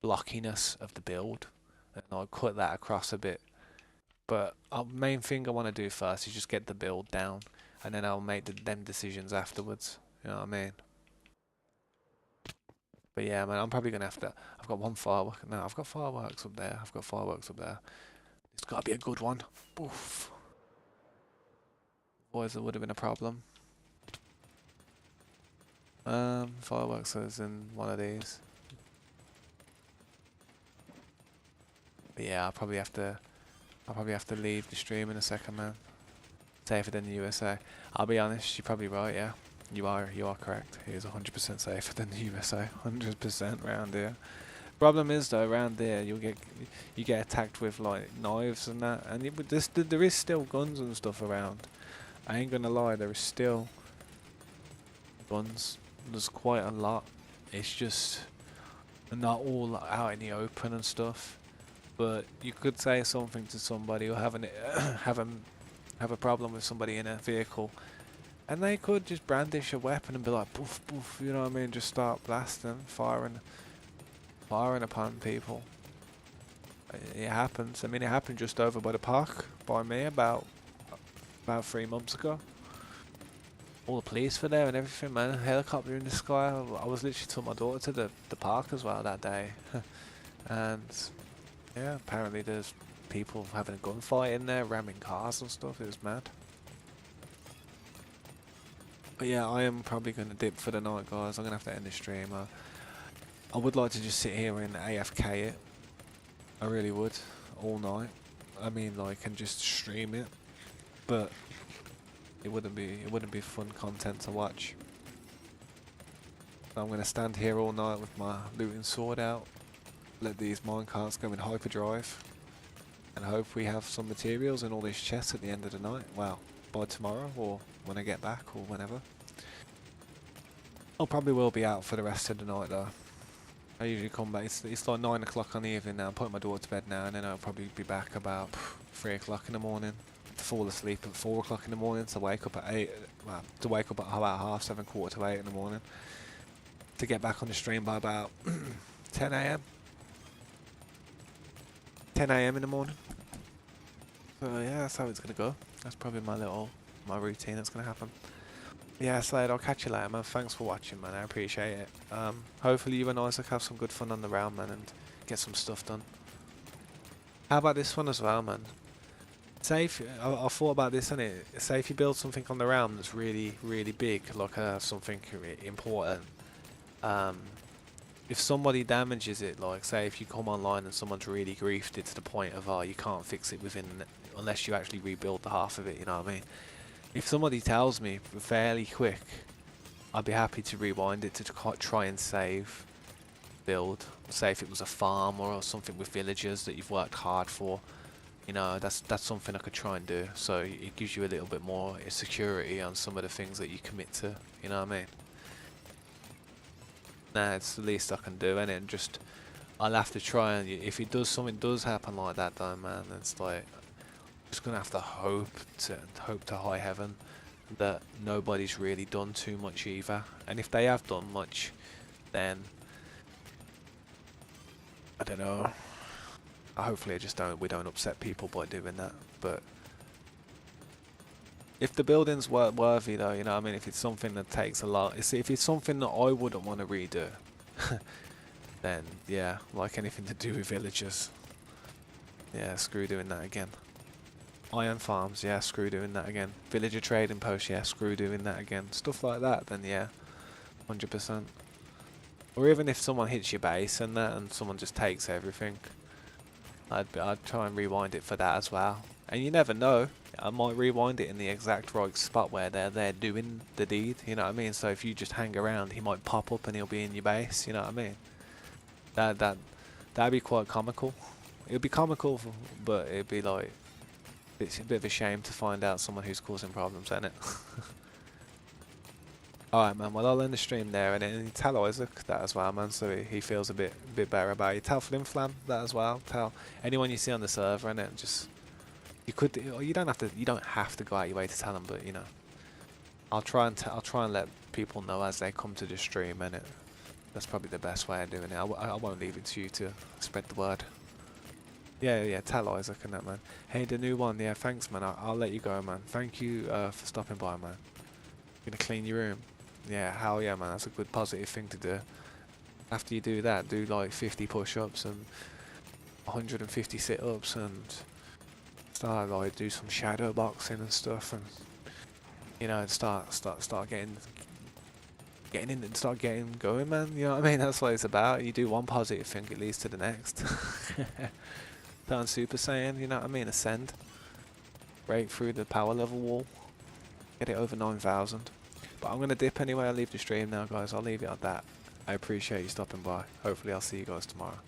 blockiness of the build, and I'd cut that across a bit. But main thing I want to do first is just get the build down, and then I'll make them decisions afterwards. You know what I mean? But yeah, man, I'm probably gonna have to. I've got one firework. No, I've got fireworks up there. I've got fireworks up there. It's got to be a good one. Oof. Otherwise, it would have been a problem. Fireworks is in one of these. But yeah, I'll probably have to leave the stream in a second, man. Safer than the USA. I'll be honest, you're probably right. Yeah, you are correct. It is 100% safer than the USA. 100% around here. Problem is though, around there you get attacked with like knives and that, and there is still guns and stuff around. I ain't gonna lie, there is still guns. There's quite a lot. It's just not all out in the open and stuff. But you could say something to somebody or have a problem with somebody in a vehicle, and they could just brandish a weapon and be like, poof, poof, you know what I mean? Just start blasting, firing upon people. It happens. I mean, it happened just over by the park by me about 3 months ago. All the police were there and everything, man. A helicopter in the sky. I was literally took my daughter to the park as well that day. And yeah, apparently there's people having a gunfight in there, ramming cars and stuff. It was mad. But yeah, I am probably going to dip for the night, guys. I'm going to have to end the stream. I would like to just sit here and AFK it. I really would. All night. I mean, like, and just stream it. But it wouldn't be fun content to watch. So I'm going to stand here all night with my looting sword out. Let these minecarts go in hyperdrive. And hope we have some materials in all these chests at the end of the night. Well, by tomorrow or when I get back or whenever. I probably will be out for the rest of the night though. I usually come back, it's like 9 o'clock on the evening now. I'm putting my daughter to bed now, and then I'll probably be back about 3 o'clock in the morning. To fall asleep at 4 o'clock in the morning, to wake up at 8, well, to wake up at about 7:30, 7:45 in the morning. To get back on the stream by about 10 AM. 10 AM in the morning. So yeah, that's how it's gonna go. That's probably my routine that's gonna happen. Yeah, Slade, I'll catch you later, man. Thanks for watching, man. I appreciate it. Hopefully you and Isaac have some good fun on the round, man, and get some stuff done. How about this one as well, man? Say if I thought about this, and say if you build something on the round that's really, really big, like something important. If somebody damages it, like say if you come online and someone's really griefed it to the point of you can't fix it unless you actually rebuild the half of it, you know what I mean? If somebody tells me fairly quick, I'd be happy to rewind it to try and save build. Say if it was a farm or something with villagers that you've worked hard for, you know, that's something I could try and do. So it gives you a little bit more security on some of the things that you commit to, you know what I mean? Nah, it's the least I can do, and just I'll have to try, and if something does happen like that though, man, it's like just gonna have to hope to high heaven that nobody's really done too much either. And if they have done much, then I don't know. Hopefully, we don't upset people by doing that. But if the building's worthy, though, you know what I mean. If it's something that takes a lot, if it's something that I wouldn't want to redo, then yeah, like anything to do with villagers, yeah, screw doing that again. Iron farms, yeah, screw doing that again. Villager trading post, yeah, screw doing that again. Stuff like that, then yeah, 100%. Or even if someone hits your base and that, and someone just takes everything, I'd try and rewind it for that as well. And you never know, I might rewind it in the exact right spot where they're doing the deed, you know what I mean? So if you just hang around, he might pop up and he'll be in your base, you know what I mean? That'd be quite comical. It'd be comical, but it'd be like, it's a bit of a shame to find out someone who's causing problems, isn't it? Alright, man. Well, I'll end the stream there, and then tell Isaac that as well, man, so he feels a bit better about it. Tell Flimflam that as well. Tell anyone you see on the server, and it just you don't have to go out your way to tell them, but you know, I'll try and let people know as they come to the stream, and that's probably the best way of doing it. I won't leave it to you to spread the word. Yeah, tell Isaac and that, man. Hey, the new one, yeah, thanks, man. I'll let you go, man. Thank you for stopping by, man. You're gonna clean your room. Yeah, hell yeah, man. That's a good positive thing to do. After you do that, do like 50 push-ups and 150 sit-ups, and start like do some shadow boxing and stuff, and you know, start getting in and start getting going, man. You know what I mean? That's what it's about. You do one positive thing, it leads to the next. Turn Super Saiyan, you know what I mean? Ascend. Break through the power level wall. Get it over 9,000. But I'm going to dip anyway. I'll leave the stream now, guys. I'll leave it at that. I appreciate you stopping by. Hopefully I'll see you guys tomorrow.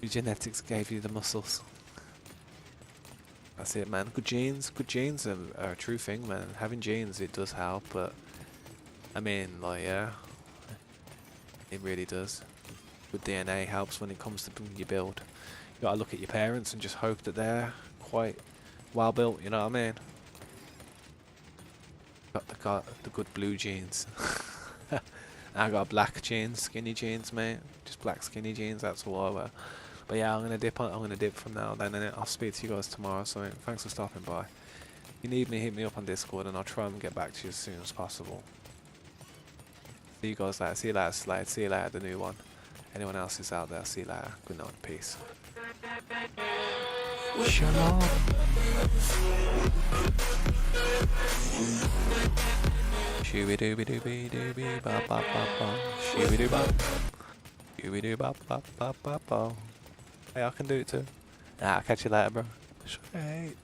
Your genetics gave you the muscles. That's it, man. Good genes are a true thing, man. Having genes, it does help, but I mean, like, yeah, it really does. Good DNA helps when it comes to your build. You gotta look at your parents and just hope that they're quite well built, you know what I mean? Got the good blue jeans. I got black jeans, skinny jeans, mate. Just black skinny jeans. That's all I wear. But yeah, I'm gonna dip from now and then, and I'll speak to you guys tomorrow. So thanks for stopping by. If you need me, hit me up on Discord, and I'll try and get back to you as soon as possible. See you guys later. See you later, Slade. See you later, the new one. Anyone else who's out there, see you later. Good night. Peace. Shalom. Shooby dooby dooby dooby ba ba ba ba. Shooby doo ba. Shooby doo ba ba ba ba ba. Hey, I can do it too. I'll catch you later, bro. Straight.